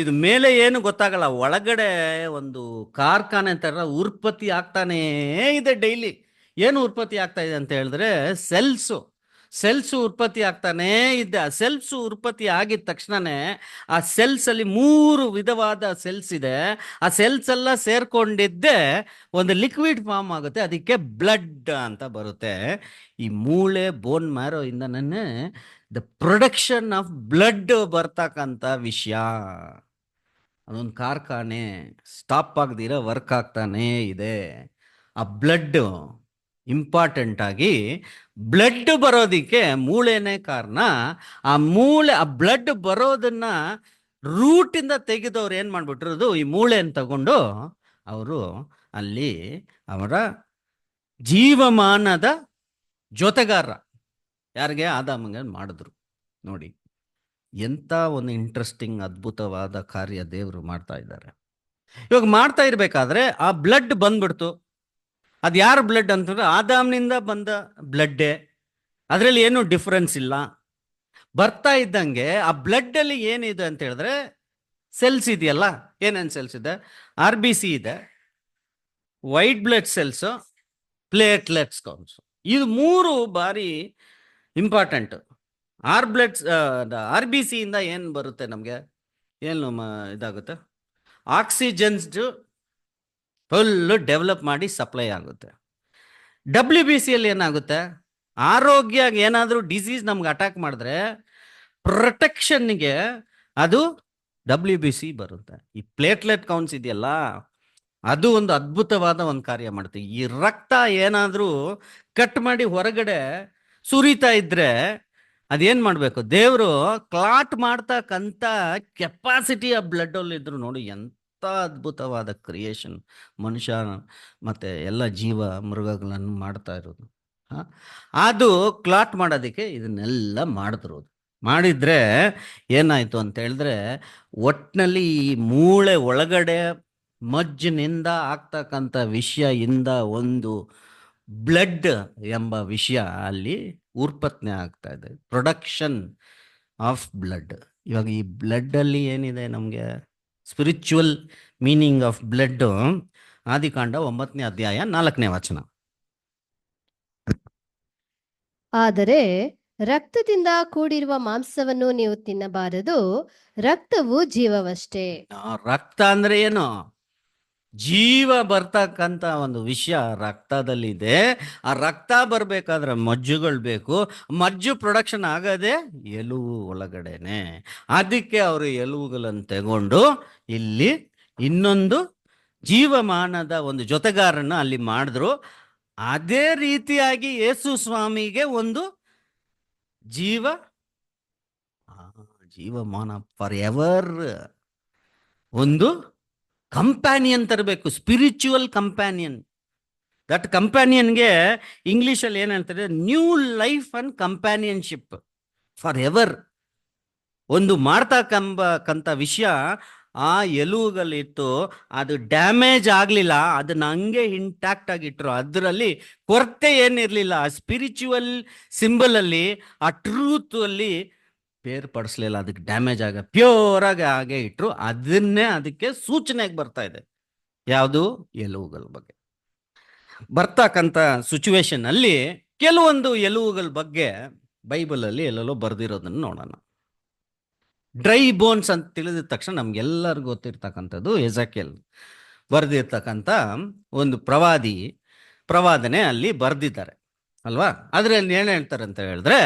ಇದು ಮೇಲೆ ಏನು ಗೊತ್ತಾಗಲ್ಲ, ಒಳಗಡೆ ಒಂದು ಕಾರ್ಖಾನೆ ಥರ ಉತ್ಪತ್ತಿ ಆಗ್ತಾನೇ ಇದೆ ಡೈಲಿ. ಏನು ಉತ್ಪತ್ತಿ ಆಗ್ತಾ ಇದೆ ಅಂತ ಹೇಳಿದ್ರೆ, ಸೆಲ್ಸು ಉತ್ಪತ್ತಿ ಆಗ್ತಾನೇ ಇದೆ. ಆ ಸೆಲ್ಸು ಉತ್ಪತ್ತಿ ಆಗಿದ ತಕ್ಷಣನೇ ಆ ಸೆಲ್ಸಲ್ಲಿ 3 ವಿಧವಾದ ಸೆಲ್ಸ್ ಇದೆ. ಆ ಸೆಲ್ಸ್ ಎಲ್ಲ ಸೇರ್ಕೊಂಡಿದ್ದೆ ಒಂದು ಲಿಕ್ವಿಡ್ ಫಾರ್ಮ್ ಆಗುತ್ತೆ, ಅದಕ್ಕೆ ಬ್ಲಡ್ ಅಂತ ಬರುತ್ತೆ. ಈ ಮೂಳೆ ಬೋನ್ ಮ್ಯಾರೋ ಇಂದನೇ ದ ಪ್ರೊಡಕ್ಷನ್ ಆಫ್ ಬ್ಲಡ್ ಬರ್ತಕ್ಕಂಥ ವಿಷಯ. ಅದೊಂದು ಕಾರ್ಖಾನೆ ಸ್ಟಾಪ್ ಆಗದಿರ ವರ್ಕ್ ಆಗ್ತಾನೇ ಇದೆ. ಆ ಬ್ಲಡ್ ಇಂಪಾರ್ಟೆಂಟ್ ಆಗಿ, ಬ್ಲಡ್ ಬರೋದಿಕ್ಕೆ ಮೂಳೆನೇ ಕಾರಣ. ಆ ಬ್ಲಡ್ ಬರೋದನ್ನ ರೂಟಿಂದ ತೆಗೆದವ್ರು ಏನು ಮಾಡ್ಬಿಟ್ರದು, ಈ ಮೂಳೆಯನ್ನು ತಗೊಂಡು ಅವರು ಅಲ್ಲಿ ಅವರ ಜೀವಮಾನದ ಜೊತೆಗಾರ ಯಾರಿಗೆ? ಆದಾಮಗೆ ಮಾಡಿದ್ರು. ನೋಡಿ ಎಂಥ ಒಂದು ಇಂಟ್ರೆಸ್ಟಿಂಗ್ ಅದ್ಭುತವಾದ ಕಾರ್ಯ ದೇವರು ಮಾಡ್ತಾ ಇದ್ದಾರೆ. ಇವಾಗ ಮಾಡ್ತಾ ಇರಬೇಕಾದ್ರೆ ಆ ಬ್ಲಡ್ ಬಂದ್ಬಿಡ್ತು. ಅದು ಯಾರ ಬ್ಲಡ್ ಅಂತಂದ್ರೆ ಆದಾಮ್ನಿಂದ ಬಂದ ಬ್ಲಡ್ಡೇ. ಅದರಲ್ಲಿ ಏನು ಡಿಫ್ರೆನ್ಸ್ ಇಲ್ಲ. ಬರ್ತಾ ಇದ್ದಂಗೆ ಆ ಬ್ಲಡ್ಡಲ್ಲಿ ಏನಿದೆ ಅಂತ ಹೇಳಿದ್ರೆ, ಸೆಲ್ಸ್ ಇದೆಯಲ್ಲ, ಏನೇನು ಸೆಲ್ಸ್ ಇದೆ? RBC ಇದೆ, white blood cells, platelets counts. ಇದು 3 ಬಾರಿ ಇಂಪಾರ್ಟೆಂಟ್. RBC ಇಂದ ಏನು ಬರುತ್ತೆ ನಮಗೆ? ಏನು ಇದಾಗುತ್ತೆ? ಆಕ್ಸಿಜನ್ಸ್ ಫುಲ್ಲು ಡೆವಲಪ್ ಮಾಡಿ ಸಪ್ಲೈ ಆಗುತ್ತೆ. WBCಯಲ್ಲಿ ಏನಾಗುತ್ತೆ? ಆರೋಗ್ಯ ಏನಾದರೂ ಡಿಸೀಸ್ ನಮ್ಗೆ ಅಟ್ಯಾಕ್ ಮಾಡಿದ್ರೆ ಪ್ರೊಟೆಕ್ಷನ್ಗೆ ಅದು WBC ಬರುತ್ತೆ. ಈ ಪ್ಲೇಟ್ಲೆಟ್ ಕೌಂಟ್ಸ್ ಇದೆಯಲ್ಲ, ಅದು ಒಂದು ಅದ್ಭುತವಾದ ಒಂದು ಕಾರ್ಯ ಮಾಡುತ್ತೆ. ಈ ರಕ್ತ ಏನಾದರೂ ಕಟ್ ಮಾಡಿ ಹೊರಗಡೆ ಸುರಿತಾ ಇದ್ರೆ ಅದೇನು ಮಾಡಬೇಕು? ದೇವರು ಕ್ಲಾಟ್ ಮಾಡ್ತಕ್ಕಂಥ ಕೆಪಾಸಿಟಿ ಆ ಬ್ಲಡ್ಡಲ್ಲಿ ಇದ್ರು. ನೋಡಿ ಎಂಥ ಅದ್ಭುತವಾದ ಕ್ರಿಯೇಷನ್ ಮನುಷ್ಯ ಮತ್ತು ಎಲ್ಲ ಜೀವ ಮೃಗಗಳನ್ನು ಮಾಡ್ತಾ ಇರೋದು. ಅದು ಕ್ಲಾಟ್ ಮಾಡೋದಕ್ಕೆ ಇದನ್ನೆಲ್ಲ ಮಾಡಿದ್ರೆ ಏನಾಯಿತು ಅಂತ ಹೇಳಿದ್ರೆ, ಒಟ್ಟಿನಲ್ಲಿ ಈ ಮೂಳೆ ಒಳಗಡೆ ಮಜ್ಜಿನಿಂದ ಆಗ್ತಕ್ಕಂಥ ವಿಷಯದಿಂದ ಒಂದು ಬ್ಲಡ್ ಎಂಬ ವಿಷಯ ಅಲ್ಲಿ ಉತ್ಪತ್ತಿ ಆಗ್ತಾ ಇದೆ. Production of blood. ಇವಾಗ ಈ ಬ್ಲಡ್ಡಲ್ಲಿ ಏನಿದೆ ನಮಗೆ? Spiritual meaning of blood. ಆದಿಕಾಂಡ 9ನೇ ಅಧ್ಯಾಯ 4ನೇ ವಚನ. ಆದರೆ ರಕ್ತದಿಂದ ಕೂಡಿರುವ ಮಾಂಸವನ್ನು ನೀವು ತಿನ್ನಬಾರದು, ರಕ್ತವು ಜೀವವಷ್ಟೇ. ರಕ್ತ ಅಂದ್ರೆ ಏನು? ಜೀವ ಬರ್ತಕ್ಕಂಥ ಒಂದು ವಿಷಯ ರಕ್ತದಲ್ಲಿದೆ. ಆ ರಕ್ತ ಬರಬೇಕಾದ್ರೆ ಮಜ್ಜುಗಳು ಬೇಕು. ಮಜ್ಜು ಪ್ರೊಡಕ್ಷನ್ ಆಗದೆ ಎಲುವು ಒಳಗಡೆನೆ. ಅದಕ್ಕೆ ಅವರು ಎಲುವುಗಳನ್ನು ತಗೊಂಡು ಇಲ್ಲಿ ಇನ್ನೊಂದು ಜೀವಮಾನದ ಒಂದು ಜೊತೆಗಾರನ ಅಲ್ಲಿ ಮಾಡಿದ್ರು. ಅದೇ ರೀತಿಯಾಗಿ ಯೇಸು ಸ್ವಾಮಿಗೆ ಒಂದು ಜೀವ ಜೀವಮಾನ ಫಾರ್ ಎವರ್ ಒಂದು ಕಂಪ್ಯಾನಿಯನ್ ತರಬೇಕು, ಸ್ಪಿರಿಚುವಲ್ ಕಂಪ್ಯಾನಿಯನ್. ದಟ್ ಕಂಪ್ಯಾನಿಯನ್ಗೆ ಇಂಗ್ಲಿಷಲ್ಲಿ ಏನು ಹೇಳ್ತಾರೆ, new life and companionship for ever. ಒಂದು ಮಾಡ್ತಕ್ಕಂಥ ವಿಷಯ ಆ ಎಲುವುಗಳಿತ್ತು, ಅದು ಡ್ಯಾಮೇಜ್ ಆಗಲಿಲ್ಲ, ಅದನ್ನ ಹಂಗೆ ಇಂಟ್ಯಾಕ್ಟ್ ಆಗಿಟ್ರು. ಅದರಲ್ಲಿ ಕೊರತೆ ಏನಿರಲಿಲ್ಲ. ಆ ಸ್ಪಿರಿಚುವಲ್ ಸಿಂಬಲಲ್ಲಿ, ಆ ಟ್ರೂತ್ ಅಲ್ಲಿ ಬೇರ್ಪಡಿಸ್ಲಿಲ್ಲ, ಅದಕ್ಕೆ ಡ್ಯಾಮೇಜ್ ಪ್ಯೂರ್ ಆಗಿ ಹಾಗೆ ಇಟ್ರು. ಅದನ್ನೇ ಅದಕ್ಕೆ ಸೂಚನೆಗೆ ಬರ್ತಾ ಇದೆ. ಯಾವುದು? ಎಲುವುಗಳ ಬಗ್ಗೆ ಬರ್ತಕ್ಕಂಥ ಸಿಚುವೇಶನ್ ಅಲ್ಲಿ ಕೆಲವೊಂದು ಎಲುವುಗಳ ಬಗ್ಗೆ ಬೈಬಲಲ್ಲಿ ಎಲ್ಲೆಲ್ಲೋ ಬರ್ದಿರೋದನ್ನು ನೋಡೋಣ. ಡ್ರೈ ಬೋನ್ಸ್ ಅಂತ ತಿಳಿದ ತಕ್ಷಣ ನಮ್ಗೆಲ್ಲರಿಗೂ ಗೊತ್ತಿರ್ತಕ್ಕಂಥದ್ದು ಎಜೆಕಿಯೇಲ್ ಬರ್ದಿರ್ತಕ್ಕಂಥ ಒಂದು ಪ್ರವಾದನೆ ಅಲ್ಲಿ ಬರ್ದಿದ್ದಾರೆ ಅಲ್ವಾ. ಅದ್ರಲ್ಲಿ ಏನು ಹೇಳ್ತಾರೆ ಅಂತ ಹೇಳಿದ್ರೆ,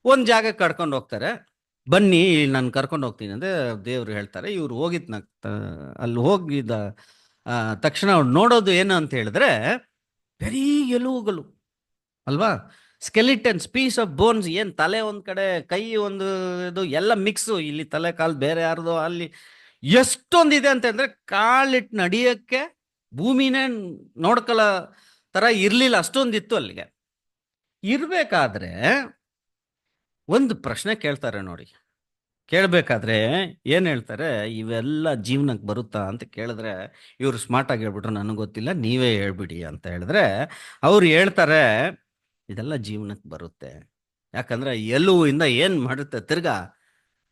ಒಂದು ಜಾಗಕ್ಕೆ ಕರ್ಕೊಂಡು ಹೋಗ್ತಾರೆ. ಬನ್ನಿ ನಾನು ಕರ್ಕೊಂಡು ಹೋಗ್ತೀನಿ ಅಂದರೆ ದೇವ್ರು ಹೇಳ್ತಾರೆ. ಇವ್ರು ಅಲ್ಲಿ ಹೋಗಿದ್ದ ತಕ್ಷಣ ಅವ್ರು ನೋಡೋದು ಏನು ಅಂತ ಹೇಳಿದ್ರೆ, ಬರೀ ಎಲುವುಗಳು ಅಲ್ವಾ, ಸ್ಕೆಲಿಟನ್ಸ್, ಪೀಸ್ ಆಫ್ ಬೋನ್ಸ್. ಏನು ತಲೆ ಒಂದು ಕಡೆ, ಕೈ ಒಂದು, ಇದು ಎಲ್ಲ ಮಿಕ್ಸು. ಇಲ್ಲಿ ತಲೆ ಕಾಲು ಬೇರೆ ಯಾರ್ದು, ಅಲ್ಲಿ ಎಷ್ಟೊಂದಿದೆ ಅಂತಂದ್ರೆ ಕಾಲಿಟ್ಟು ನಡಿಯೋಕ್ಕೆ ಭೂಮಿನೇ ನೋಡ್ಕೊಳ್ಳೋ ಥರ ಇರಲಿಲ್ಲ, ಅಷ್ಟೊಂದಿತ್ತು ಅಲ್ಲಿಗೆ. ಇರಬೇಕಾದ್ರೆ ಒಂದು ಪ್ರಶ್ನೆ ಕೇಳ್ತಾರೆ ನೋಡಿ. ಕೇಳಬೇಕಾದ್ರೆ ಏನು ಹೇಳ್ತಾರೆ, ಇವೆಲ್ಲ ಜೀವನಕ್ಕೆ ಬರುತ್ತಾ ಅಂತ ಕೇಳಿದ್ರೆ, ಇವರು ಸ್ಮಾರ್ಟಾಗಿ ಹೇಳ್ಬಿಟ್ರು, ನನಗೆ ಗೊತ್ತಿಲ್ಲ, ನೀವೇ ಹೇಳ್ಬಿಡಿ ಅಂತ ಹೇಳಿದ್ರೆ, ಅವ್ರು ಹೇಳ್ತಾರೆ ಇದೆಲ್ಲ ಜೀವನಕ್ಕೆ ಬರುತ್ತೆ. ಯಾಕಂದ್ರೆ ಎಲುವಿಂದ ಏನು ಮಾಡುತ್ತೆ, ತಿರ್ಗಾ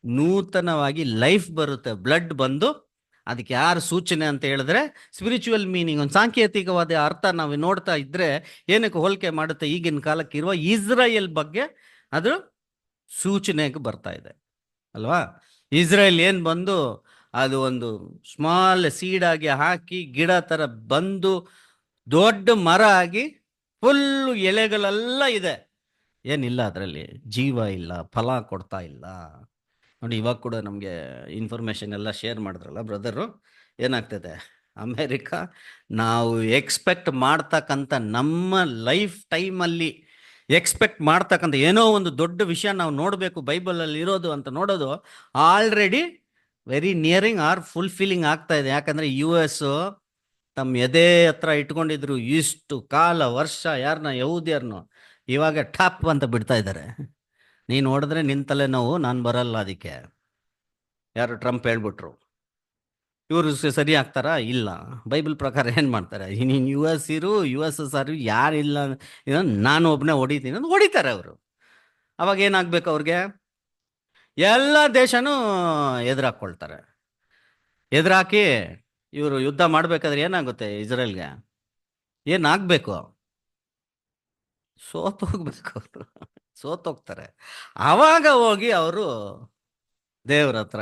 ನೂತನವಾಗಿ ಲೈಫ್ ಬರುತ್ತೆ, ಬ್ಲಡ್ ಬಂದು. ಅದಕ್ಕೆ ಯಾರು ಸೂಚನೆ ಅಂತ ಹೇಳಿದ್ರೆ ಸ್ಪಿರಿಚುವಲ್ ಮೀನಿಂಗ್, ಒಂದು ಸಾಂಕೇತಿಕವಾದ ಅರ್ಥ ನಾವು ನೋಡ್ತಾ ಇದ್ರೆ ಏನಕ್ಕೆ ಹೋಲಿಕೆ ಮಾಡುತ್ತೆ, ಈಗಿನ ಕಾಲಕ್ಕೆ ಇರುವ ಇಸ್ರಾಯೇಲ್ ಬಗ್ಗೆ ಅದು ಸೂಚನೆಗೆ ಬರ್ತಾ ಇದೆ ಅಲ್ವಾ. ಇಸ್ರಾಯೇಲ್ ಏನು ಬಂದು ಅದು ಒಂದು ಸ್ಮಾಲ್ ಸೀಡ್ ಆಗಿ ಹಾಕಿ ಗಿಡ ಥರ ಬಂದು ದೊಡ್ಡ ಮರ ಆಗಿ ಫುಲ್ಲು ಎಲೆಗಳೆಲ್ಲ ಇದೆ, ಏನಿಲ್ಲ ಅದರಲ್ಲಿ, ಜೀವ ಇಲ್ಲ, ಫಲ ಕೊಡ್ತಾ ಇಲ್ಲ. ನೋಡಿ, ಇವಾಗ ಕೂಡ ನಮಗೆ ಇನ್ಫಾರ್ಮೇಶನ್ ಎಲ್ಲ ಶೇರ್ ಮಾಡಿದ್ರಲ್ಲ ಬ್ರದರು, ಏನಾಗ್ತದೆ ಅಮೇರಿಕಾ ನಾವು ಎಕ್ಸ್ಪೆಕ್ಟ್ ಮಾಡ್ತಕ್ಕಂಥ ನಮ್ಮ ಲೈಫ್ ಟೈಮಲ್ಲಿ ಎಕ್ಸ್ಪೆಕ್ಟ್ ಮಾಡ್ತಕ್ಕಂಥ ಏನೋ ಒಂದು ದೊಡ್ಡ ವಿಷಯ ನಾವು ನೋಡಬೇಕು ಬೈಬಲಲ್ಲಿ ಇರೋದು ಅಂತ ನೋಡೋದು already very nearing or fulfilling ಆಗ್ತಾ ಇದೆ. ಯಾಕಂದರೆ US ತಮ್ಮ ಎದೆ ಹತ್ರ ಇಟ್ಕೊಂಡಿದ್ರು ಇಷ್ಟು ಕಾಲ ವರ್ಷ ಯಾರನ್ನ, ಯಹೂದ್ಯರನ್ನು, ಇವಾಗ ಠಾಪ್ ಅಂತ ಬಿಡ್ತಾ ಇದ್ದಾರೆ. ನೀನು ನೋಡಿದ್ರೆ ನಿನ್ನ ತಲೆ ನೋವು, ನಾನು ಬರಲ್ಲ ಅದಕ್ಕೆ. ಯಾರು ಟ್ರಂಪ್ ಹೇಳ್ಬಿಟ್ರು. ಇವರು ಸರಿ ಆಗ್ತಾರಾ? ಇಲ್ಲ. ಬೈಬಲ್ ಪ್ರಕಾರ ಏನು ಮಾಡ್ತಾರೆ, ನೀನು US ಇರು, USSR ಯಾರಿಲ್ಲ, ನಾನು ಒಬ್ಬನೇ ಹೊಡಿತೀನಿ ಅಂತ ಹೊಡಿತಾರೆ ಅವರು. ಅವಾಗ ಏನಾಗಬೇಕು ಅವ್ರಿಗೆ? ಎಲ್ಲ ದೇಶನೂ ಎದುರಾಕೊಳ್ತಾರೆ. ಎದುರಾಕಿ ಇವರು ಯುದ್ಧ ಮಾಡಬೇಕಾದ್ರೆ ಏನಾಗುತ್ತೆ, ಇಸ್ರೇಲ್ಗೆ ಏನಾಗಬೇಕು? ಸೋತೋಗ್ಬೇಕು ಅವರು, ಸೋತೋಗ್ತಾರೆ. ಆವಾಗ ಹೋಗಿ ಅವರು ದೇವ್ರ ಹತ್ರ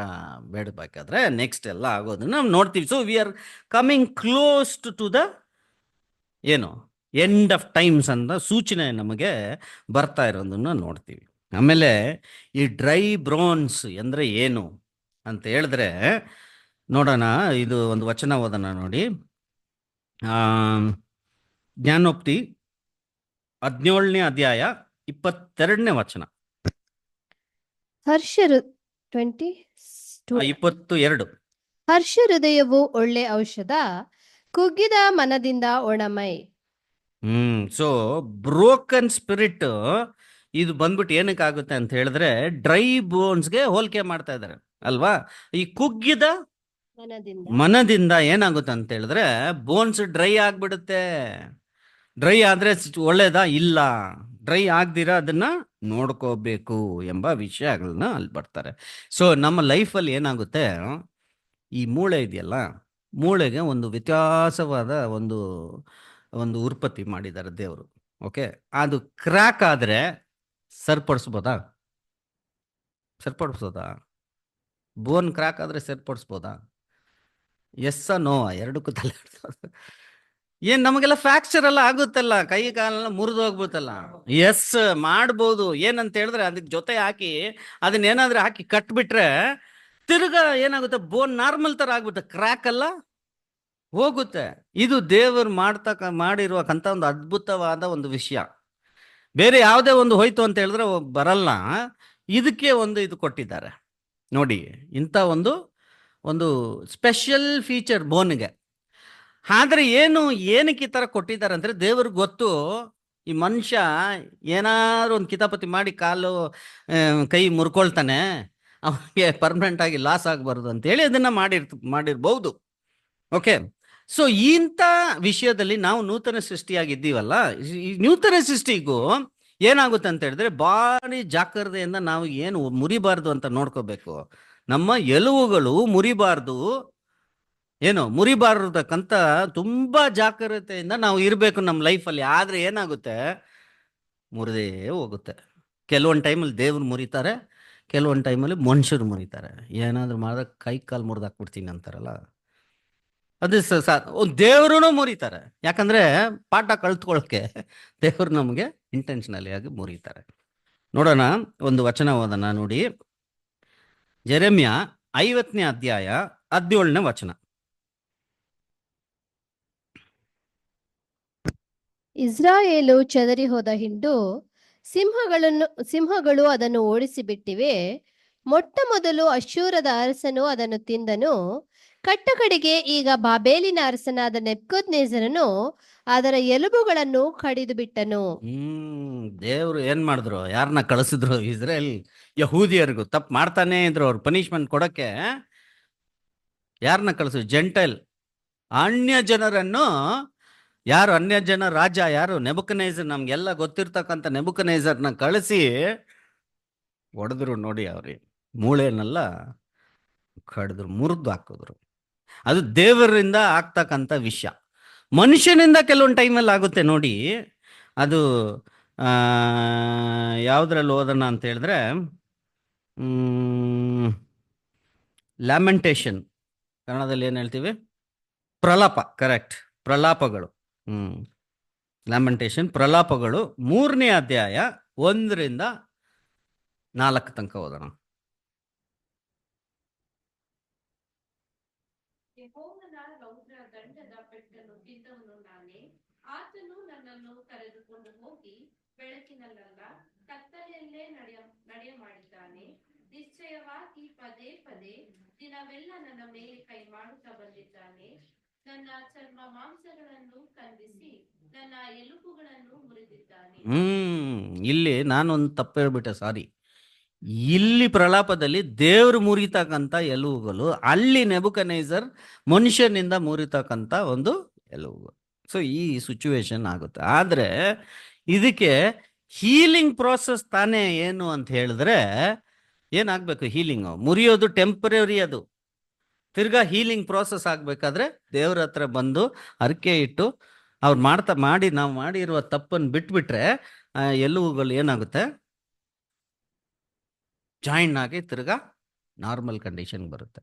ಬೇಡಬೇಕಾದ್ರೆ ನೆಕ್ಸ್ಟ್ ಎಲ್ಲ ಆಗೋದನ್ನ ನಾವು ನೋಡ್ತೀವಿ. So we are coming close to the ಏನು ಎಂಡ್ ಆಫ್ ಟೈಮ್ಸ್ ಅಂತ ಸೂಚನೆ ನಮಗೆ ಬರ್ತಾ ಇರೋದನ್ನ ನೋಡ್ತೀವಿ. ಆಮೇಲೆ ಈ ಡ್ರೈ ಬ್ರೋನ್ಸ್ ಅಂದರೆ ಏನು ಅಂತ ಹೇಳಿದ್ರೆ ನೋಡೋಣ. ಇದು ಒಂದು ವಚನ ಓದೋಣ ನೋಡಿ. ಜ್ಞಾನೋಕ್ತಿ 17ನೇ ಅಧ್ಯಾಯ 22ನೇ ವಚನ. 22. ಹರ್ಷ ಹೃದಯವು ಒಳ್ಳೆ ಔಷಧ, ಕುಗ್ಗಿದ ಮನದಿಂದ ಒಣಮೈ. ಸೊ ಬ್ರೋಕನ್ ಸ್ಪಿರಿಟ್ ಇದು ಬಂದ್ಬಿಟ್ಟು ಏನಕ್ಕಾಗುತ್ತೆ ಅಂತ ಹೇಳಿದ್ರೆ ಡ್ರೈ ಬೋನ್ಸ್ಗೆ ಹೋಲಿಕೆ ಮಾಡ್ತಾ ಇದ್ದಾರೆ ಅಲ್ವಾ. ಈ ಕುಗ್ಗಿದ ಮನದಿಂದ ಏನಾಗುತ್ತೆ ಅಂತ ಹೇಳಿದ್ರೆ ಬೋನ್ಸ್ ಡ್ರೈ ಆಗ್ಬಿಡುತ್ತೆ. ಡ್ರೈ ಆದ್ರೆ ಒಳ್ಳೇದಾ? ಇಲ್ಲ. ಡ್ರೈ ಆಗ್ದಿರ ಅದನ್ನ ನೋಡ್ಕೋಬೇಕು ಎಂಬ ವಿಷಯಗಳನ್ನ ಅಲ್ಲಿ ಬರ್ತಾರೆ. ಸೊ ನಮ್ಮ ಲೈಫಲ್ಲಿ ಏನಾಗುತ್ತೆ, ಈ ಮೂಳೆ ಇದೆಯಲ್ಲ, ಮೂಳೆಗೆ ಒಂದು ವ್ಯತ್ಯಾಸವಾದ ಒಂದು ಉತ್ಪತ್ತಿ ಮಾಡಿದ್ದಾರೆ ದೇವರು. ಓಕೆ, ಅದು ಕ್ರ್ಯಾಕ್ ಆದರೆ ಸರಿಪಡಿಸ್ಬೋದಾ? ಬೋನ್ ಕ್ರ್ಯಾಕ್ ಆದರೆ ಸರಿಪಡಿಸ್ಬೋದಾ? ಎಸ್ ನೋ ಎರಡಕ್ಕೂ ತಲೆ ಆಡ್ಸೋದು. ಏನ್ ನಮಗೆಲ್ಲ ಫ್ರಾಕ್ಚರ್ ಎಲ್ಲ ಆಗುತ್ತಲ್ಲ, ಕೈ ಕಾಲೆಲ್ಲ ಮುರಿದು ಹೋಗ್ಬಿಡುತ್ತಲ್ಲ. ಎಸ್ ಮಾಡ್ಬೋದು. ಏನಂತ ಹೇಳಿದ್ರೆ ಅದಕ್ಕೆ ಜೊತೆ ಹಾಕಿ ಅದನ್ನ ಏನಾದ್ರೂ ಹಾಕಿ ಕಟ್ಬಿಟ್ರೆ ತಿರ್ಗಾ ಏನಾಗುತ್ತೆ, ಬೋನ್ ನಾರ್ಮಲ್ ತರ ಆಗ್ಬಿಡುತ್ತೆ, ಕ್ರ್ಯಾಕ್ ಎಲ್ಲ ಹೋಗುತ್ತೆ. ಇದು ದೇವರು ಮಾಡಿರುವಂತ ಒಂದು ಅದ್ಭುತವಾದ ಒಂದು ವಿಷಯ. ಬೇರೆ ಯಾವುದೇ ಒಂದು ಹೋಯ್ತು ಅಂತ ಹೇಳಿದ್ರೆ ಬರಲ್ಲ. ಇದಕ್ಕೆ ಒಂದು ಇದು ಕೊಟ್ಟಿದ್ದಾರೆ ನೋಡಿ, ಇಂಥ ಒಂದು ಒಂದು ಸ್ಪೆಷಲ್ ಫೀಚರ್ ಬೋನ್ಗೆ. ಆದ್ರೆ ಏನಕ್ಕೆ ಈ ತರ ಕೊಟ್ಟಿದ್ದಾರೆ ಅಂದ್ರೆ ದೇವ್ರಿಗೆ ಗೊತ್ತು, ಈ ಮನುಷ್ಯ ಏನಾದ್ರು ಒಂದು ಕಿತಾಪತಿ ಮಾಡಿ ಕಾಲು ಕೈ ಮುರ್ಕೊಳ್ತಾನೆ, ಅವನಿಗೆ ಪರ್ಮನೆಂಟ್ ಆಗಿ ಲಾಸ್ ಆಗಬಾರ್ದು ಅಂತೇಳಿ ಅದನ್ನ ಮಾಡಿರ್ಬಹುದು. ಓಕೆ, ಸೊ ಇಂಥ ವಿಷಯದಲ್ಲಿ ನಾವು ನೂತನ ಸೃಷ್ಟಿಯಾಗಿದ್ದೀವಲ್ಲ, ಈ ನೂತನ ಸೃಷ್ಟಿಗೂ ಏನಾಗುತ್ತೆ ಅಂತ ಹೇಳಿದ್ರೆ ಭಾರಿ ಜಾಗ್ರತೆಯಿಂದ ನಾವು ಏನು ಮುರಿಬಾರ್ದು ಅಂತ ನೋಡ್ಕೋಬೇಕು. ನಮ್ಮ ಎಲುಬುಗಳು ಮುರಿಬಾರ್ದಕ್ಕಂತ ತುಂಬಾ ಜಾಗ್ರತೆಯಿಂದ ನಾವು ಇರಬೇಕು ನಮ್ಮ ಲೈಫಲ್ಲಿ. ಆದ್ರೆ ಏನಾಗುತ್ತೆ, ಮುರಿದೇ ಹೋಗುತ್ತೆ. ಕೆಲವೊಂದು ಟೈಮಲ್ಲಿ ದೇವ್ರು ಮುರಿತಾರೆ, ಕೆಲವೊಂದು ಟೈಮಲ್ಲಿ ಮನುಷ್ಯರು ಮುರಿತಾರೆ. ಏನಾದ್ರು ಮಾಡಿದ್ರೆ ಕೈ ಕಾಲು ಮುರಿದಾಕ್ಬಿಡ್ತೀನಿ ಅಂತಾರಲ್ಲ, ಅದು ಒಂದು ದೇವ್ರೂ ಮುರಿತಾರೆ. ಯಾಕಂದ್ರೆ ಪಾಠ ಕಳ್ತ್ಕೊಳಕ್ಕೆ ದೇವ್ರು ನಮಗೆ ಇಂಟೆನ್ಷನಲಿ ಆಗಿ ಮುರಿತಾರೆ. ನೋಡೋಣ, ಒಂದು ವಚನ ಓದೋಣ ನೋಡಿ. ಜೆರೆಮ್ಯ 50ನೇ ಅಧ್ಯಾಯ 17ನೇ ವಚನ. ಇಸ್ರಾಯೇಲು ಚದರಿ ಹೋದ ಹಿಂಡು ಸಿಂಹಗಳು ಅದನ್ನು ಓಡಿಸಿ ಬಿಟ್ಟಿವೆ. ಮೊಟ್ಟ ಮೊದಲು ಅಶ್ಶೂರದ ಅರಸನು ಅದನ್ನು ತಿಂದನು. ಕಟ್ಟಕಡೆಗೆ ಈಗ ಬಾಬೇಲಿನ ಅರಸನಾದ ನೆಬೂಕದ್ನೆಚ್ಚರನು ಅದರ ಎಲುಬುಗಳನ್ನು ಕಡಿದು ಬಿಟ್ಟನು. ದೇವ್ರು ಏನ್ ಮಾಡಿದ್ರು, ಯಾರನ್ನ ಕಳಿಸಿದ್ರು? ಇಸ್ರೇಲ್ ಯಹೂದಿಯರಿಗೂ ತಪ್ಪು ಮಾಡ್ತಾನೆ ಇದ್ರು, ಅವ್ರು ಪನಿಷ್ಮೆಂಟ್ ಕೊಡಕ್ಕೆ ಯಾರನ್ನ ಕಳಿಸಿದ್ರು? ಜೆಂಟೈಲ್ ಅನ್ಯ ಜನರನ್ನು. ಯಾರು ಅನ್ಯ ಜನ ರಾಜ? ಯಾರು? ನೆಬೂಕದ್ನೆಚ್ಚರ್. ನಮ್ಗೆಲ್ಲ ಗೊತ್ತಿರ್ತಕ್ಕಂಥ ನೆಬೂಕದ್ನೆಚ್ಚರ್ನ ಕಳಿಸಿ ಹೊಡೆದ್ರು ನೋಡಿ. ಅವ್ರಿಗೆ ಮೂಳೆನೆಲ್ಲ ಕಡಿದ್ರು, ಮುರಿದು ಹಾಕಿದ್ರು. ಅದು ದೇವರಿಂದ ಆಗ್ತಕ್ಕಂಥ ವಿಷಯ. ಮನುಷ್ಯನಿಂದ ಕೆಲವೊಂದು ಟೈಮಲ್ಲಿ ಆಗುತ್ತೆ ನೋಡಿ. ಅದು ಯಾವುದ್ರಲ್ಲಿ ಓದೋಣ ಅಂತ ಹೇಳಿದ್ರೆ ಲ್ಯಾಮೆಂಟೇಷನ್, ಕನ್ನಡದಲ್ಲಿ ಏನು ಹೇಳ್ತೀವಿ? ಪ್ರಲಾಪ. ಕರೆಕ್ಟ್, ಪ್ರಲಾಪಗಳು. ಲ್ಯಾಮೆಂಟೇಷನ್, ಪ್ರಲಾಪಗಳು 3ನೇ ಅಧ್ಯಾಯ 1ರಿಂದ 4 ತನಕ ಓದೋಣ. ಯೆಹೋವನ ರೌದ್ರ ದಂಡದ ಪೆಟ್ಟನ್ನು ತಿಂದವನು ನಾನೇ. ಆತನು ನನ್ನನ್ನು ಕರೆದುಕೊಂಡು ಹೋಗಿ ಬೆಳಕಿನಲ್ಲ ಕತ್ತಲೆಯಲ್ಲೇ ನಡೆಯ ಮಾಡಿದ್ದಾನೆ. ನಿಶ್ಚಯವಾಗಿ ಪದೇ ಪದೇ ದಿನವೆಲ್ಲ ನನ್ನ ಮೇಲೆ ಕೈ ಮಾಡುತ್ತಾ ಬಂದಿದ್ದಾನೆ. ನನ್ನ ಚರ್ಮ ಮಾಂಸಗಳನ್ನು ಖಂಡಿಸಿ ನನ್ನ ಎಲುಬುಗಳನ್ನು ಮುರಿದಿದ್ದಾನೆ. ಇಲ್ಲಿ ನಾನೊಂದು ತಪ್ಪು ಹೇಳ್ಬಿಟ್ಟೆ, ಸಾರಿ. ಇಲ್ಲಿ ಪ್ರಲಾಪದಲ್ಲಿ ದೇವರು ಮುರಿತಕ್ಕಂಥ ಎಲುಬುಗಳು, ಅಲ್ಲಿ ನೆಬೂಕದ್ನೆಚ್ಚರ್ ಮನುಷ್ಯನಿಂದ ಮುರಿತಕ್ಕಂಥ ಒಂದು ಎಲುಬುಗಳು. ಸೊ ಈ ಸಿಚುವೇಶನ್ ಆಗುತ್ತೆ. ಆದ್ರೆ ಇದಕ್ಕೆ ಹೀಲಿಂಗ್ ಪ್ರೋಸೆಸ್ ತಾನೇ ಏನು ಅಂತ ಹೇಳಿದ್ರೆ ಏನಾಗಬೇಕು? ಹೀಲಿಂಗ್ ಮುರಿಯೋದು ಟೆಂಪರರಿ, ಅದು ತಿರ್ಗಾ ಹೀಲಿಂಗ್ ಪ್ರೋಸೆಸ್ ಆಗ್ಬೇಕಾದ್ರೆ ದೇವ್ರ ಹತ್ರ ಬಂದು ಹರಕೆ ಇಟ್ಟು ಅವ್ರು ನಾವು ಮಾಡಿರುವ ತಪ್ಪನ್ನು ಬಿಟ್ಬಿಟ್ರೆ ಎಲುಬುಗಳು ಏನಾಗುತ್ತೆ? ಜಾಯಿನ್ ಆಗಿ ತಿರ್ಗಾ ನಾರ್ಮಲ್ ಕಂಡೀಷನ್ ಬರುತ್ತೆ.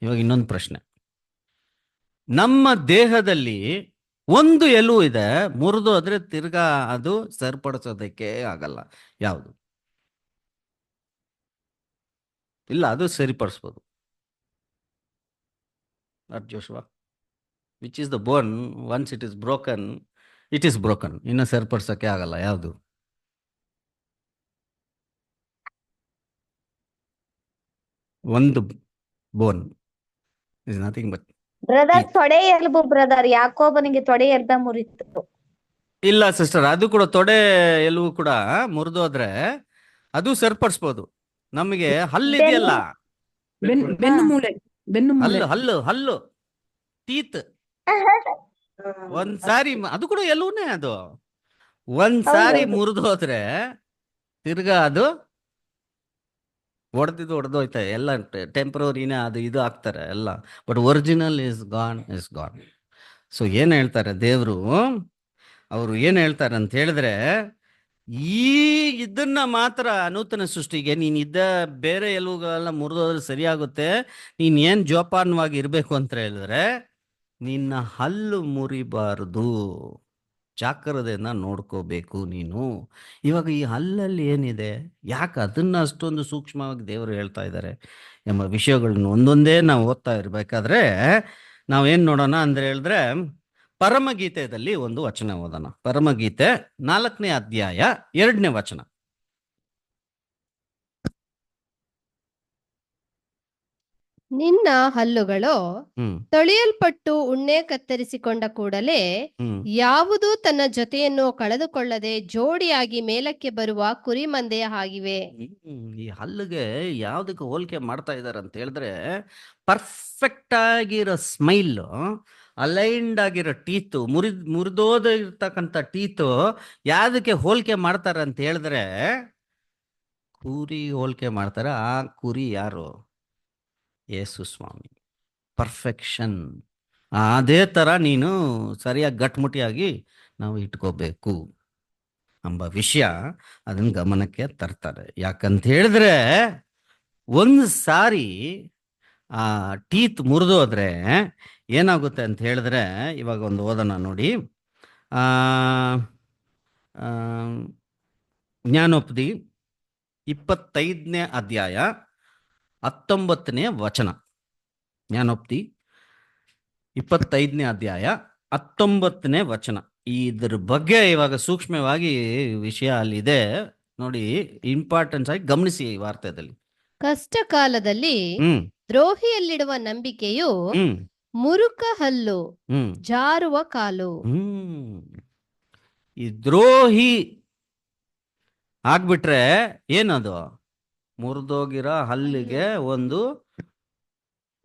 ಇವಾಗ ಇನ್ನೊಂದು ಪ್ರಶ್ನೆ, ನಮ್ಮ ದೇಹದಲ್ಲಿ ಒಂದು ಎಲುಬು ಇದೆ, ಮುರಿದು ಆದ್ರೆ ತಿರ್ಗಾ ಅದು ಸರಿಪಡಿಸೋದಕ್ಕೆ ಆಗಲ್ಲ. ಯಾವುದು? ಇಲ್ಲ, ಅದು ಸರಿಪಡಿಸ್ಬೋದು. Joshua, which is the bone once it is broken, it is broken, ಇನ್ನು ಸರಿಪಡಿಸೋಕೆ ಆಗಲ್ಲ. ಯಾವುದು? ಒಂದು bone is nothing but brother, ತೊಡೆ ಎಲುಬು ಬ್ರದರ್. ಯಾಕೋಬನಿಗೆ ತೊಡೆ ಎಲ್ಬ ಮುರಿತು. ಇಲ್ಲ ಸಿಸ್ಟರ್, ಅದು ಕೂಡ ತೊಡೆ ಎಲುಬು ಕೂಡ ಮುರಿದೋದ್ರೆ ಅದು ಸರಿಪಡಿಸ್ಬೋದು. ನಮಗೆ ಹಲ್ಲಿದೆಯಲ್ಲ, ಹಲ್ಲು ಟೀತ್, ಒಂದ್ಸಾರಿ ಅದು ಕೂಡ ಎಲುಬುನೇ. ಅದು ಒಂದ್ಸಾರಿ ಮುರಿದೋದ್ರೆ ತಿರ್ಗಾ ಅದು ಹೊಡೆದೋಯ್ತಾರೆ. ಎಲ್ಲ ಟೆಂಪ್ರವರಿನೇ, ಅದು ಇದು ಆಗ್ತಾರೆ ಎಲ್ಲ. But original is gone. So ಏನು ಹೇಳ್ತಾರೆ ದೇವರು? ಅವರು ಏನು ಹೇಳ್ತಾರೆ ಅಂತ ಹೇಳಿದ್ರೆ, ಈ ಇದನ್ನ ಮಾತ್ರ ನೂತನ ಸೃಷ್ಟಿಗೆ ನೀನಿದ್ದ ಬೇರೆ ಎಲುಬುಗಳೆಲ್ಲ ಮುರಿದೋದ್ರೆ ಸರಿಯಾಗುತ್ತೆ, ನೀನ್ ಏನ್ ಜೋಪಾನವಾಗಿ ಇರ್ಬೇಕು ಅಂತ ಹೇಳಿದ್ರೆ ನಿನ್ನ ಹಲ್ಲು ಮುರಿಬಾರದು, ಜಾಗ್ರತೆಯನ್ನ ನೋಡ್ಕೋಬೇಕು ನೀನು. ಇವಾಗ ಈ ಹಲ್ಲಲ್ಲಿ ಏನಿದೆ, ಯಾಕೆ ಅದನ್ನ ಅಷ್ಟೊಂದು ಸೂಕ್ಷ್ಮವಾಗಿ ದೇವರು ಹೇಳ್ತಾ ಇದ್ದಾರೆ ಎಂಬ ವಿಷಯಗಳನ್ನ ಒಂದೊಂದೇ ನಾವು ಓದ್ತಾ ಇರ್ಬೇಕಾದ್ರೆ ನಾವೇನ್ ನೋಡೋಣ ಅಂದ್ರೆ ಹೇಳಿದ್ರೆ, ಪರಮಗೀತೆಯಲ್ಲಿ ಒಂದು ವಚನ ಓದೋಣ. ಪರಮಗೀತೆ 4ನೇ ಅಧ್ಯಾಯ 2ನೇ ವಚನ. ನಿನ್ನ ಹಲ್ಲುಗಳು ಹ್ಮ್ ತೊಳೆಯಲ್ಪಟ್ಟು ಉಣ್ಣೆ ಕತ್ತರಿಸಿಕೊಂಡ ಕೂಡಲೇ ಹ್ಮ್ ಯಾವುದೂ ತನ್ನ ಜೊತೆಯನ್ನು ಕಳೆದುಕೊಳ್ಳದೆ ಜೋಡಿಯಾಗಿ ಮೇಲಕ್ಕೆ ಬರುವ ಕುರಿಮಂದೆಯ ಹಾಗಿವೆ. ಈ ಹಲ್ಲಿಗೆ ಯಾವ್ದಕ್ಕೆ ಹೋಲಿಕೆ ಮಾಡ್ತಾ ಇದ್ದಾರೆ ಅಂತ ಹೇಳಿದ್ರೆ, ಪರ್ಫೆಕ್ಟ್ ಆಗಿರೋ ಸ್ಮೈಲ್, ಅಲೈನ್ಡ್ ಆಗಿರೋ ಟೀತು, ಮುರಿದೋದಿರ್ತಕ್ಕಂಥ ಟೀತು ಯಾವ್ದಕ್ಕೆ ಹೋಲಿಕೆ ಮಾಡ್ತಾರೆ ಅಂತ ಹೇಳಿದ್ರೆ ಕುರಿ ಹೋಲಿಕೆ ಮಾಡ್ತಾರೆ. ಆ ಕುರಿ ಯಾರು? ಯೇಸು ಸ್ವಾಮಿ. ಪರ್ಫೆಕ್ಷನ್. ಅದೇ ತರ ನೀನು ಸರಿಯಾಗಿ ಗಟ್ಮುಟಿಯಾಗಿ ನಾವು ಇಟ್ಕೋಬೇಕು ಎಂಬ ವಿಷಯ ಅದನ್ನ ಗಮನಕ್ಕೆ ತರ್ತಾರೆ. ಯಾಕಂತ ಹೇಳಿದ್ರೆ ಒಂದು ಸಾರಿ ಆ ಟೀತ್ ಮುರಿದೋದ್ರೆ ಏನಾಗುತ್ತೆ ಅಂತ ಹೇಳಿದ್ರೆ, ಇವಾಗ ಒಂದು ಓದೋಣ ನೋಡಿ. ಆ ಆ, ಜ್ಞಾನೋಕ್ತಿ 25ನೇ ಅಧ್ಯಾಯ 19ನೇ ವಚನ. ಜ್ಞಾನೋಕ್ತಿ 25ನೇ ಅಧ್ಯಾಯ 19ನೇ ವಚನ. ಇದ್ರ ಬಗ್ಗೆ ಇವಾಗ ಸೂಕ್ಷ್ಮವಾಗಿ ವಿಷಯ ಅಲ್ಲಿದೆ ನೋಡಿ, ಇಂಪಾರ್ಟೆನ್ಸ್ ಆಗಿ ಗಮನಿಸಿ ಈ ವಾರ್ತೆಯಲ್ಲಿ. ಕಷ್ಟ ಕಾಲದಲ್ಲಿ ಹ್ಮ್ ದ್ರೋಹಿಯಲ್ಲಿಡುವ ನಂಬಿಕೆಯು ಹ್ಮ್ ಮುರುಕ ಹಲ್ಲು, ಹ್ಮ್ ಜಾರುವ ಕಾಲು. ಈ ದ್ರೋಹಿ ಆಗ್ಬಿಟ್ರೆ ಏನದು? ಮುರಿದೋಗಿರೋ ಹಲ್ಲಿಗೆ ಒಂದು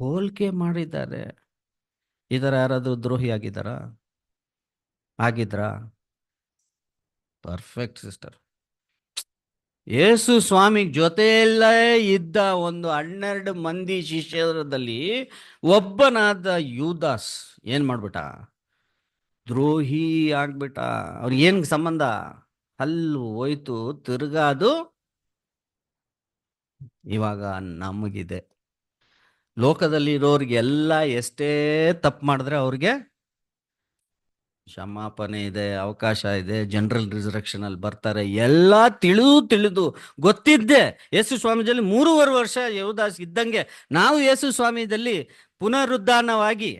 ಹೋಲಿಕೆ ಮಾಡಿದ್ದಾರೆ. ಇದರ ಯಾರಾದ್ರೂ ದ್ರೋಹಿ ಆಗಿದ್ರಾ? Perfect sister. ಯೇಸು ಸ್ವಾಮಿ ಜೊತೆಯಲ್ಲೇ ಇದ್ದ ಒಂದು 12 ಮಂದಿ ಶಿಷ್ಯರಲ್ಲಿ ಒಬ್ಬನಾದ ಯೂದಾಸ್ ಏನ್ ಮಾಡ್ಬಿಟ್ಟ? ದ್ರೋಹಿ ಆಗ್ಬಿಟ್ಟ. ಅವ್ರಿಗೆ ಏನ್ ಸಂಬಂಧ? ಹಲ್ಲು ಹೋಯ್ತು, ತಿರ್ಗಾದು ಇವಾಗ ನಮಗಿದೆ. ಲೋಕದಲ್ಲಿ ಇರೋರಿಗೆ ಎಲ್ಲ ಎಷ್ಟೇ ತಪ್ಪು ಮಾಡಿದ್ರೆ ಅವ್ರಿಗೆ ಕ್ಷಮಾಪಣೆ ಇದೆ, ಅವಕಾಶ ಇದೆ, ಜನರಲ್ ರಿಸರೆಕ್ಷನ್ ಅಲ್ಲಿ ಬರ್ತಾರೆ. ಎಲ್ಲ ತಿಳಿದು ಗೊತ್ತಿದ್ದೆ. ಯೇಸು ಸ್ವಾಮಿದಲ್ಲಿ 3.5 ವರ್ಷ ಯಹೂದಾಸ್ ಇದ್ದಂಗೆ ನಾವು ಯೇಸು ಸ್ವಾಮಿಯಲ್ಲಿ ಪುನರುದ್ಧಾನವಾಗಿ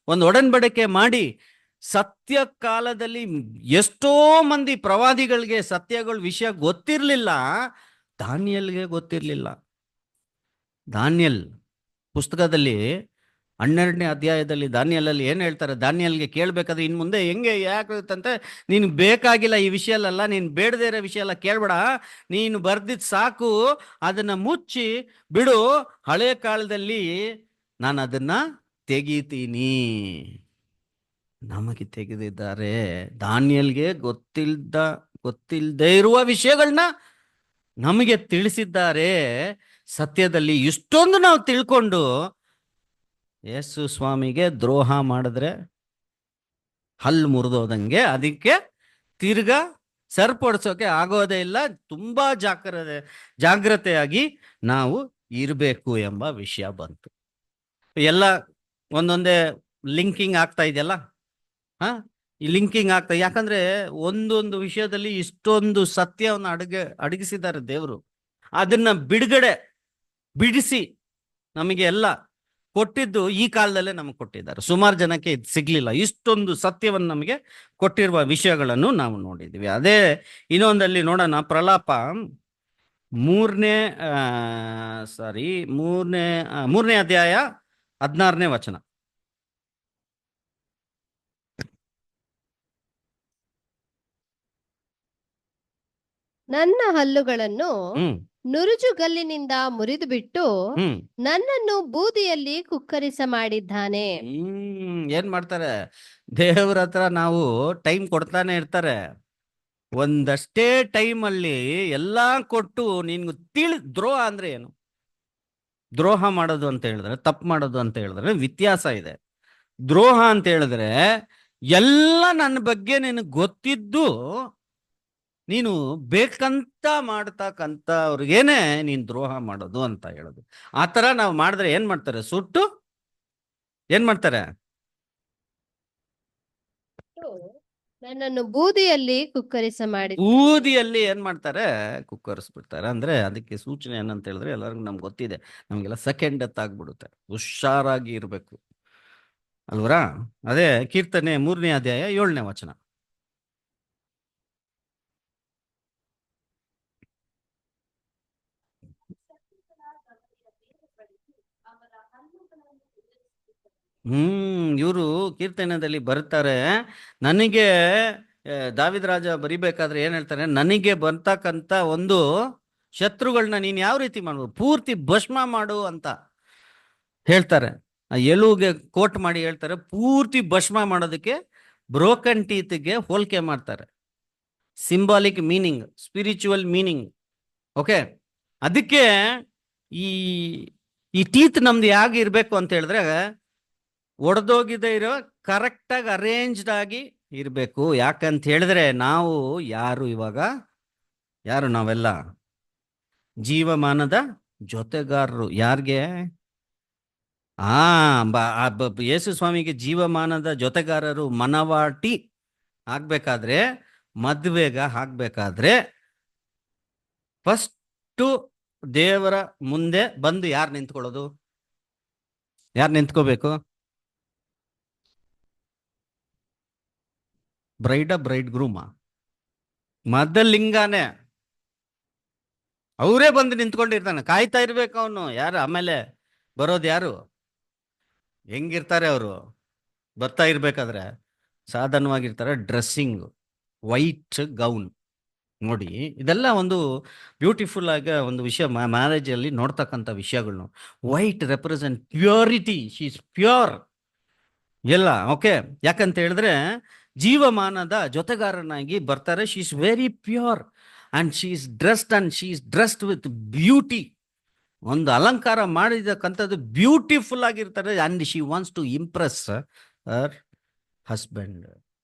ಒಂದು ಒಡನ್ಬಡಿಕೆ ಮಾಡಿ, ಸತ್ಯ ಕಾಲದಲ್ಲಿ ಎಷ್ಟೋ ಮಂದಿ ಪ್ರವಾದಿಗಳಿಗೆ ಸತ್ಯಗಳ ವಿಷಯ ಗೊತ್ತಿರಲಿಲ್ಲ. ದಾನಿಯಲ್ಗೆ ಗೊತ್ತಿರಲಿಲ್ಲ. ದಾನಿಯಲ್ ಪುಸ್ತಕದಲ್ಲಿ 12ನೇ ಅಧ್ಯಾಯದಲ್ಲಿ ದಾನಿಯಲಲ್ಲಿ ಏನ್ ಹೇಳ್ತಾರೆ? ದಾನಿಯಲ್ಗೆ ಕೇಳ್ಬೇಕಾದ್ರೆ ಇನ್ ಮುಂದೆ ಹೆಂಗೆ ಯಾಕಂತೆ, ನೀನು ಬೇಕಾಗಿಲ್ಲ ಈ ವಿಷಯ ಅಲ್ಲ, ನೀನು ಬೇಡದೇ ಇರೋ ವಿಷಯ ಎಲ್ಲ ಕೇಳ್ಬೇಡ, ನೀನು ಬರ್ದಿದ್ ಸಾಕು, ಅದನ್ನ ಮುಚ್ಚಿ ಬಿಡು, ಹಳೆ ಕಾಲದಲ್ಲಿ ನಾನು ಅದನ್ನ ತೆಗಿತೀನಿ. ನಮಗೆ ತೆಗೆದಿದ್ದಾರೆ. ದಾನಿಯಲ್ಗೆ ಗೊತ್ತಿಲ್ಲದೆ ಇರುವ ವಿಷಯಗಳನ್ನ ನಮಗೆ ತಿಳಿಸಿದ್ದಾರೆ. ಸತ್ಯದಲ್ಲಿ ಇಷ್ಟೊಂದು ನಾವು ತಿಳ್ಕೊಂಡು ಯೇಸು ಸ್ವಾಮಿಗೆ ದ್ರೋಹ ಮಾಡಿದ್ರೆ ಹಲ್ಲು ಮುರಿದೋದಂಗೆ ಅದಕ್ಕೆ ತಿರ್ಗಾ ಸರಿಪಡಿಸೋಕೆ ಆಗೋದೇ ಇಲ್ಲ. ತುಂಬಾ ಜಾಗ್ರತೆಯಾಗಿ ನಾವು ಇರಬೇಕು ಎಂಬ ವಿಷಯ ಬಂತು. ಎಲ್ಲ ಒಂದೊಂದೇ ಲಿಂಕಿಂಗ್ ಆಗ್ತಾ ಇದೆಯಲ್ಲ. ಈ ಲಿಂಕಿಂಗ್ ಆಗ್ತಾ, ಯಾಕಂದ್ರೆ ಒಂದೊಂದು ವಿಷಯದಲ್ಲಿ ಇಷ್ಟೊಂದು ಸತ್ಯವನ್ನು ಅಡಗಿಸಿದ್ದಾರೆ ದೇವರು. ಅದನ್ನ ಬಿಡಿಸಿ ನಮಗೆ ಎಲ್ಲ ಕೊಟ್ಟಿದ್ದು ಈ ಕಾಲದಲ್ಲೇ ನಮಗೆ ಕೊಟ್ಟಿದ್ದಾರೆ. ಸುಮಾರು ಜನಕ್ಕೆ ಇದು ಸಿಗ್ಲಿಲ್ಲ. ಇಷ್ಟೊಂದು ಸತ್ಯವನ್ನು ನಮಗೆ ಕೊಟ್ಟಿರುವ ವಿಷಯಗಳನ್ನು ನಾವು ನೋಡಿದ್ವಿ. ಅದೇ ಇನ್ನೊಂದಲ್ಲಿ ನೋಡೋಣ. ಪ್ರಲಾಪ 3ನೇ ಅಧ್ಯಾಯ 16ನೇ ವಚನ. ನನ್ನ ಹಲ್ಲುಗಳನ್ನು ನುರುಜುಗಲ್ಲಿನಿಂದ ಮುರಿದು ಬಿಟ್ಟು ನನ್ನನ್ನು ಬೂದಿಯಲ್ಲಿ ಕುಕ್ಕರಿಸ ಮಾಡಿದ್ದಾನೆ. ಏನ್ ಮಾಡ್ತಾರೆ? ದೇವ್ರ ಹತ್ರ ನಾವು ಟೈಮ್ ಕೊಡ್ತಾನೆ ಇರ್ತಾರೆ. ಒಂದಷ್ಟೇ ಟೈಮ್ ಅಲ್ಲಿ ಎಲ್ಲಾ ಕೊಟ್ಟು ನಿನ್ಗೆ ದ್ರೋಹ ಅಂದ್ರೆ ಏನು? ದ್ರೋಹ ಮಾಡೋದು ಅಂತ ಹೇಳಿದ್ರೆ, ತಪ್ಪು ಮಾಡೋದು ಅಂತ ಹೇಳಿದ್ರೆ ವ್ಯತ್ಯಾಸ ಇದೆ. ದ್ರೋಹ ಅಂತ ಹೇಳಿದ್ರೆ ಎಲ್ಲ ನನ್ನ ಬಗ್ಗೆ ನಿನಗೆ ಗೊತ್ತಿದ್ದು ನೀನು ಬೇಕಂತ ಮಾಡ್ತಕ್ಕಂಥವ್ರಿಗೇನೆ ನೀನು ದ್ರೋಹ ಮಾಡೋದು ಅಂತ ಹೇಳೋದು. ಆ ಥರ ನಾವು ಮಾಡಿದ್ರೆ ಏನ್ ಮಾಡ್ತಾರೆ? ಸುಟ್ಟು ಏನ್ ಮಾಡ್ತಾರೆ? ನನ್ನನ್ನು ಬೂದಿಯಲ್ಲಿ ಕುಕ್ಕರಿಸ ಮಾಡಿ ಬೂದಿಯಲ್ಲಿ ಏನ್ ಮಾಡ್ತಾರೆ? ಕುಕ್ಕರಿಸ್ಬಿಡ್ತಾರೆ. ಅಂದ್ರೆ ಅದಕ್ಕೆ ಸೂಚನೆ ಏನಂತ ಹೇಳಿದ್ರೆ ಎಲ್ಲರಿಗೂ ನಮ್ಗೆ ಗೊತ್ತಿದೆ, ನಮಗೆಲ್ಲ ಸೆಕೆಂಡ್ ಡೆತ್ ಆಗ್ಬಿಡುತ್ತೆ. ಹುಷಾರಾಗಿ ಇರಬೇಕು ಅಲ್ವರಾ? ಅದೇ ಕೀರ್ತನೆ 3ನೇ ಅಧ್ಯಾಯ 7ನೇ ವಚನ. ಇವರು ಕೀರ್ತನೆಯಲ್ಲಿ ಬರ್ತಾರೆ, ನನಗೆ ದಾವಿದ ರಾಜ ಬರಿಬೇಕಾದ್ರೆ ಏನ್ ಹೇಳ್ತಾರೆ? ನನಗೆ ಬರ್ತಕ್ಕಂಥ ಒಂದು ಶತ್ರುಗಳನ್ನ ನೀನ್ ಯಾವ ರೀತಿ ಮಾಡ್ಬೋದು? ಪೂರ್ತಿ ಭಸ್ಮ ಮಾಡು ಅಂತ ಹೇಳ್ತಾರೆ. ಆ ಎಲುಗೆ ಕೋಟ್ ಮಾಡಿ ಹೇಳ್ತಾರೆ, ಪೂರ್ತಿ ಭಸ್ಮ ಮಾಡೋದಕ್ಕೆ ಬ್ರೋಕನ್ ಟೀತ್ಗೆ ಹೋಲಿಕೆ ಮಾಡ್ತಾರೆ. Symbolic meaning, spiritual meaning. Okay, ಅದಕ್ಕೆ ಈ ಈ ಟೀತ್ ನಮ್ದು ಹೇಗೆ ಇರಬೇಕು ಅಂತ ಹೇಳಿದ್ರೆ, ಒಡೆದೋಗಿದೆ ಇರೋ ಕರೆಕ್ಟಾಗಿ ಅರೇಂಜ್ಡ್ ಆಗಿ ಇರಬೇಕು. ಯಾಕಂತ ಹೇಳಿದ್ರೆ ನಾವು ಇವಾಗ ಯಾರು? ನಾವೆಲ್ಲ ಜೀವಮಾನದ ಜೊತೆಗಾರರು. ಯಾರಿಗೆ? ಯೇಸು ಸ್ವಾಮಿಗೆ ಜೀವಮಾನದ ಜೊತೆಗಾರರು. ಮನವಾಟಿ ಆಗ್ಬೇಕಾದ್ರೆ, ಮದ್ವೆಗ ಆಗ್ಬೇಕಾದ್ರೆ ಫಸ್ಟು ದೇವರ ಮುಂದೆ ಬಂದು ಯಾರು ನಿಂತ್ಕೊಳ್ಳೋದು? ಯಾರು ನಿಂತ್ಕೋಬೇಕು? ಬ್ರೈಡ್ ಗ್ರೂಮ ಮದಲಿಂಗಾನೆ. ಅವರೇ ಬಂದು ನಿಂತ್ಕೊಂಡಿರ್ತಾನೆ, ಕಾಯ್ತಾ ಇರ್ಬೇಕು ಅವನು. ಯಾರು ಆಮೇಲೆ ಬರೋದು? ಯಾರು? ಹೆಂಗಿರ್ತಾರೆ ಅವರು? ಬರ್ತಾ ಇರ್ಬೇಕಾದ್ರೆ ಸಾಧಾರಣವಾಗಿರ್ತಾರೆ. ಡ್ರೆಸ್ಸಿಂಗ್ ವೈಟ್ ಗೌನ್ ನೋಡಿ, ಇದೆಲ್ಲ ಒಂದು ಬ್ಯೂಟಿಫುಲ್ ಆಗಿ ಒಂದು ವಿಷಯ. ಮ್ಯಾರೇಜ್ ಅಲ್ಲಿ ನೋಡ್ತಕ್ಕಂಥ ವಿಷಯಗಳು. White represent purity. She is pure ಎಲ್ಲ. ಓಕೆ, ಯಾಕಂತ ಹೇಳಿದ್ರೆ ಜೀವಮಾನದ ಜೊತೆಗಾರನಾಗಿ ಬರ್ತಾರೆ. She is very pure and she is dressed with beauty. ಒಂದು ಅಲಂಕಾರ ಮಾಡಿದಕ್ಕಂಥದ್ದು ಬ್ಯೂಟಿಫುಲ್ ಆಗಿರ್ತಾರೆ. And she wants to impress her husband.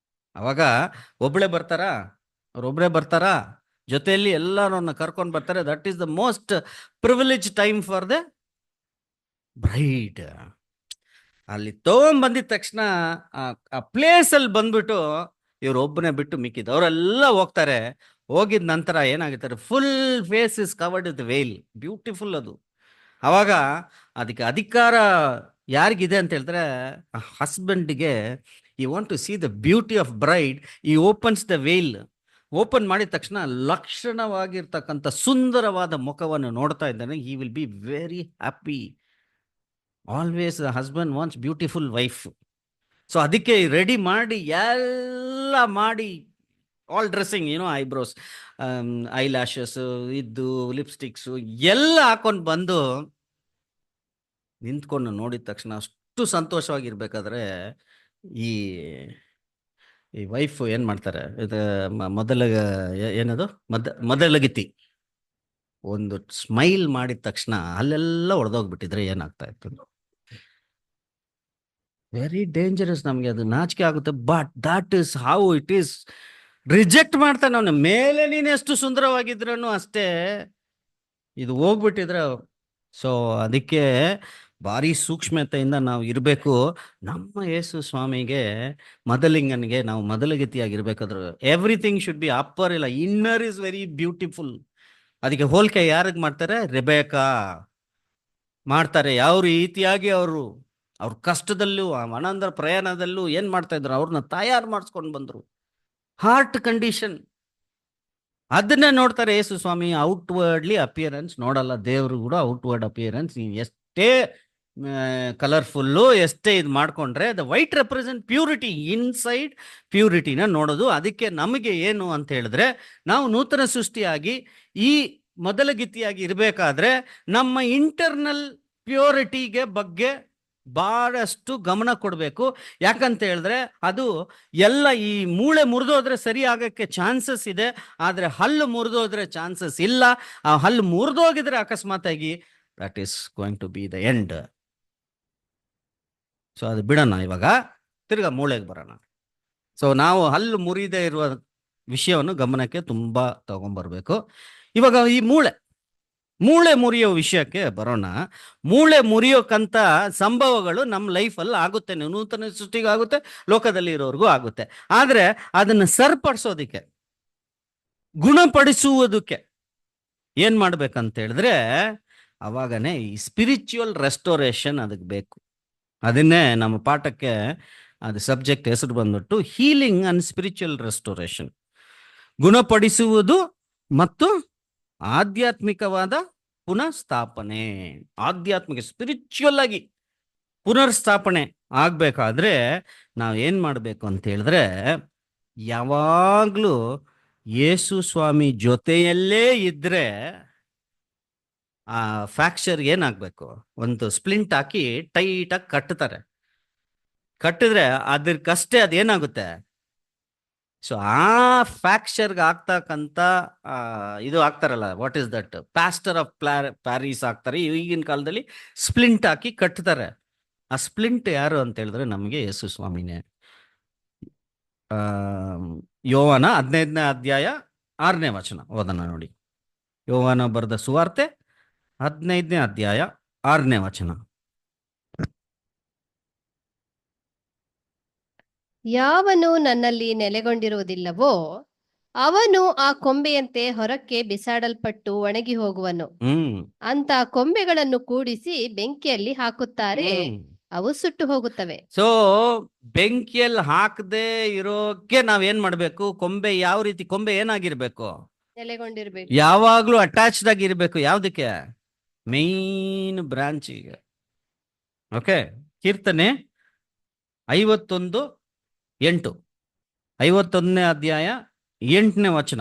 ಅವಾಗ ಒಬ್ಬಳೇ ಬರ್ತಾರಾ? ಜೊತೆಯಲ್ಲಿ ಎಲ್ಲರನ್ನ ಕರ್ಕೊಂಡು ಬರ್ತಾರೆ. That is the most privilege time for the bride. ಅಲ್ಲಿ ತಗೊಂಡ್ಬಂದಿದ ತಕ್ಷಣ ಆ ಪ್ಲೇಸ್ ಅಲ್ಲಿ ಬಂದ್ಬಿಟ್ಟು ಇವ್ರು ಒಬ್ಬನೇ ಬಿಟ್ಟು ಮಿಕ್ಕಿದ್ದು ಅವರೆಲ್ಲ ಹೋಗ್ತಾರೆ. ಹೋಗಿದ ನಂತರ ಏನಾಗುತ್ತಾರೆ? Full face is covered with veil. Beautiful ಅದು. ಅವಾಗ ಅದಕ್ಕೆ ಅಧಿಕಾರ ಯಾರಿಗಿದೆ ಅಂತ ಹೇಳಿದ್ರೆ ಹಸ್ಬೆಂಡ್ಗೆ. You want to see the beauty of bride, he opens the veil. Open ಮಾಡಿದ ತಕ್ಷಣ ಲಕ್ಷಣವಾಗಿರ್ತಕ್ಕಂಥ ಸುಂದರವಾದ ಮುಖವನ್ನು ನೋಡ್ತಾ ಇದ್ದಾನೆ. He will be very happy. Always the husband wants beautiful wife. So ಅದಕ್ಕೆ ರೆಡಿ ಮಾಡಿ ಎಲ್ಲ ಮಾಡಿ, all dressing, eyebrows, eyelashes ಇದ್ದು, ಲಿಪ್ಸ್ಟಿಕ್ಸು ಎಲ್ಲ ಹಾಕೊಂಡು ಬಂದು ನಿಂತ್ಕೊಂಡು ನೋಡಿದ ತಕ್ಷಣ ಅಷ್ಟು ಸಂತೋಷವಾಗಿರ್ಬೇಕಾದ್ರೆ ಈ ವೈಫ್ ಏನ್ ಮಾಡ್ತಾರೆ? ಇದು ಏನದು ಮೊದಲಗಿತಿ ಒಂದು ಸ್ಮೈಲ್ ಮಾಡಿದ ತಕ್ಷಣ ಅಲ್ಲೆಲ್ಲ ಹೊಡೆದೋಗ್ಬಿಟ್ಟಿದ್ರೆ ಏನಾಗ್ತಾ ಇತ್ತು? Very dangerous. ನಮ್ಗೆ ಅದು ನಾಚಿಕೆ ಆಗುತ್ತೆ. But that is how it is. Reject ಮಾಡ್ತಾನೆ ಅವನ ಮೇಲೆ. ನೀನು ಎಷ್ಟು ಸುಂದರವಾಗಿದ್ರೂ ಅಷ್ಟೇ, ಇದು ಹೋಗ್ಬಿಟ್ಟಿದ್ರೆ. ಸೊ ಅದಕ್ಕೆ ಭಾರಿ ಸೂಕ್ಷ್ಮತೆಯಿಂದ ನಾವು ಇರಬೇಕು. ನಮ್ಮ ಯೇಸು ಸ್ವಾಮಿಗೆ, ಮೊದಲಿಂಗನಿಗೆ ನಾವು ಮೊದಲಗತಿಯಾಗಿರ್ಬೇಕಾದ್ರೆ ಎವ್ರಿಥಿಂಗ್ ಶುಡ್ ಬಿ ಅಪ್ಪರ್. ಇಲ್ಲ, ಇನ್ನರ್ ಇಸ್ ವೆರಿ ಬ್ಯೂಟಿಫುಲ್. ಅದಕ್ಕೆ ಹೋಲಿಕೆ ಯಾರಿಗೆ ಮಾಡ್ತಾರೆ? ರೆಬೆಕಾ ಮಾಡ್ತಾರೆ. ಯಾವ ರೀತಿಯಾಗಿ ಅವ್ರ ಕಷ್ಟದಲ್ಲೂ ಅನಂತರ ಪ್ರಯಾಣದಲ್ಲೂ ಏನ್ ಮಾಡ್ತಾ ಇದ್ರು? ಅವ್ರನ್ನ ತಯಾರು ಮಾಡಿಸ್ಕೊಂಡು ಬಂದ್ರು. ಹಾರ್ಟ್ ಕಂಡೀಷನ್ ಅದನ್ನೇ ನೋಡ್ತಾರೆ ಯೇಸು ಸ್ವಾಮಿ. ಔಟ್ವರ್ಡ್ಲಿ ಅಪಿಯರೆನ್ಸ್ ನೋಡಲ್ಲ. ದೇವರು ಕೂಡ ಔಟ್ವರ್ಡ್ ಅಪಿಯರೆನ್ಸ್. ನೀವು ಎಷ್ಟೇ ಕಲರ್ಫುಲ್ಲು, ಎಷ್ಟೇ ಇದು ಮಾಡ್ಕೊಂಡ್ರೆ the white represent purity. Inside ಪ್ಯೂರಿಟಿನ ನೋಡೋದು. ಅದಕ್ಕೆ ನಮಗೆ ಏನು ಅಂತ ಹೇಳಿದ್ರೆ, ನಾವು ನೂತನ ಸೃಷ್ಟಿಯಾಗಿ ಈ ಮೊದಲಗಿತ್ತಿಯಾಗಿ ಇರಬೇಕಾದ್ರೆ ನಮ್ಮ ಇಂಟರ್ನಲ್ ಪ್ಯೂರಿಟಿಗೆ ಬಗ್ಗೆ ಬಹಳಷ್ಟು ಗಮನ ಕೊಡಬೇಕು. ಯಾಕಂತ ಹೇಳಿದ್ರೆ ಅದು ಎಲ್ಲ ಈ ಮೂಳೆ ಮುರಿದೋದ್ರೆ ಸರಿ ಆಗಕ್ಕೆ ಚಾನ್ಸಸ್ ಇದೆ, ಆದ್ರೆ ಹಲ್ಲು ಮುರಿದೋದ್ರೆ ಚಾನ್ಸಸ್ ಇಲ್ಲ. ಆ ಹಲ್ಲು ಮುರಿದೋಗಿದ್ರೆ ಅಕಸ್ಮಾತ್ ಆಗಿ that is going to be the end. So ಅದು ಬಿಡೋಣ. ಇವಾಗ ತಿರ್ಗಾ ಮೂಳೆಗೆ ಬರೋಣ. ಸೊ ನಾವು ಹಲ್ಲು ಮುರಿದೇ ಇರುವ ವಿಷಯವನ್ನು ಗಮನಕ್ಕೆ ತುಂಬಾ ತಗೊಂಡ್ಬರ್ಬೇಕು. ಇವಾಗ ಈ ಮೂಳೆ ಮುರಿಯೋ ವಿಷಯಕ್ಕೆ ಬರೋಣ. ಮೂಳೆ ಮುರಿಯೋಕ್ಕಂತ ಸಂಭವಗಳು ನಮ್ಮ ಲೈಫಲ್ಲಿ ಆಗುತ್ತೆ, ನೂತನ ಸೃಷ್ಟಿಗಾಗುತ್ತೆ, ಲೋಕದಲ್ಲಿ ಇರೋರ್ಗೂ ಆಗುತ್ತೆ. ಆದ್ರೆ ಅದನ್ನ ಸರಿಪಡಿಸೋದಿಕ್ಕೆ, ಗುಣಪಡಿಸುವುದಕ್ಕೆ ಏನ್ ಮಾಡ್ಬೇಕಂತ ಹೇಳಿದ್ರೆ ಅವಾಗನೇ ಈ ಸ್ಪಿರಿಚುವಲ್ ರೆಸ್ಟೋರೇಷನ್ ಅದಕ್ಕೆ ಬೇಕು. ಅದನ್ನೇ ನಮ್ಮ ಪಾಠಕ್ಕೆ ಅದು ಸಬ್ಜೆಕ್ಟ್ ಹೆಸರು ಬಂದ್ಬಿಟ್ಟು ಹೀಲಿಂಗ್ ಅಂಡ್ ಸ್ಪಿರಿಚುವಲ್ ರೆಸ್ಟೋರೇಷನ್. ಗುಣಪಡಿಸುವುದು ಮತ್ತು ಆಧ್ಯಾತ್ಮಿಕವಾದ ಪುನಃಸ್ಥಾಪನೆ. ಆಧ್ಯಾತ್ಮಿಕ ಸ್ಪಿರಿಚುವಲ್ ಆಗಿ ಪುನರ್ಸ್ಥಾಪನೆ ಆಗ್ಬೇಕಾದ್ರೆ ನಾವ್ ಏನ್ ಮಾಡ್ಬೇಕು ಅಂತ ಹೇಳಿದ್ರೆ ಯಾವಾಗ್ಲೂ ಯೇಸು ಸ್ವಾಮಿ ಜೊತೆಯಲ್ಲೇ ಇದ್ರೆ ಆ ಫ್ರಾಕ್ಚರ್ ಏನಾಗ್ಬೇಕು, ಒಂದು ಸ್ಪ್ಲಿಂಟ್ ಹಾಕಿ ಟೈಟಾಗಿ ಕಟ್ಟಿದ್ರೆ ಅದಕ್ಕಷ್ಟೇ ಅದೇನಾಗುತ್ತೆ. ಸೊ ಆ ಫ್ರಾಕ್ಚರ್ಗೆ ಆಗ್ತಕ್ಕಂಥ ಇದು ಆಗ್ತಾರಲ್ಲ, what is that, plaster of Paris ಆಗ್ತಾರೆ. ಈಗಿನ ಕಾಲದಲ್ಲಿ ಸ್ಪ್ಲಿಂಟ್ ಹಾಕಿ ಕಟ್ತಾರೆ. ಆ ಸ್ಪ್ಲಿಂಟ್ ಯಾರು ಅಂತ ಹೇಳಿದ್ರೆ ನಮಗೆ ಯೇಸು ಸ್ವಾಮಿನೇ. ಯೋವಾನ 15ನೇ ಅಧ್ಯಾಯ 6ನೇ ವಚನ ಓದೋಣ ನೋಡಿ. ಯೋವಾನ ಬರೆದ ಸುವಾರ್ತೆ 15ನೇ ಅಧ್ಯಾಯ 6ನೇ ವಚನ. ಯಾವನು ನನ್ನಲ್ಲಿ ನೆಲೆಗೊಂಡಿರುವುದಿಲ್ಲವೋ ಅವನು ಆ ಕೊಂಬೆಯಂತೆ ಹೊರಕ್ಕೆ ಬಿಸಾಡಲ್ಪಟ್ಟು ಒಣಗಿ ಹೋಗುವನು. ಅಂತ ಕೊಂಬೆಗಳನ್ನು ಕೂಡಿಸಿ ಬೆಂಕಿಯಲ್ಲಿ ಹಾಕುತ್ತಾರೆ, ಅವು ಸುಟ್ಟು ಹೋಗುತ್ತವೆ. ಸೊ ಬೆಂಕಿಯಲ್ಲಿ ಹಾಕದೆ ಇರೋಕೆ ನಾವೇನ್ ಮಾಡ್ಬೇಕು? ಕೊಂಬೆ ಯಾವ ರೀತಿ? ಕೊಂಬೆ ಏನಾಗಿರ್ಬೇಕು? ನೆಲೆಗೊಂಡಿರ್ಬೇಕು, ಯಾವಾಗ್ಲೂ ಅಟ್ಯಾಚ್ಡ್ ಆಗಿರ್ಬೇಕು. ಯಾವ್ದಕ್ಕೆ? ಮೇನ್ ಬ್ರಾಂಚಿಗೆ. ಓಕೆ, ಕೀರ್ತನೆ 51:8, 51ನೇ ಅಧ್ಯಾಯ 8ನೇ ವಚನ.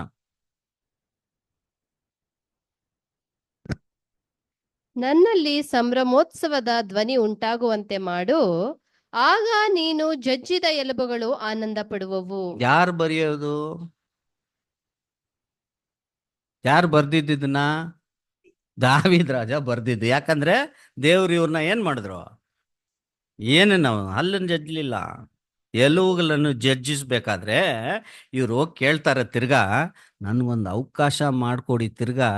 ನನ್ನಲ್ಲಿ ಸಂಭ್ರಮೋತ್ಸವದ ಧ್ವನಿ ಉಂಟಾಗುವಂತೆ ಮಾಡು, ಆಗ ನೀನು ಜಜ್ಜಿದ ಎಲುಬುಗಳು ಆನಂದ ಪಡುವವು. ಯಾರು ಬರೆಯೋದು? ಯಾರು ಬರ್ದಿದ್ದನ್ನ? ದಾವೀದ್ ರಾಜ ಬರ್ದಿದ್ದು. ಯಾಕಂದ್ರೆ ದೇವ್ರು ಇವ್ರನ್ನ ಏನ್ ಮಾಡಿದ್ರು? ಏನು ನಾವು ಹಲ್ಲನ್ನು ಜಜ್ಲಿಲ್ಲ, ಎಲುವುಗಳನ್ನು ಜಜ್ಜಿಸ್ಬೇಕಾದ್ರೆ ಇವ್ರು ಕೇಳ್ತಾರೆ, ತಿರ್ಗಾ ನನ್ಗೊಂದು ಅವಕಾಶ ಮಾಡ್ಕೊಡಿ, ತಿರ್ಗಾ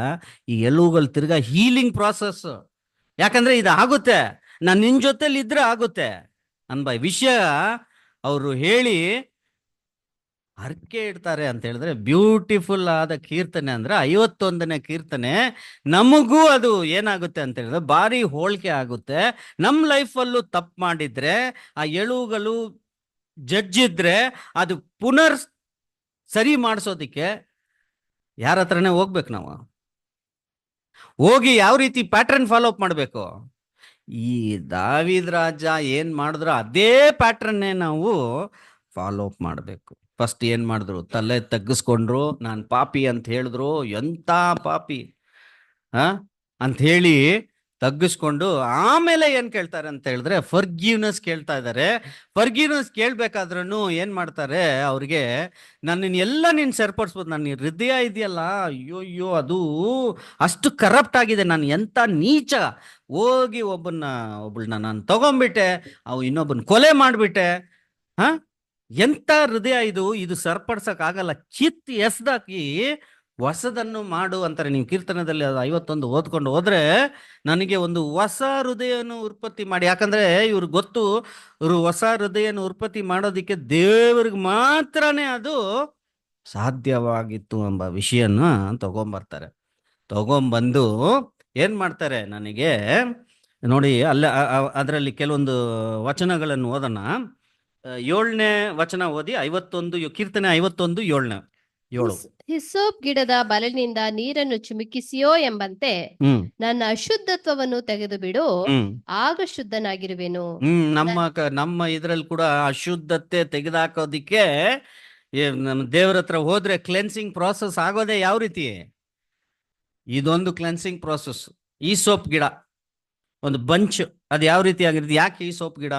ಈ ಎಲುವುಗಳು ತಿರ್ಗಾ ಹೀಲಿಂಗ್ ಪ್ರಾಸೆಸ್. ಯಾಕಂದ್ರೆ ಇದು ಆಗುತ್ತೆ, ನಾನು ನಿನ್ ಜೊತೆಲಿ ಇದ್ರೆ ಆಗುತ್ತೆ ಅನ್ಬ ವಿಷಯ ಅವರು ಹೇಳಿ ಹರಕೆ ಇಡ್ತಾರೆ ಅಂತ ಹೇಳಿದ್ರೆ ಬ್ಯೂಟಿಫುಲ್ ಆದ ಕೀರ್ತನೆ ಅಂದ್ರೆ 51ನೇ ಕೀರ್ತನೆ. ನಮಗೂ ಅದು ಏನಾಗುತ್ತೆ ಅಂತ ಹೇಳಿದ್ರೆ ಭಾರಿ ಹೋಳಿಕೆ ಆಗುತ್ತೆ. ನಮ್ಮ ಲೈಫಲ್ಲೂ ತಪ್ಪು ಮಾಡಿದ್ರೆ, ಆ ಎಳುವುಗಳು ಜಜ್ಜಿದ್ರೆ ಅದು ಪುನರ್ ಸರಿ ಮಾಡಿಸೋದಿಕ್ಕೆ ಯಾರ ಹತ್ರನೇ ಹೋಗ್ಬೇಕು. ನಾವು ಹೋಗಿ ಯಾವ ರೀತಿ ಪ್ಯಾಟರ್ನ್ ಫಾಲೋ ಅಪ್ ಮಾಡಬೇಕು? ಈ ದಾವೀದ್ ರಾಜ ಏನ್ ಮಾಡಿದ್ರು ಅದೇ ಪ್ಯಾಟರ್ನ್ನೇ ನಾವು ಫಾಲೋ ಅಪ್ ಮಾಡಬೇಕು. ಫಸ್ಟ್ ಏನ್ ಮಾಡಿದ್ರು? ತಲೆ ತಗ್ಗಿಸ್ಕೊಂಡ್ರು, ನಾನು ಪಾಪಿ ಅಂತ ಹೇಳಿದ್ರು. ಎಂತ ಪಾಪಿ ಅಂತ ಹೇಳಿ ತಗ್ಗಿಸ್ಕೊಂಡು ಆಮೇಲೆ ಏನ್ ಕೇಳ್ತಾರೆ ಅಂತ ಹೇಳಿದ್ರೆ ಫರ್ಗಿವ್ನೆಸ್ ಕೇಳ್ತಾ ಇದ್ದಾರೆ. ಫರ್ಗಿವ್ನೆಸ್ ಕೇಳ್ಬೇಕಾದ್ರೂ ಏನ್ ಮಾಡ್ತಾರೆ? ಅವ್ರಿಗೆ ನನ್ನನ್ನೆಲ್ಲ ನೀನ್ ಸರಿಪಡಿಸ್ಬೋದು, ನನ್ನ ಹೃದಯ ಇದೆಯಲ್ಲ, ಅಯ್ಯೋ ಅದು ಅಷ್ಟು ಕರಪ್ಟ್ ಆಗಿದೆ, ನಾನು ಎಂತ ನೀಚ, ಹೋಗಿ ಒಬ್ಬಳನ್ನ ನಾನು ತಗೊಂಡ್ಬಿಟ್ಟೆ, ಅವು ಇನ್ನೊಬ್ಬನ ಕೊಲೆ ಮಾಡ್ಬಿಟ್ಟೆ. ಎಂತ ಹೃದಯ ಇದು ಸರಿಪಡ್ಸಕ್ ಆಗಲ್ಲ, ಕಿತ್ತು ಎಸ್ದಾಕಿ ಹೊಸದನ್ನು ಮಾಡು ಅಂತಾರೆ. ನೀವು ಕೀರ್ತನದಲ್ಲಿ 51 ಓದ್ಕೊಂಡು ಹೋದ್ರೆ ನನಗೆ ಒಂದು ಹೊಸ ಹೃದಯನು ಉತ್ಪತ್ತಿ ಮಾಡಿ. ಯಾಕಂದ್ರೆ ಇವ್ರಿಗೆ ಗೊತ್ತು, ಇವರು ಹೊಸ ಹೃದಯನ ಉತ್ಪತ್ತಿ ಮಾಡೋದಿಕ್ಕೆ ದೇವ್ರಿಗೆ ಮಾತ್ರನೇ ಅದು ಸಾಧ್ಯವಾಗಿತ್ತು ಎಂಬ ವಿಷಯನ ತಗೊಂಬಂದು ಏನ್ ಮಾಡ್ತಾರೆ? ನನಗೆ ನೋಡಿ, ಅದರಲ್ಲಿ ಕೆಲವೊಂದು ವಚನಗಳನ್ನು ಓದೋಣ. 7ನೇ ವಚನ ಓದಿ. 51 ಕೀರ್ತನೆ 51:7. ಹಿಸ್ಸೋಪ್ ಗಿಡದ ಬಲನಿಂದ ನೀರನ್ನು ಚಿಮುಕಿಸಿಯೋ ಎಂಬಂತೆ ನನ್ನ ಅಶುದ್ಧತ್ವವನ್ನು ತೆಗೆದು ಬಿಡು, ಆಗ ಶುದ್ಧನಾಗಿರುವೆನು. ನಮ್ಮ ಇದ್ರಲ್ಲಿ ಕೂಡ ಅಶುದ್ಧತೆ ತೆಗೆದಾಕೋದಿಕ್ಕೆ ನಮ್ಮ ದೇವರ ಹತ್ರ ಹೋದ್ರೆ ಕ್ಲೆನ್ಸಿಂಗ್ ಪ್ರಾಸೆಸ್ ಆಗೋದೇ ಯಾವ ರೀತಿ? ಇದೊಂದು ಕ್ಲೆನ್ಸಿಂಗ್ ಪ್ರಾಸೆಸ್. ಈ ಸೋಪ್ ಗಿಡ ಒಂದು ಬಂಚ್, ಅದು ಯಾವ ರೀತಿ ಆಗಿರುತ್ತೆ? ಯಾಕೆ ಈ ಸೋಪ್ ಗಿಡ?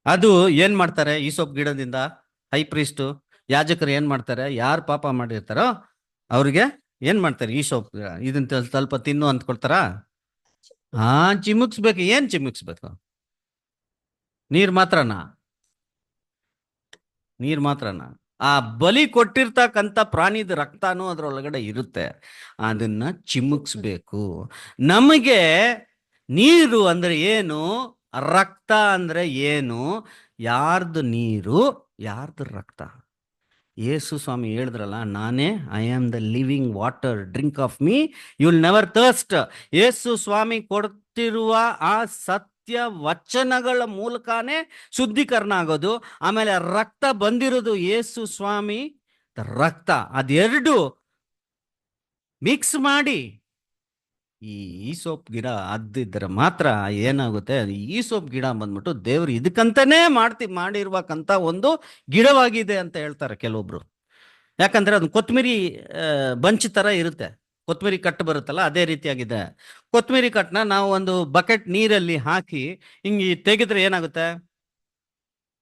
ಅದು ಏನ್ ಮಾಡ್ತಾರೆ? ಈ ಸೋಪ್ ಗಿಡದಿಂದ ಹೈ ಪ್ರೀಸ್ಟ್ ಯಾಜಕರು ಏನ್ ಮಾಡ್ತಾರೆ? ಯಾರು ಪಾಪ ಮಾಡಿರ್ತಾರೋ ಅವ್ರಿಗೆ ಏನ್ ಮಾಡ್ತಾರೆ? ಈ ಸೋಪ್ ಗಿಡ ಇದನ್ನ ಸ್ವಲ್ಪ ತಿನ್ನು ಅಂತ ಕೊಡ್ತಾರ? ಚಿಮುಕ್ಸ್ಬೇಕು. ಏನ್ ಚಿಮುಕ್ಸ್ಬೇಕು? ನೀರ್ ಮಾತ್ರನಾ? ಆ ಬಲಿ ಕೊಟ್ಟಿರ್ತಕ್ಕಂಥ ಪ್ರಾಣಿದ ರಕ್ತನೂ ಅದರೊಳಗಡೆ ಇರುತ್ತೆ. ಅದನ್ನ ಚಿಮುಕ್ಸ್ಬೇಕು. ನಮಗೆ ನೀರು ಅಂದ್ರೆ ಏನು, ರಕ್ತ ಅಂದ್ರೆ ಏನು, ಯಾರ್ದು ನೀರು, ಯಾರ್ದು ರಕ್ತ? ಯೇಸು ಸ್ವಾಮಿ ಹೇಳಿದ್ರಲ್ಲ, ನಾನೇ I am the living water, drink of me you will never thirst. Yesu Swami ಕೊಡ್ತಿರುವ ಆ ಸತ್ಯ ವಚನಗಳ ಮೂಲಕನೇ ಶುದ್ಧೀಕರಣ ಆಗೋದು. ಆಮೇಲೆ ರಕ್ತ ಬಂದಿರೋದು ಯೇಸು ಸ್ವಾಮಿ ರಕ್ತ. ಅದೆರಡು ಮಿಕ್ಸ್ ಮಾಡಿ ಈ ಸೋಪ್ ಗಿಡ ಅದ್ದಿದ್ರೆ ಮಾತ್ರ ಏನಾಗುತ್ತೆ, ಈ ಸೋಪ್ ಗಿಡ ಬಂದ್ಬಿಟ್ಟು ದೇವ್ರು ಇದಕ್ಕಂತಾನೇ ಮಾಡಿರುವಕ್ಕಂತ ಒಂದು ಗಿಡವಾಗಿದೆ ಅಂತ ಹೇಳ್ತಾರೆ ಕೆಲವೊಬ್ರು. ಯಾಕಂದ್ರೆ ಅದು ಕೊತ್ತಂಬರಿ ಬಂಚ್ ತರ ಇರುತ್ತೆ, ಕೊತ್ತಂಬರಿ ಕಟ್ಟು ಬರುತ್ತಲ್ಲ ಅದೇ ರೀತಿಯಾಗಿದೆ. ಕೊತ್ತಂಬರಿ ಕಟ್ಟನ್ನ ನಾವು ಒಂದು ಬಕೆಟ್ ನೀರಲ್ಲಿ ಹಾಕಿ ಹಿಂಗೆ ತೆಗೆದ್ರೆ ಏನಾಗುತ್ತೆ,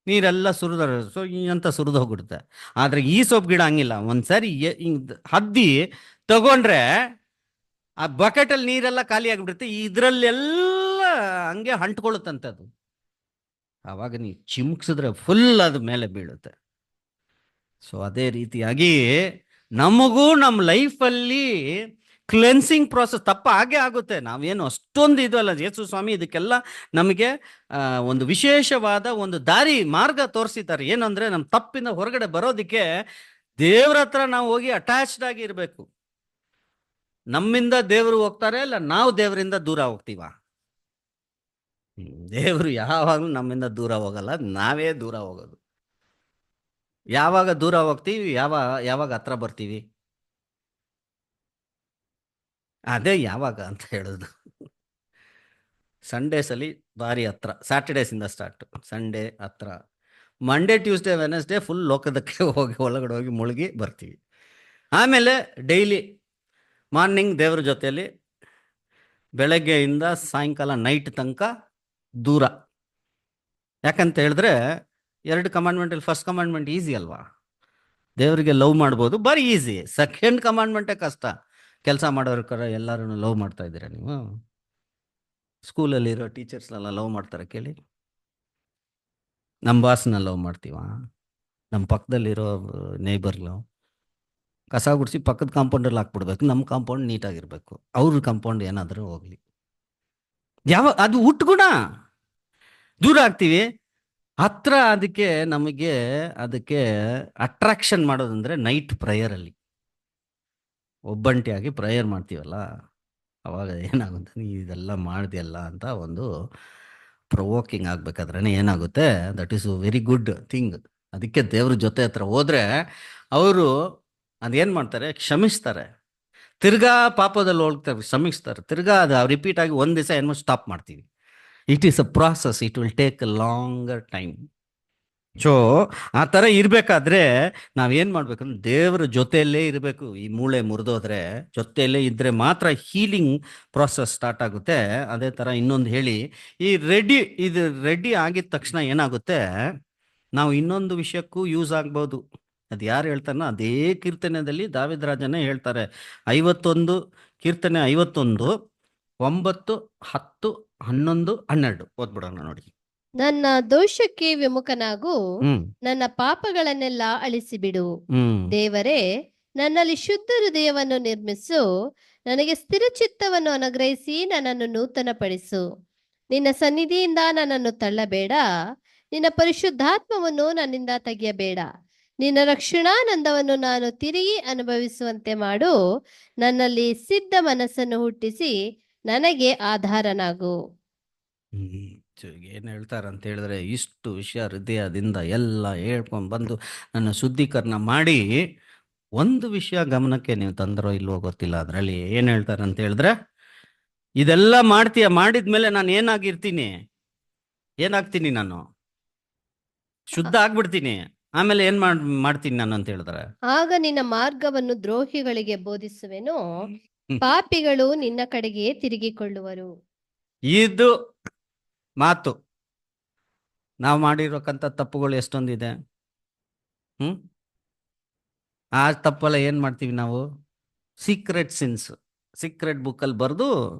ನೀರೆಲ್ಲ ಸುರಿದು ಹೋಗ್ಬಿಡುತ್ತೆ. ಆದ್ರೆ ಈ ಸೋಪ್ ಗಿಡ ಹಂಗಿಲ್ಲ. ಒಂದ್ಸರಿ ಹಿಂಗ್ ಹದ್ದಿ ತಗೊಂಡ್ರೆ ಆ ಬಕೆಟ್ ಅಲ್ಲಿ ನೀರೆಲ್ಲ ಖಾಲಿ ಆಗಿಬಿಡುತ್ತೆ, ಇದ್ರಲ್ಲೆಲ್ಲ ಹಂಗೆ ಅಂಟ್ಕೊಳ್ಳುತ್ತಂತೆ ಅದು. ಆವಾಗ ನೀವು ಚಿಮ್ಕ್ಸಿದ್ರೆ ಫುಲ್ ಅದು ಮೇಲೆ ಬೀಳುತ್ತೆ. ಸೊ ಅದೇ ರೀತಿಯಾಗಿ ನಮಗೂ ನಮ್ಮ ಲೈಫಲ್ಲಿ ಕ್ಲೆನ್ಸಿಂಗ್ ಪ್ರಾಸೆಸ್ ಹಾಗೆ ಆಗುತ್ತೆ. ನಾವೇನು ಅಷ್ಟೊಂದು ಇದು ಅಲ್ಲ. ಯೇಸು ಸ್ವಾಮಿ ಇದಕ್ಕೆಲ್ಲ ನಮಗೆ ಒಂದು ವಿಶೇಷವಾದ ಒಂದು ಮಾರ್ಗ ತೋರಿಸಿದ್ದಾರೆ. ಏನಂದ್ರೆ ನಮ್ಮ ತಪ್ಪಿನ ಹೊರಗಡೆ ಬರೋದಕ್ಕೆ ದೇವ್ರ ಹತ್ರ ನಾವು ಹೋಗಿ ಅಟ್ಯಾಚ್ಡ್ ಆಗಿ ಇರಬೇಕು. ನಮ್ಮಿಂದ ದೇವರು ಹೋಗ್ತಾರೆ, ಇಲ್ಲ ನಾವು ದೇವರಿಂದ ದೂರ ಹೋಗ್ತೀವ? ದೇವರು ಯಾವಾಗಲೂ ನಮ್ಮಿಂದ ದೂರ ಹೋಗಲ್ಲ, ನಾವೇ ದೂರ ಹೋಗೋದು. ಯಾವಾಗ ದೂರ ಹೋಗ್ತೀವಿ, ಯಾವಾಗ ಹತ್ರ ಬರ್ತೀವಿ, ಅದೇ ಯಾವಾಗ ಅಂತ ಹೇಳೋದು. ಸಂಡೇಸಲ್ಲಿ ಭಾರಿ ಹತ್ರ, ಸ್ಯಾಟರ್ಡೇಸಿಂದ ಸ್ಟಾರ್ಟ್, ಸಂಡೇ ಹತ್ರ, ಮಂಡೇ ಟ್ಯೂಸ್ಡೇ ವೆನಸ್ಡೇ ಫುಲ್ ಲೋಕದಕ್ಕೆ ಒಳಗಡೆ ಹೋಗಿ ಮುಳುಗಿ ಬರ್ತೀವಿ. ಆಮೇಲೆ ಡೈಲಿ ಮಾರ್ನಿಂಗ್ ದೇವ್ರ ಜೊತೆಯಲ್ಲಿ ಬೆಳಗ್ಗೆಯಿಂದ ಸಾಯಂಕಾಲ ನೈಟ್ ತನಕ ದೂರ. ಯಾಕಂತ ಹೇಳಿದ್ರೆ 2 ಕಮಾಂಡ್ಮೆಂಟಲ್ಲಿ ಫಸ್ಟ್ ಕಮಾಂಡ್ಮೆಂಟ್ ಈಸಿ ಅಲ್ವಾ? ದೇವರಿಗೆ ಲವ್ ಮಾಡ್ಬೋದು, ಬಾರಿ ಈಸಿ. ಸೆಕೆಂಡ್ ಕಮಾಂಡ್ಮೆಂಟೇ ಕಷ್ಟ. ಕೆಲಸ ಮಾಡೋರ್ಕರ ಎಲ್ಲರೂ ಲವ್ ಮಾಡ್ತಾ ಇದ್ದೀರಾ ನೀವು? ಸ್ಕೂಲಲ್ಲಿರೋ ಟೀಚರ್ಸ್ನೆಲ್ಲ ಲವ್ ಮಾಡ್ತಾರೆ ಕೇಳಿ. ನಮ್ಮ ಬಾಸ್ನ ಲವ್ ಮಾಡ್ತೀವ? ನಮ್ಮ ಪಕ್ಕದಲ್ಲಿರೋ ನೇಬರ್ಗಳು ಕಸ ಗುಡಿಸಿ ಪಕ್ಕದ ಕಾಂಪೌಂಡಲ್ಲಿ ಹಾಕ್ಬಿಡ್ಬೇಕು. ನಮ್ಮ ಕಾಂಪೌಂಡ್ ನೀಟಾಗಿರ್ಬೇಕು, ಅವ್ರ ಕಾಂಪೌಂಡ್ ಏನಾದರೂ ಹೋಗ್ಲಿ. ಅದು ಹುಟ್ಟುಗುಣ. ದೂರ ಆಗ್ತೀವಿ, ಹತ್ರ ಅದಕ್ಕೆ ಅಟ್ರಾಕ್ಷನ್ ಮಾಡೋದಂದ್ರೆ ನೈಟ್ ಪ್ರೇಯರಲ್ಲಿ ಒಬ್ಬಂಟಿಯಾಗಿ ಪ್ರೇಯರ್ ಮಾಡ್ತೀವಲ್ಲ, ಅವಾಗ ಏನಾಗುತ್ತೆ, ನೀ ಇದೆಲ್ಲ ಮಾಡ್ದಿಯಲ್ಲ ಅಂತ ಒಂದು ಪ್ರೊವೋಕಿಂಗ್ ಆಗ್ಬೇಕಾದ್ರೆ ಏನಾಗುತ್ತೆ, that is very good thing. ಅದಕ್ಕೆ ದೇವ್ರ ಜೊತೆ ಹತ್ರ ಹೋದ್ರೆ ಅವರು ಅದೇನು ಮಾಡ್ತಾರೆ, ಕ್ಷಮಿಸ್ತಾರೆ. ತಿರ್ಗಾ ಪಾಪದಲ್ಲಿ ಹೋಗ್ತಾರೆ, ಕ್ಷಮಿಸ್ತಾರೆ. ತಿರ್ಗಾ ಅದು ರಿಪೀಟ್ ಆಗಿ ಒಂದು ದಿವಸ ಏನೋ ಸ್ಟಾಪ್ ಮಾಡ್ತೀವಿ. It is a process, it will take a longer time. So ಆ ಥರ ಇರಬೇಕಾದ್ರೆ ನಾವೇನು ಮಾಡ್ಬೇಕಂದ್ರೆ ದೇವರ ಜೊತೆಯಲ್ಲೇ ಇರಬೇಕು. ಈ ಮೂಳೆ ಮುರಿದೋದ್ರೆ ಜೊತೆಯಲ್ಲೇ ಇದ್ರೆ ಮಾತ್ರ ಹೀಲಿಂಗ್ ಪ್ರಾಸೆಸ್ ಸ್ಟಾರ್ಟ್ ಆಗುತ್ತೆ. ಅದೇ ಥರ ಇನ್ನೊಂದು ಹೇಳಿ, ಇದು ರೆಡಿ ಆಗಿದ ತಕ್ಷಣ ಏನಾಗುತ್ತೆ, ನಾವು ಇನ್ನೊಂದು ವಿಷಯಕ್ಕೂ ಯೂಸ್ ಆಗ್ಬೋದು. ಅದು ಯಾರು ಹೇಳ್ತಾರೋ ಅದೇ ಕೀರ್ತನೆಯಲ್ಲಿ ದಾವೀದ ರಾಜನೇ ಹೇಳ್ತಾರೆ. 51 ಕೀರ್ತನೆ 51 9 10 11 12 ಓದ್ಬಿಡೋಣ ನೋಡಿ. ನನ್ನ ದೋಷಕ್ಕೆ ವಿಮುಖನಾಗು, ನನ್ನ ಪಾಪಗಳನ್ನೆಲ್ಲ ಅಳಿಸಿಬಿಡು. ದೇವರೇ, ನನ್ನಲ್ಲಿ ಶುದ್ಧ ಹೃದಯವನ್ನು ನಿರ್ಮಿಸು, ನನಗೆ ಸ್ಥಿರ ಚಿತ್ತವನ್ನು ಅನುಗ್ರಹಿಸಿ ನನ್ನನ್ನು ನೂತನಪಡಿಸು. ನಿನ್ನ ಸನ್ನಿಧಿಯಿಂದ ನನ್ನನ್ನು ತಳ್ಳಬೇಡ, ನಿನ್ನ ಪರಿಶುದ್ಧಾತ್ಮವನ್ನು ನನ್ನಿಂದ ತೆಗೆಯಬೇಡ. ನಿನ್ನ ರಕ್ಷಣಾನಂದವನ್ನು ನಾನು ತಿರುಗಿ ಅನುಭವಿಸುವಂತೆ ಮಾಡು. ನನ್ನಲ್ಲಿ ಸಿದ್ಧ ಮನಸ್ಸನ್ನು ಹುಟ್ಟಿಸಿ ನನಗೆ ಆಧಾರನಾಗು. ಏನು ಹೇಳ್ತಾರಂತ ಹೇಳಿದ್ರೆ, ಇಷ್ಟು ವಿಷಯ ಹೃದಯದಿಂದ ಎಲ್ಲ ಹೇಳ್ಕೊಂಡು ಬಂದು ನನ್ನ ಶುದ್ಧೀಕರಣ ಮಾಡಿ, ಒಂದು ವಿಷಯ ಗಮನಕ್ಕೆ ನೀವು ತಂದರೋ ಇಲ್ವೋ ಗೊತ್ತಿಲ್ಲ. ಅದರಲ್ಲಿ ಏನು ಹೇಳ್ತಾರೆ ಅಂತ ಹೇಳಿದ್ರೆ, ಇದೆಲ್ಲ ಮಾಡಿದ್ಮೇಲೆ ನಾನು ಏನಾಗ್ತೀನಿ, ನಾನು ಶುದ್ಧ ಆಗ್ಬಿಡ್ತೀನಿ. ಆಮೇಲೆ ಏನ್ ಮಾಡ್ತೀನಿ ನಾನು ಅಂತ ಹೇಳಿದ್ರೆ, ಆಗ ನಿನ್ನ ಮಾರ್ಗವನ್ನು ದ್ರೋಹಿಗಳಿಗೆ ಬೋಧಿಸುವೆನು, ಪಾಪಿಗಳು ನಿನ್ನ ಕಡೆಗೆ ತಿರುಗಿಕೊಳ್ಳುವರು. ಇದು ಮಾತು. ನಾವು ಮಾಡಿರೋಕ್ಕಂಥ ತಪ್ಪುಗಳು ಎಷ್ಟೊಂದಿದೆ. ಆ ತಪ್ಪೆಲ್ಲ ಏನ್ ಮಾಡ್ತೀವಿ ನಾವು, ಸೀಕ್ರೆಟ್ ಸಿನ್ಸ್, ಸೀಕ್ರೆಟ್ ಬುಕ್ಕಲ್ಲಿ ಬರೆದು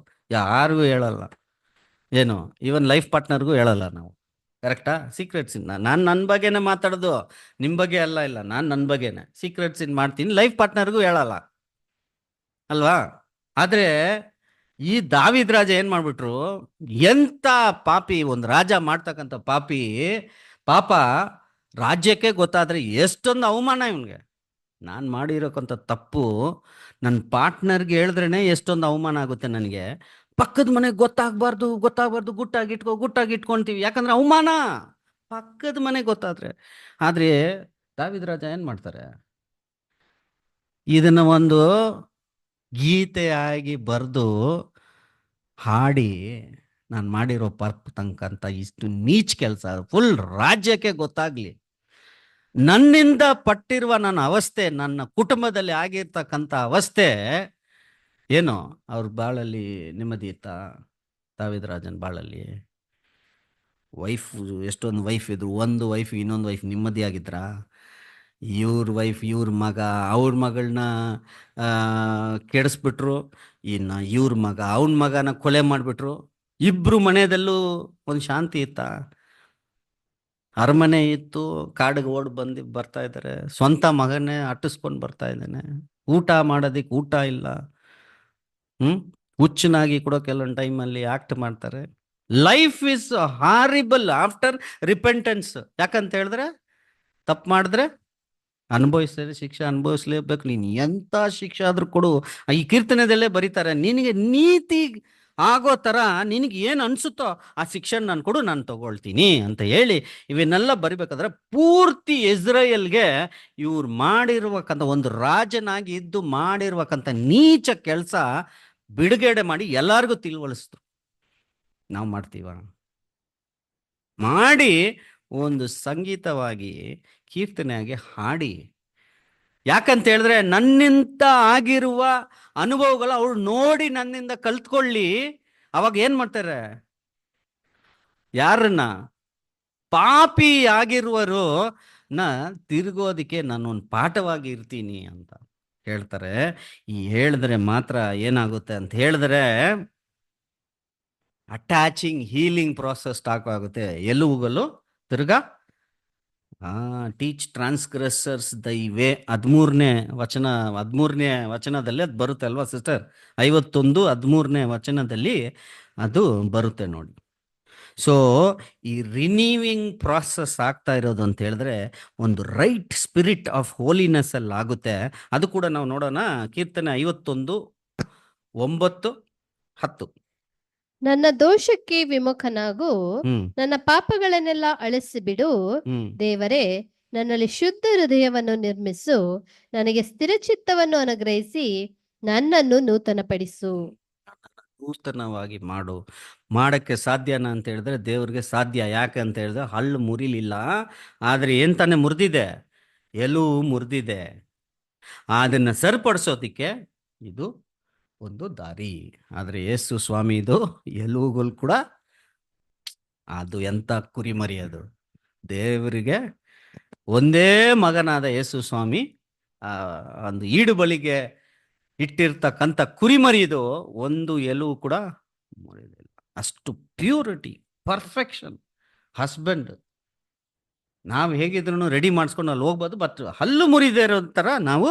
ಯಾರಿಗೂ ಹೇಳಲ್ಲ. ಏನು, ಈವನ್ ಲೈಫ್ ಪಾರ್ಟ್ನರ್ಗೂ ಹೇಳಲ್ಲ ನಾವು. ಕರೆಕ್ಟಾ? ಸೀಕ್ರೆಟ್ ಸಿನ್ ನಾನು ನನ್ನ ಬಗ್ಗೆನೇ ಮಾತಾಡೋದು, ನಿಮ್ಮ ಬಗ್ಗೆ ಅಲ್ಲ. ಇಲ್ಲ, ನಾನು ನನ್ನ ಬಗ್ಗೆನೇ ಸೀಕ್ರೆಟ್ ಸಿನ್ ಮಾಡ್ತೀನಿ, ಲೈಫ್ ಪಾರ್ಟ್ನರ್ಗೂ ಹೇಳಲ್ಲ ಅಲ್ವಾ? ಆದರೆ ಈ ದಾವೀದ್ ರಾಜ ಏನು ಮಾಡ್ಬಿಟ್ರು, ಎಂಥ ಪಾಪಿ, ಒಂದು ರಾಜ ಮಾಡ್ತಕ್ಕಂಥ ಪಾಪಿ ಪಾಪ ರಾಜ್ಯಕ್ಕೆ ಗೊತ್ತಾದರೆ ಎಷ್ಟೊಂದು ಅವಮಾನ ಇವನಿಗೆ. ನಾನು ಮಾಡಿರೋಕ್ಕಂಥ ತಪ್ಪು ನನ್ನ ಪಾರ್ಟ್ನರ್ಗೆ ಹೇಳಿದ್ರೇ ಎಷ್ಟೊಂದು ಅವಮಾನ ಆಗುತ್ತೆ ನನಗೆ. ಪಕ್ಕದ ಮನೆಗೆ ಗೊತ್ತಾಗಬಾರ್ದು, ಗುಟ್ಟಾಗಿ ಇಟ್ಕೊಂತೀವಿ, ಯಾಕಂದ್ರೆ ಅವಮಾನ ಪಕ್ಕದ ಮನೆಗೆ ಗೊತ್ತಾದ್ರೆ. ಆದರೆ ದಾವೀದ್ ರಾಜ ಏನು ಮಾಡ್ತಾರೆ, ಇದನ್ನು ಒಂದು ಗೀತೆಯಾಗಿ ಬರೆದು ಹಾಡಿ, ನಾನು ಮಾಡಿರೋ ತನಕಂತ ಇಷ್ಟು ನೀಚ್ ಕೆಲಸ ಫುಲ್ ರಾಜ್ಯಕ್ಕೆ ಗೊತ್ತಾಗ್ಲಿ, ನನ್ನಿಂದ ಪಟ್ಟಿರುವ ನನ್ನ ಅವಸ್ಥೆ, ನನ್ನ ಕುಟುಂಬದಲ್ಲಿ ಆಗಿರ್ತಕ್ಕಂಥ ಅವಸ್ಥೆ ಏನು, ಅವ್ರ ಬಾಳಲ್ಲಿ ನೆಮ್ಮದಿ ಇತ್ತಾ? ದಾವೀದ್ ರಾಜನ ಬಾಳಲ್ಲಿ ವೈಫ್, ಎಷ್ಟೊಂದು ವೈಫ್ ಇದ್ರು, ಒಂದು ವೈಫ್ ಇನ್ನೊಂದು ವೈಫ್ ನೆಮ್ಮದಿಯಾಗಿದ್ರಾ? ಇವ್ರ ವೈಫ್ ಇವ್ರ ಮಗ ಅವ್ರ ಮಗಳನ್ನ ಕೆಡಿಸ್ಬಿಟ್ರು, ಇನ್ನು ಇವ್ರ ಮಗ ಅವನ ಮಗನ ಕೊಲೆ ಮಾಡಿಬಿಟ್ರು. ಇಬ್ರು ಮನೆಯದಲ್ಲೂ ಒಂದು ಶಾಂತಿ ಇತ್ತಾ? ಅರಮನೆ ಇತ್ತು, ಕಾಡಿಗೆ ಬರ್ತಾ ಇದ್ದಾರೆ, ಸ್ವಂತ ಮಗನೇ ಅಟ್ಟಿಸ್ಕೊಂಡು ಬರ್ತಾ ಇದ್ದಾನೆ, ಊಟ ಮಾಡೋದಿಕ್ಕೆ ಊಟ ಇಲ್ಲ. ಹುಚ್ಚನಾಗಿ ಕೂಡ ಕೆಲವೊಂದು ಟೈಮಲ್ಲಿ ಆಕ್ಟ್ ಮಾಡ್ತಾರೆ. Life is horrible after repentance. ಯಾಕಂತ ಹೇಳಿದ್ರೆ ತಪ್ಪು ಮಾಡಿದ್ರೆ ಶಿಕ್ಷೆ ಅನುಭವಿಸ್ಲೇಬೇಕು. ನೀನು ಎಂಥ ಶಿಕ್ಷೆ ಆದ್ರೂ ಕೊಡು. ಈ ಕೀರ್ತನೆದಲ್ಲೇ ಬರೀತಾರೆ, ನಿನಗೆ ನೀತಿ ಆಗೋ ಥರ ನಿನಗೆ ಏನು ಅನಿಸುತ್ತೋ ಆ ಶಿಕ್ಷೆನ ನಾನು ಕೊಡು, ನಾನು ತಗೊಳ್ತೀನಿ ಅಂತ ಹೇಳಿ ಇವನ್ನೆಲ್ಲ ಬರಿಬೇಕಾದ್ರೆ ಪೂರ್ತಿ ಇಸ್ರಾಯೇಲ್ಗೆ ಇವ್ರು ಮಾಡಿರುವಕ್ಕಂಥ, ಒಂದು ರಾಜನಾಗಿ ಇದ್ದು ಮಾಡಿರುವಕ್ಕಂಥ ನೀಚ ಕೆಲಸ ಬಿಡುಗಡೆ ಮಾಡಿ ಎಲ್ಲರಿಗೂ ತಿಳುವಳಿಸಿದ್ರು. ನಾವು ಮಾಡ್ತೀವ? ಮಾಡಿ ಒಂದು ಸಂಗೀತವಾಗಿ ಕೀರ್ತನೆಯಾಗಿ ಹಾಡಿ. ಯಾಕಂತ ಹೇಳಿದ್ರೆ ನನ್ನಿಂದ ಆಗಿರುವ ಅನುಭವಗಳು ಅವಳು ನೋಡಿ ನನ್ನಿಂದ ಕಲ್ತ್ಕೊಳ್ಳಿ. ಅವಾಗ ಏನ್ ಮಾಡ್ತಾರೆ, ಯಾರನ್ನ ಪಾಪಿ ಆಗಿರುವರು ತಿರುಗೋದಿಕ್ಕೆ ನಾನು ಒಂದು ಪಾಠವಾಗಿ ಇರ್ತೀನಿ ಅಂತ ಹೇಳ್ತಾರೆ. ಈ ಹೇಳಿದ್ರೆ ಮಾತ್ರ ಏನಾಗುತ್ತೆ ಅಂತ ಹೇಳಿದ್ರೆ ಅಟ್ಯಾಚಿಂಗ್ ಹೀಲಿಂಗ್ ಪ್ರಾಸೆಸ್ ಸ್ಟಾರ್ಟ್ ಆಗುತ್ತೆ. ಎಲುಬುಗಳು ತಿರ್ಗಾ ಟೀಚ್ ಟ್ರಾನ್ಸ್ಗ್ರೆಸರ್ಸ್ ದೈ ವೇ 13ನೇ ವಚನದಲ್ಲಿ ಅದು ಬರುತ್ತೆ ಅಲ್ವಾ ಸಿಸ್ಟರ್? 51:13 ವಚನದಲ್ಲಿ ಅದು ಬರುತ್ತೆ ನೋಡಿ. ಸೊ ಈ ರಿನ್ಯೂವಿಂಗ್ ಪ್ರಾಸೆಸ್ ಆಗ್ತಾ ಇರೋದು ಅಂತ ಹೇಳಿದ್ರೆ ಒಂದು ರೈಟ್ ಸ್ಪಿರಿಟ್ ಆಫ್ ಹೋಲಿನೆಸ್ ಅಲ್ಲಿ ಆಗುತ್ತೆ. ಅದು ಕೂಡ ನಾವು ನೋಡೋಣ. ಕೀರ್ತನೆ 51:9-10. ನನ್ನ ದೋಷಕ್ಕೆ ವಿಮುಖನಾಗು, ನನ್ನ ಪಾಪಗಳನ್ನೆಲ್ಲ ಅಳಿಸಿಬಿಡು. ದೇವರೇ, ನನ್ನಲ್ಲಿ ಶುದ್ಧ ಹೃದಯವನ್ನು ನಿರ್ಮಿಸು, ನನಗೆ ಸ್ಥಿರಚಿತ್ತವನ್ನು ಅನುಗ್ರಹಿಸಿ ನನ್ನನ್ನು ನೂತನಪಡಿಸು. ನೂತನವಾಗಿ ಮಾಡಕ್ಕೆ ಸಾಧ್ಯನಾ ಅಂತ ಹೇಳಿದ್ರೆ ದೇವ್ರಿಗೆ ಸಾಧ್ಯ. ಯಾಕೆ ಅಂತ ಹೇಳಿದ್ರೆ ಹಲ್ಲು ಮುರಿಲಿಲ್ಲ, ಆದ್ರೆ ಏನ್ ತಾನೇ ಮುರಿದಿದೆ, ಎಲುಬು ಮುರಿದಿದೆ. ಅದನ್ನ ಸರಿಪಡಿಸೋದಿಕ್ಕೆ ಇದು ಒಂದು ದಾರಿ. ಆದ್ರೆ ಯೇಸು ಸ್ವಾಮಿ ಇದು ಎಲುಬುಗಳು ಕೂಡ ಅದು ಎಂತ ಕುರಿಮರಿ, ಅದು ದೇವರಿಗೆ ಒಂದೇ ಮಗನಾದ ಯೇಸು ಸ್ವಾಮಿ ಒಂದು ಈಡು ಬಲಿಗೆ ಇಟ್ಟಿರ್ತಕ್ಕಂಥ ಕುರಿಮರಿ. ಇದು ಒಂದು ಎಲುಬು ಕೂಡ ಮುರಿದಿಲ್ಲ. ಅಷ್ಟು ಪ್ಯೂರಿಟಿ, ಪರ್ಫೆಕ್ಷನ್. ಹಸ್ಬೆಂಡ್ ನಾವು ಹೇಗಿದ್ರು ರೆಡಿ ಮಾಡಿಸ್ಕೊಂಡು ಅಲ್ಲಿ ಹೋಗ್ಬೋದು, ಬಟ್ ಹಲ್ಲು ಮುರಿದೇ ಇರೋ ಥರ ನಾವು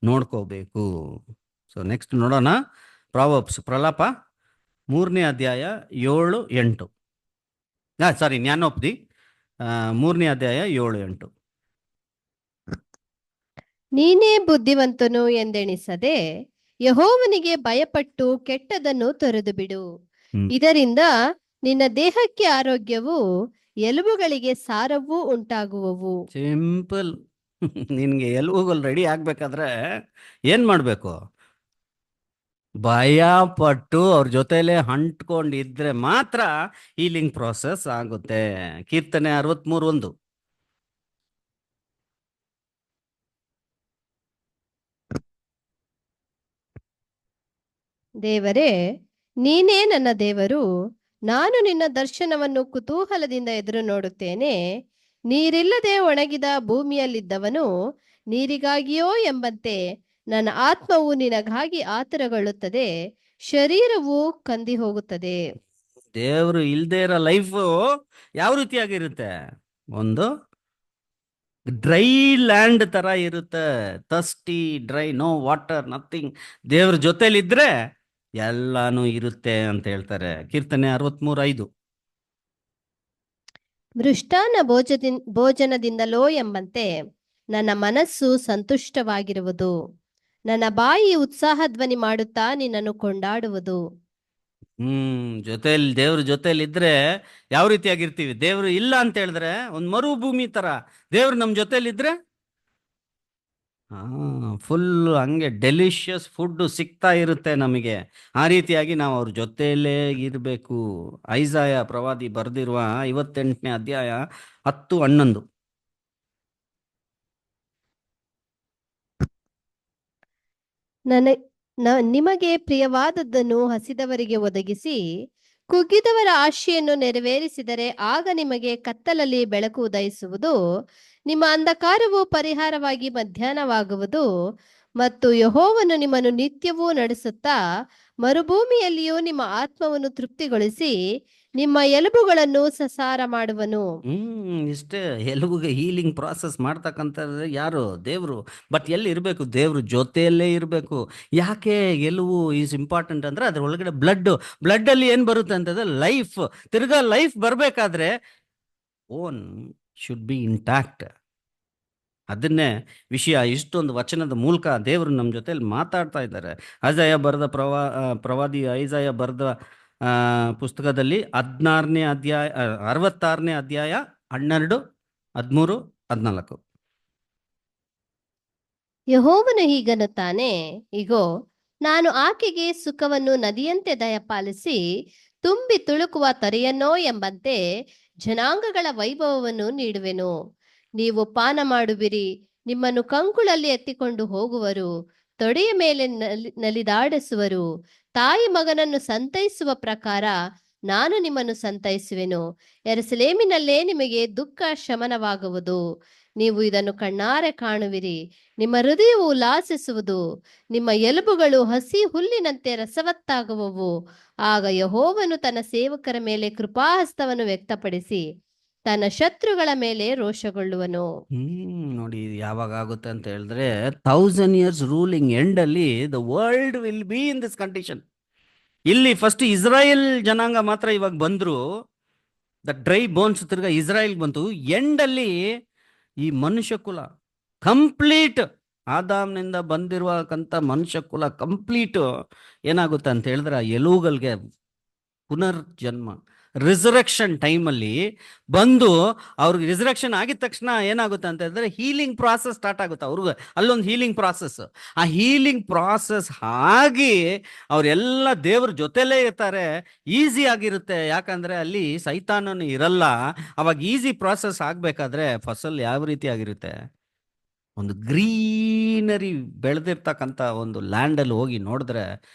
ನೋಡ್ಕೋಬೇಕು. ಸೊ ನೆಕ್ಸ್ಟ್ ನೋಡೋಣ, ಪ್ರಾವರ್ಬ್ಸ್, ಪ್ರಲಾಪ 3ನೇ ಅಧ್ಯಾಯ 7-8. ಸಾರಿ, ಜ್ಞಾನೋಕ್ತಿ 3ನೇ ಅಧ್ಯಾಯ 7-8. ನೀನೇ ಬುದ್ಧಿವಂತನು ಎಂದೆಣಿಸದೆ ಯೆಹೋವನಿಗೆ ಭಯಪಟ್ಟು ಕೆಟ್ಟದನ್ನು ತೊರೆದು ಬಿಡು. ಇದರಿಂದ ನಿನ್ನ ದೇಹಕ್ಕೆ ಆರೋಗ್ಯವು, ಎಲುಬುಗಳಿಗೆ ಸಾರವೂ ಉಂಟಾಗುವವು. ಸಿಂಪಲ್. ನಿನ್ಗೆ ಎಲುಬುಗಳು ರೆಡಿ ಆಗ್ಬೇಕಾದ್ರೆ ಏನ್ ಮಾಡ್ಬೇಕು? ಭಯ ಪಟ್ಟು ಅವ್ರ ಜೊತೆಲೆ ಅಂಟ್ಕೊಂಡಿದ್ರೆ ಮಾತ್ರ ಹೀಲಿಂಗ್ ಪ್ರಾಸೆಸ್ ಆಗುತ್ತೆ. ಕೀರ್ತನೆ 63:1. ದೇವರೇ, ನೀನೇ ನನ್ನ ದೇವರು, ನಾನು ನಿನ್ನ ದರ್ಶನವನ್ನು ಕುತೂಹಲದಿಂದ ಎದುರು ನೋಡುತ್ತೇನೆ. ನೀರಿಲ್ಲದೆ ಒಣಗಿದ ಭೂಮಿಯಲ್ಲಿದ್ದವನು ನೀರಿಗಾಗಿಯೋ ಎಂಬಂತೆ ನನ್ನ ಆತ್ಮವು ನಿನಗಾಗಿ ಆತುರಗೊಳ್ಳುತ್ತದೆ, ಶರೀರವು ಕಂದಿ ಹೋಗುತ್ತದೆ. ದೇವರು ಇಲ್ದೇ ಇರೋ ಲೈಫು ಯಾವ ರೀತಿಯಾಗಿರುತ್ತೆ? ಒಂದು ಡ್ರೈ ಲ್ಯಾಂಡ್ ತರ ಇರುತ್ತೆ. Thirsty, dry, no water, nothing. ದೇವ್ರ ಜೊತೆಲಿದ್ರೆ ಎಲ್ಲಾನು ಇರುತ್ತೆ ಅಂತ ಹೇಳ್ತಾರೆ. ಕೀರ್ತನೆ 63:5. ಮೃಷ್ಟಾನ್ನ ಭೋಜನದಿಂದಲೋ ಎಂಬಂತೆ ನನ್ನ ಮನಸ್ಸು ಸಂತುಷ್ಟವಾಗಿರುವುದು, ನನ್ನ ಬಾಯಿ ಉತ್ಸಾಹ ಧ್ವನಿ ಮಾಡುತ್ತಾ ನಿನ್ನನ್ನು ಕೊಂಡಾಡುವುದು. ದೇವ್ರ ಜೊತೆಲಿ ಇದ್ರೆ ಯಾವ ರೀತಿಯಾಗಿರ್ತೀವಿ? ದೇವ್ರು ಇಲ್ಲ ಅಂತ ಹೇಳಿದ್ರೆ ಒಂದ್ ಮರುಭೂಮಿ ತರ. ದೇವ್ರು ನಮ್ ಜೊತೆಲಿದ್ರೆ ಫುಲ್ ಹಂಗೆ ಡೆಲಿಷಿಯಸ್ ಫುಡ್ ಸಿಗ್ತಾ ಇರುತ್ತೆ ನಮಗೆ. ಆ ರೀತಿಯಾಗಿ ನಾವು ಅವ್ರ ಜೊತೆಯಲ್ಲೇ ಇರಬೇಕು. ಐಸಾಯ ಪ್ರವಾದಿ ಬರೆದಿರುವ 58ನೇ ಅಧ್ಯಾಯ 10-11. ನಿಮಗೆ ಪ್ರಿಯವಾದದ್ದನ್ನು ಹಸಿದವರಿಗೆ ಒದಗಿಸಿ ಕುಗ್ಗಿದವರ ಆಶೆಯನ್ನು ನೆರವೇರಿಸಿದರೆ ಆಗ ನಿಮಗೆ ಕತ್ತಲಲ್ಲಿ ಬೆಳಕು ಉದಯಿಸುವುದು, ನಿಮ್ಮ ಅಂಧಕಾರವು ಪರಿಹಾರವಾಗಿ ಮಧ್ಯಾಹ್ನವಾಗುವುದು, ಮತ್ತು ಯೆಹೋವನು ನಿಮ್ಮನ್ನು ನಿತ್ಯವೂ ನಡೆಸುತ್ತಾ ಮರುಭೂಮಿಯಲ್ಲಿಯೂ ನಿಮ್ಮ ಆತ್ಮವನ್ನು ತೃಪ್ತಿಗೊಳಿಸಿ ನಿಮ್ಮ ಎಲುಬುಗಳನ್ನು ಸಸಾರ ಮಾಡುವನು. ಇಷ್ಟೇ. ಎಲುಬಿಗೆ ಹೀಲಿಂಗ್ ಪ್ರಾಸೆಸ್ ಮಾಡ್ತಕ್ಕಂಥದ್ದು ಯಾರು? ದೇವ್ರು. ಬಟ್ ಎಲ್ಲಿ ಇರಬೇಕು? ದೇವ್ರ ಜೊತೆಯಲ್ಲೇ ಇರಬೇಕು. ಯಾಕೆ ಎಲುಬು ಈಸ್ ಇಂಪಾರ್ಟೆಂಟ್ ಅಂದ್ರೆ ಅದ್ರ ಒಳಗಡೆ ಬ್ಲಡ್ ಅಲ್ಲಿ ಏನ್ ಬರುತ್ತೆ ಅಂತಂದ್ರೆ ಲೈಫ್. ತಿರ್ಗಾ ಲೈಫ್ ಬರ್ಬೇಕಾದ್ರೆ ಓನ್ ಶುಡ್ ಬಿ ಇಂಟ್ಯಾಕ್ಟ್. ಅದನ್ನೇ ವಿಷಯ ಇಷ್ಟೊಂದು ವಚನದ ಮೂಲಕ ದೇವರು ನಮ್ಮ ಜೊತೆಲಿ ಮಾತಾಡ್ತಾ ಇದ್ದಾರೆ. ಪ್ರವಾದಿ ಐಸಾಯ ಬರೆದ ಪುಸ್ತಕದಲ್ಲಿ 16ನೇ ಅಧ್ಯಾಯ 66ನೇ ಅಧ್ಯಾಯ 12, 13, 14. ಯೆಹೋವನು ಹೀಗನ್ನುತ್ತಾನೆ, ಇಗೋ, ನಾನು ಆಕೆಗೆ ಸುಖವನ್ನು ನದಿಯಂತೆ ದಯಪಾಲಿಸಿ ತುಂಬಿ ತುಳುಕುವ ತೊರೆಯನ್ನೋ ಎಂಬಂತೆ ಜನಾಂಗಗಳ ವೈಭವವನ್ನು ನೀಡುವೆನು. ನೀವು ಪಾನ ಮಾಡುವಿರಿ, ನಿಮ್ಮನ್ನು ಕಂಕುಳಲ್ಲಿ ಎತ್ತಿಕೊಂಡು ಹೋಗುವರು, ತೊಡೆಯ ಮೇಲೆ ನಲಿದಾಡಿಸುವರು. ತಾಯಿ ಮಗನನ್ನು ಸಂತೈಸುವ ಪ್ರಕಾರ ನಾನು ನಿಮ್ಮನ್ನು ಸಂತೈಸುವೆನು. ಯೆರೂಸಲೇಮಿನಲ್ಲೇ ನಿಮಗೆ ದುಃಖ ಶಮನವಾಗುವುದು. ನೀವು ಇದನ್ನು ಕಣ್ಣಾರೆ ಕಾಣುವಿರಿ. ನಿಮ್ಮ ಹೃದಯವು ಉಲ್ಲಾಸಿಸುವುದು, ನಿಮ್ಮ ಎಲುಬುಗಳು ಹಸಿ ಹುಲ್ಲಿನಂತೆ ರಸವತ್ತಾಗುವವು. ಆಗ ಯೆಹೋವನು ತನ್ನ ಸೇವಕರ ಮೇಲೆ ಕೃಪಾಹಸ್ತವನ್ನು ವ್ಯಕ್ತಪಡಿಸಿ ತನ್ನ ಶತ್ರುಗಳ ಮೇಲೆ ರೋಷಗೊಳ್ಳುವನು. ನೋಡಿ ಯಾವಾಗ ಆಗುತ್ತೆ ಅಂತ ಹೇಳಿದ್ರೆ 1000 years ರೂಲಿಂಗ್ ಎಂಡ್ ಅಲ್ಲಿ the world will be in this condition. ಇಲ್ಲಿ ಫಸ್ಟ್ ಇಸ್ರಾಯೇಲ್ ಜನಾಂಗ ಮಾತ್ರ ಇವಾಗ ಬಂದ್ರು, ದ ಡ್ರೈ ಬೋನ್ಸ್ ತಿರ್ಗಾ ಇಸ್ರಾಯೇಲ್ ಬಂತು. ಎಂಡ್ ಅಲ್ಲಿ ಈ ಮನುಷ್ಯ ಕುಲ ಕಂಪ್ಲೀಟ್, ಆದಾಮ್ನಿಂದ ಬಂದಿರುವಕಂತ ಮನುಷ್ಯ ಕುಲ ಕಂಪ್ಲೀಟ್ ಏನಾಗುತ್ತೆ ಅಂತ ಹೇಳಿದ್ರೆ ಎಲುಬುಗಳಿಗೆ ಪುನರ್ಜನ್ಮ, ರಿಸರೆಕ್ಷನ್ ಟೈಮಲ್ಲಿ ಬಂದು ಅವ್ರಿಗೆ ರಿಸರೆಕ್ಷನ್ ಆಗಿದ ತಕ್ಷಣ ಏನಾಗುತ್ತೆ ಅಂತ ಹೇಳಿದ್ರೆ ಹೀಲಿಂಗ್ ಪ್ರಾಸೆಸ್ ಸ್ಟಾರ್ಟ್ ಆಗುತ್ತೆ. ಅವ್ರಿಗೆ ಅಲ್ಲೊಂದು ಹೀಲಿಂಗ್ ಪ್ರಾಸೆಸ್. ಆ ಹೀಲಿಂಗ್ ಪ್ರಾಸೆಸ್ ಆಗಿ ಅವರೆಲ್ಲ ದೇವ್ರ ಜೊತೆಲೇ ಇರ್ತಾರೆ. ಈಸಿ ಆಗಿರುತ್ತೆ, ಯಾಕಂದ್ರೆ ಅಲ್ಲಿ ಸೈತಾನನು ಇರಲ್ಲ. ಅವಾಗ ಈಸಿ ಪ್ರಾಸೆಸ್ ಆಗ್ಬೇಕಾದ್ರೆ ಫಸಲ್ ಯಾವ ರೀತಿ ಆಗಿರುತ್ತೆ? ಒಂದು ಗ್ರೀನರಿ ಬೆಳೆದಿರ್ತಕ್ಕಂಥ ಒಂದು ಲ್ಯಾಂಡಲ್ಲಿ ಹೋಗಿ ನೋಡಿದ್ರೆ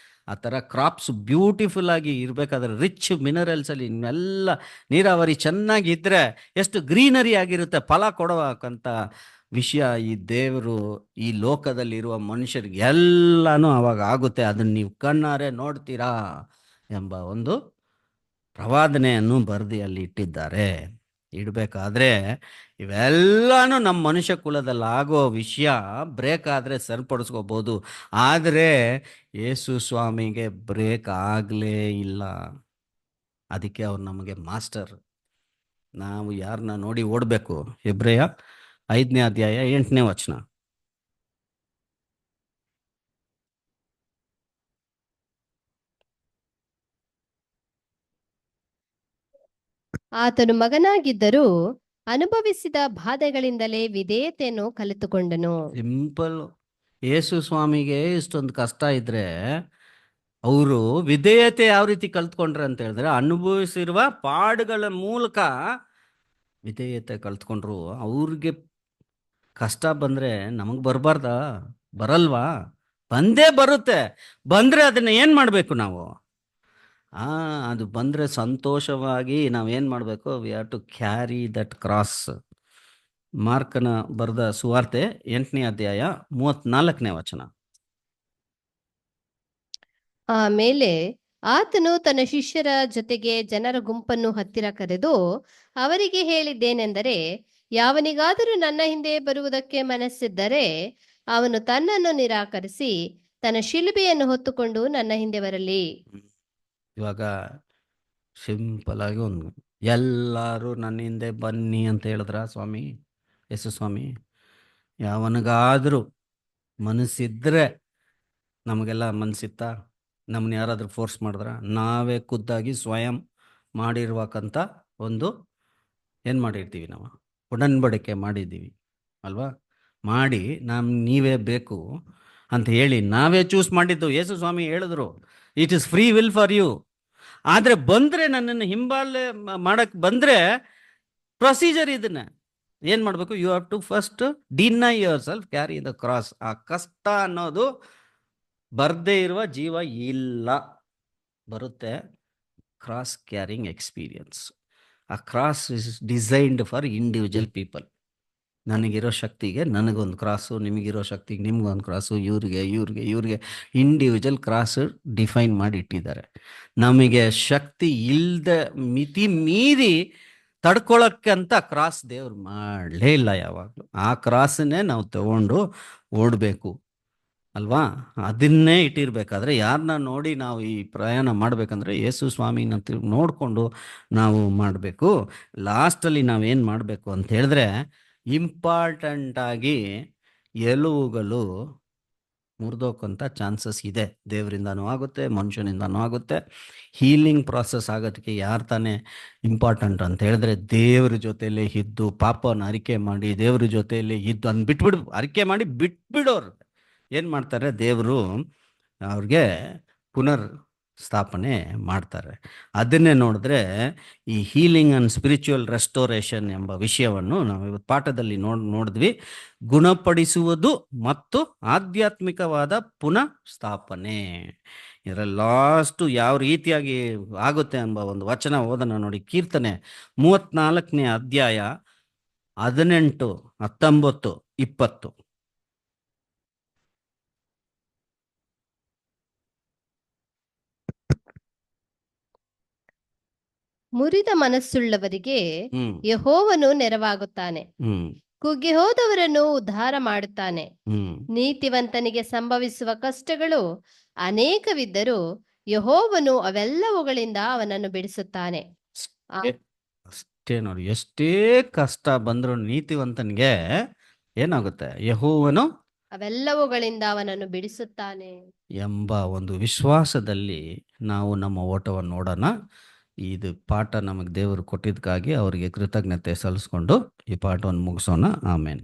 ಆ ಥರ ಕ್ರಾಪ್ಸ್ ಬ್ಯೂಟಿಫುಲ್ ಆಗಿ ಇರಬೇಕಾದ್ರೆ, ರಿಚ್ ಮಿನರಲ್ಸ್ ಅಲ್ಲಿ ಎಲ್ಲ ನೀರಾವರಿ ಚೆನ್ನಾಗಿದ್ರೆ ಎಷ್ಟು ಗ್ರೀನರಿ ಆಗಿರುತ್ತೆ, ಫಲ ಕೊಡಬೇಕಂತ ವಿಷಯ. ಈ ದೇವರು ಈ ಲೋಕದಲ್ಲಿರುವ ಮನುಷ್ಯರಿಗೆ ಎಲ್ಲಾನು ಅವಾಗ ಆಗುತ್ತೆ. ಅದನ್ನ ನೀವು ಕಣ್ಣಾರೆ ನೋಡ್ತೀರಾ ಎಂಬ ಒಂದು ಪ್ರವಾದನೆಯನ್ನು ಬರೆದು ಅಲ್ಲಿ ಇಟ್ಟಿದ್ದಾರೆ. ಇಡಬೇಕಾದ್ರೆ ಇವೆಲ್ಲಾನು ನಮ್ಮ ಮನುಷ್ಯ ಕುಲದಲ್ಲಿ ಆಗೋ ವಿಷಯ ಬ್ರೇಕ್ ಆದರೆ ಸರಿಪಡಿಸ್ಕೋಬೋದು. ಆದರೆ ಯೇಸು ಸ್ವಾಮಿಗೆ ಬ್ರೇಕ್ ಆಗಲೇ ಇಲ್ಲ. ಅದಕ್ಕೆ ಅವ್ರು ನಮಗೆ ಮಾಸ್ಟರ್. ನಾವು ಯಾರನ್ನ ನೋಡಿ ಓಡಬೇಕು? ಹೆಬ್ರೆಯ 5ನೇ ಅಧ್ಯಾಯ 8ನೇ ವಚನ. ಆತನು ಮಗನಾಗಿದ್ದರೂ ಅನುಭವಿಸಿದ ಬಾಧೆಗಳಿಂದಲೇ ವಿಧೇಯತೆಯನ್ನು ಕಲಿತುಕೊಂಡನು. ಸಿಂಪಲ್. ಯೇಸು ಸ್ವಾಮಿಗೆ ಇಷ್ಟೊಂದು ಕಷ್ಟ ಇದ್ರೆ ಅವರು ವಿಧೇಯತೆ ಯಾವ ರೀತಿ ಕಲ್ತ್ಕೊಂಡ್ರೆ ಅಂತ ಹೇಳಿದ್ರೆ ಅನುಭವಿಸಿರುವ ಪಾಡುಗಳ ಮೂಲಕ ವಿಧೇಯತೆ ಕಲ್ತ್ಕೊಂಡ್ರು. ಅವ್ರಿಗೆ ಕಷ್ಟ ಬಂದ್ರೆ ನಮಗ್ ಬರಬಾರ್ದಾ? ಬರಲ್ವಾ? ಬಂದೇ ಬರುತ್ತೆ. ಬಂದ್ರೆ ಅದನ್ನ ಏನ್ ಮಾಡ್ಬೇಕು ನಾವು? ಅದು ಬಂದ್ರೆ ಸಂತೋಷವಾಗಿ ನಾವೇನ್ ಮಾಡ್ಬೇಕು? We have to carry that cross. ಮಾರ್ಕನ ಬರೆದ ಸುವಾರ್ತೆ 8ನೇ ಅಧ್ಯಾಯ 34ನೇ ವಚನ. ಆಮೇಲೆ ಆತನು ತನ್ನ ಶಿಷ್ಯರ ಜೊತೆಗೆ ಜನರ ಗುಂಪನ್ನು ಹತ್ತಿರ ಕರೆದು ಅವರಿಗೆ ಹೇಳಿದ್ದೇನೆಂದರೆ, ಯಾವನಿಗಾದರೂ ನನ್ನ ಹಿಂದೆ ಬರುವುದಕ್ಕೆ ಮನಸ್ಸಿದ್ದರೆ ಅವನು ತನ್ನನ್ನು ನಿರಾಕರಿಸಿ ತನ್ನ ಶಿಲುಬೆಯನ್ನು ಹೊತ್ತುಕೊಂಡು ನನ್ನ ಹಿಂದೆ ಬರಲಿ. ಇವಾಗ ಸಿಂಪಲ್ ಆಗಿ ಒಂದು ಎಲ್ಲರೂ ನನ್ನ ಹಿಂದೆ ಬನ್ನಿ ಅಂತ ಹೇಳಿದ್ರ ಸ್ವಾಮಿ ಯೇಸು ಸ್ವಾಮಿ? ಯಾವನಿಗಾದರೂ ಮನಸ್ಸಿದ್ರೆ, ನಮಗೆಲ್ಲ ಮನಸ್ಸಿತ್ತಾ? ನಮ್ಮನ್ನ ಯಾರಾದರೂ ಫೋರ್ಸ್ ಮಾಡಿದ್ರ? ನಾವೇ ಖುದ್ದಾಗಿ ಸ್ವಯಂ ಮಾಡಿರುವಕ್ಕಂಥ ಒಂದು ಏನು ಮಾಡಿರ್ತೀವಿ, ನಾವು ಒಡಂಬಡಿಕೆ ಮಾಡಿದ್ದೀವಿ ಅಲ್ವಾ? ಮಾಡಿ ನೀವೇ ಬೇಕು ಅಂತ ಹೇಳಿ ನಾವೇ ಚೂಸ್ ಮಾಡಿದ್ದು. ಯೇಸು ಸ್ವಾಮಿ ಹೇಳಿದ್ರು, it is free will for you. ಆದರೆ ಬಂದರೆ, ನನ್ನನ್ನು ಹಿಂಬಾಲೆ ಮಾಡಕ್ಕೆ ಬಂದರೆ ಪ್ರೊಸೀಜರ್ ಇದನ್ನ ಏನು ಮಾಡಬೇಕು? You have to first deny yourself, carry the cross. ಆ ಕಷ್ಟ ಅನ್ನೋದು ಬರದೇ ಇರುವ ಜೀವ ಇಲ್ಲ, ಬರುತ್ತೆ. Cross carrying experience. ಆ cross is designed for individual people. ನನಗಿರೋ ಶಕ್ತಿಗೆ ನನಗೊಂದು ಕ್ರಾಸು, ನಿಮಗಿರೋ ಶಕ್ತಿಗೆ ನಿಮ್ಗೊಂದು ಕ್ರಾಸು, ಇವ್ರಿಗೆ ಇಂಡಿವಿಜುವಲ್ ಕ್ರಾಸ್ ಡಿಫೈನ್ ಮಾಡಿ ಇಟ್ಟಿದ್ದಾರೆ. ನಮಗೆ ಶಕ್ತಿ ಇಲ್ಲದೆ ಮಿತಿ ಮೀರಿ ತಡ್ಕೊಳಕ್ಕಂತ ಕ್ರಾಸ್ ದೇವ್ರು ಮಾಡಲೇ ಇಲ್ಲ ಯಾವಾಗಲೂ. ಆ ಕ್ರಾಸನ್ನೇ ನಾವು ತಗೊಂಡು ಓಡಬೇಕು ಅಲ್ವಾ? ಅದನ್ನೇ ಇಟ್ಟಿರ್ಬೇಕಾದ್ರೆ ಯಾರನ್ನ ನೋಡಿ ನಾವು ಈ ಪ್ರಯಾಣ ಮಾಡಬೇಕಂದ್ರೆ ಯೇಸು ಸ್ವಾಮಿನ ನೋಡಿಕೊಂಡು ನಾವು ಮಾಡಬೇಕು. ಲಾಸ್ಟಲ್ಲಿ ನಾವೇನು ಮಾಡಬೇಕು ಅಂತ ಹೇಳಿದ್ರೆ, ಇಂಪಾರ್ಟೆಂಟಾಗಿ ಎಲುವುಗಳು ಮುರಿದೋಕ್ಕಂಥ ಚಾನ್ಸಸ್ ಇದೆ. ದೇವರಿಂದನೂ ಆಗುತ್ತೆ, ಮನುಷ್ಯನಿಂದನೂ ಆಗುತ್ತೆ. ಹೀಲಿಂಗ್ ಪ್ರಾಸೆಸ್ ಆಗೋದಕ್ಕೆ ಯಾರು ತಾನೇ ಇಂಪಾರ್ಟೆಂಟ್ ಅಂತ ಹೇಳಿದ್ರೆ, ದೇವ್ರ ಜೊತೆಯಲ್ಲೇ ಇದ್ದು ಪಾಪನ ಅರಿಕೆ ಮಾಡಿ ದೇವ್ರ ಜೊತೆಯಲ್ಲಿ ಇದ್ದು ಅದನ್ನ ಬಿಟ್ಬಿಡು, ಅರಿಕೆ ಮಾಡಿ ಬಿಟ್ಬಿಡೋರು ಏನು ಮಾಡ್ತಾರೆ? ದೇವರು ಅವ್ರಿಗೆ ಪುನರ್ ಸ್ಥಾಪನೆ ಮಾಡ್ತಾರೆ. ಅದನ್ನೇ ನೋಡಿದ್ರೆ ಈ ಹೀಲಿಂಗ್ ಆ್ಯಂಡ್ ಸ್ಪಿರಿಚುವಲ್ ರೆಸ್ಟೋರೇಷನ್ ಎಂಬ ವಿಷಯವನ್ನು ನಾವು ಇವತ್ತು ಪಾಠದಲ್ಲಿ ನೋಡಿದ್ವಿ. ಗುಣಪಡಿಸುವುದು ಮತ್ತು ಆಧ್ಯಾತ್ಮಿಕವಾದ ಪುನಃ ಸ್ಥಾಪನೆ. ಇದರ ಲಾಸ್ಟು ಯಾವ ರೀತಿಯಾಗಿ ಆಗುತ್ತೆ ಎಂಬ ಒಂದು ವಚನ ಓದೋಣ ನೋಡಿ. ಕೀರ್ತನೆ 34ನೇ ಅಧ್ಯಾಯ 18, 19, 20. ಮುರಿದ ಮನಸ್ಸುಳ್ಳವರಿಗೆ ಹ್ಮ್ ಯೆಹೋವನು ನೆರವಾಗುತ್ತಾನೆ. ಹ್ಮ್ ಕುಗ್ಗಿ ಹೋದವರನ್ನು ಉದ್ಧಾರ ಮಾಡುತ್ತಾನೆ. ಹ್ಮ್ ನೀತಿವಂತನಿಗೆ ಸಂಭವಿಸುವ ಕಷ್ಟಗಳು ಅನೇಕವಿದ್ದರೂ ಯೆಹೋವನು ಅವೆಲ್ಲವುಗಳಿಂದ ಅವನನ್ನು ಬಿಡಿಸುತ್ತಾನೆ. ಅಷ್ಟೇ ನೋಡಿ, ಎಷ್ಟೇ ಕಷ್ಟ ಬಂದರೂ ನೀತಿವಂತನಿಗೆ ಏನಾಗುತ್ತೆ? ಯೆಹೋವನು ಅವೆಲ್ಲವುಗಳಿಂದ ಅವನನ್ನು ಬಿಡಿಸುತ್ತಾನೆ ಎಂಬ ಒಂದು ವಿಶ್ವಾಸದಲ್ಲಿ ನಾವು ನಮ್ಮ ಓಟವನ್ನು ನೋಡೋಣ. ಇದು ಪಾಠ ನಮಗೆ ದೇವರು ಕೊಟ್ಟಿದ್ದಕ್ಕಾಗಿ ಅವರಿಗೆ ಕೃತಜ್ಞತೆ ಸಲ್ಲಿಸ್ಕೊಂಡು ಈ ಪಾಠವನ್ನು ಮುಗಿಸೋಣ. ಆಮೇನ್.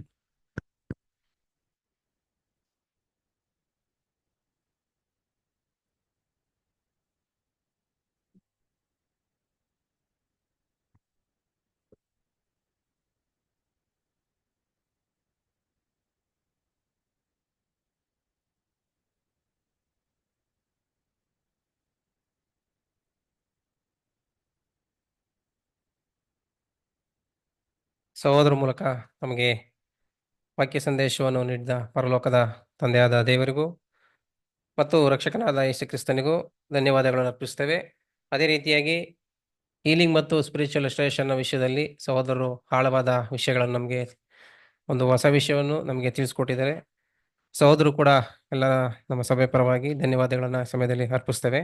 ಸಹೋದರ ಮೂಲಕ ನಮಗೆ ವಾಕ್ಯ ಸಂದೇಶವನ್ನು ನೀಡಿದ ಪರಲೋಕದ ತಂದೆಯಾದ ದೇವರಿಗೂ ಮತ್ತು ರಕ್ಷಕನಾದ ಯೇಸು ಕ್ರಿಸ್ತನಿಗೂ ಧನ್ಯವಾದಗಳನ್ನು ಅರ್ಪಿಸ್ತೇವೆ. ಅದೇ ರೀತಿಯಾಗಿ ಹೀಲಿಂಗ್ ಮತ್ತು ಸ್ಪಿರಿಚುವಲ್ ರೆಸ್ಟೋರೇಷನ್ನ ವಿಷಯದಲ್ಲಿ ಸಹೋದರರು ಆಳವಾದ ವಿಷಯಗಳನ್ನು ನಮಗೆ ಒಂದು ಹೊಸ ವಿಷಯವನ್ನು ನಮಗೆ ತಿಳಿಸ್ಕೊಟ್ಟಿದ್ದಾರೆ. ಸಹೋದರರು ಕೂಡ ಎಲ್ಲ ನಮ್ಮ ಸಭೆ ಪರವಾಗಿ ಧನ್ಯವಾದಗಳನ್ನು ಸಮಯದಲ್ಲಿ ಅರ್ಪಿಸ್ತೇವೆ.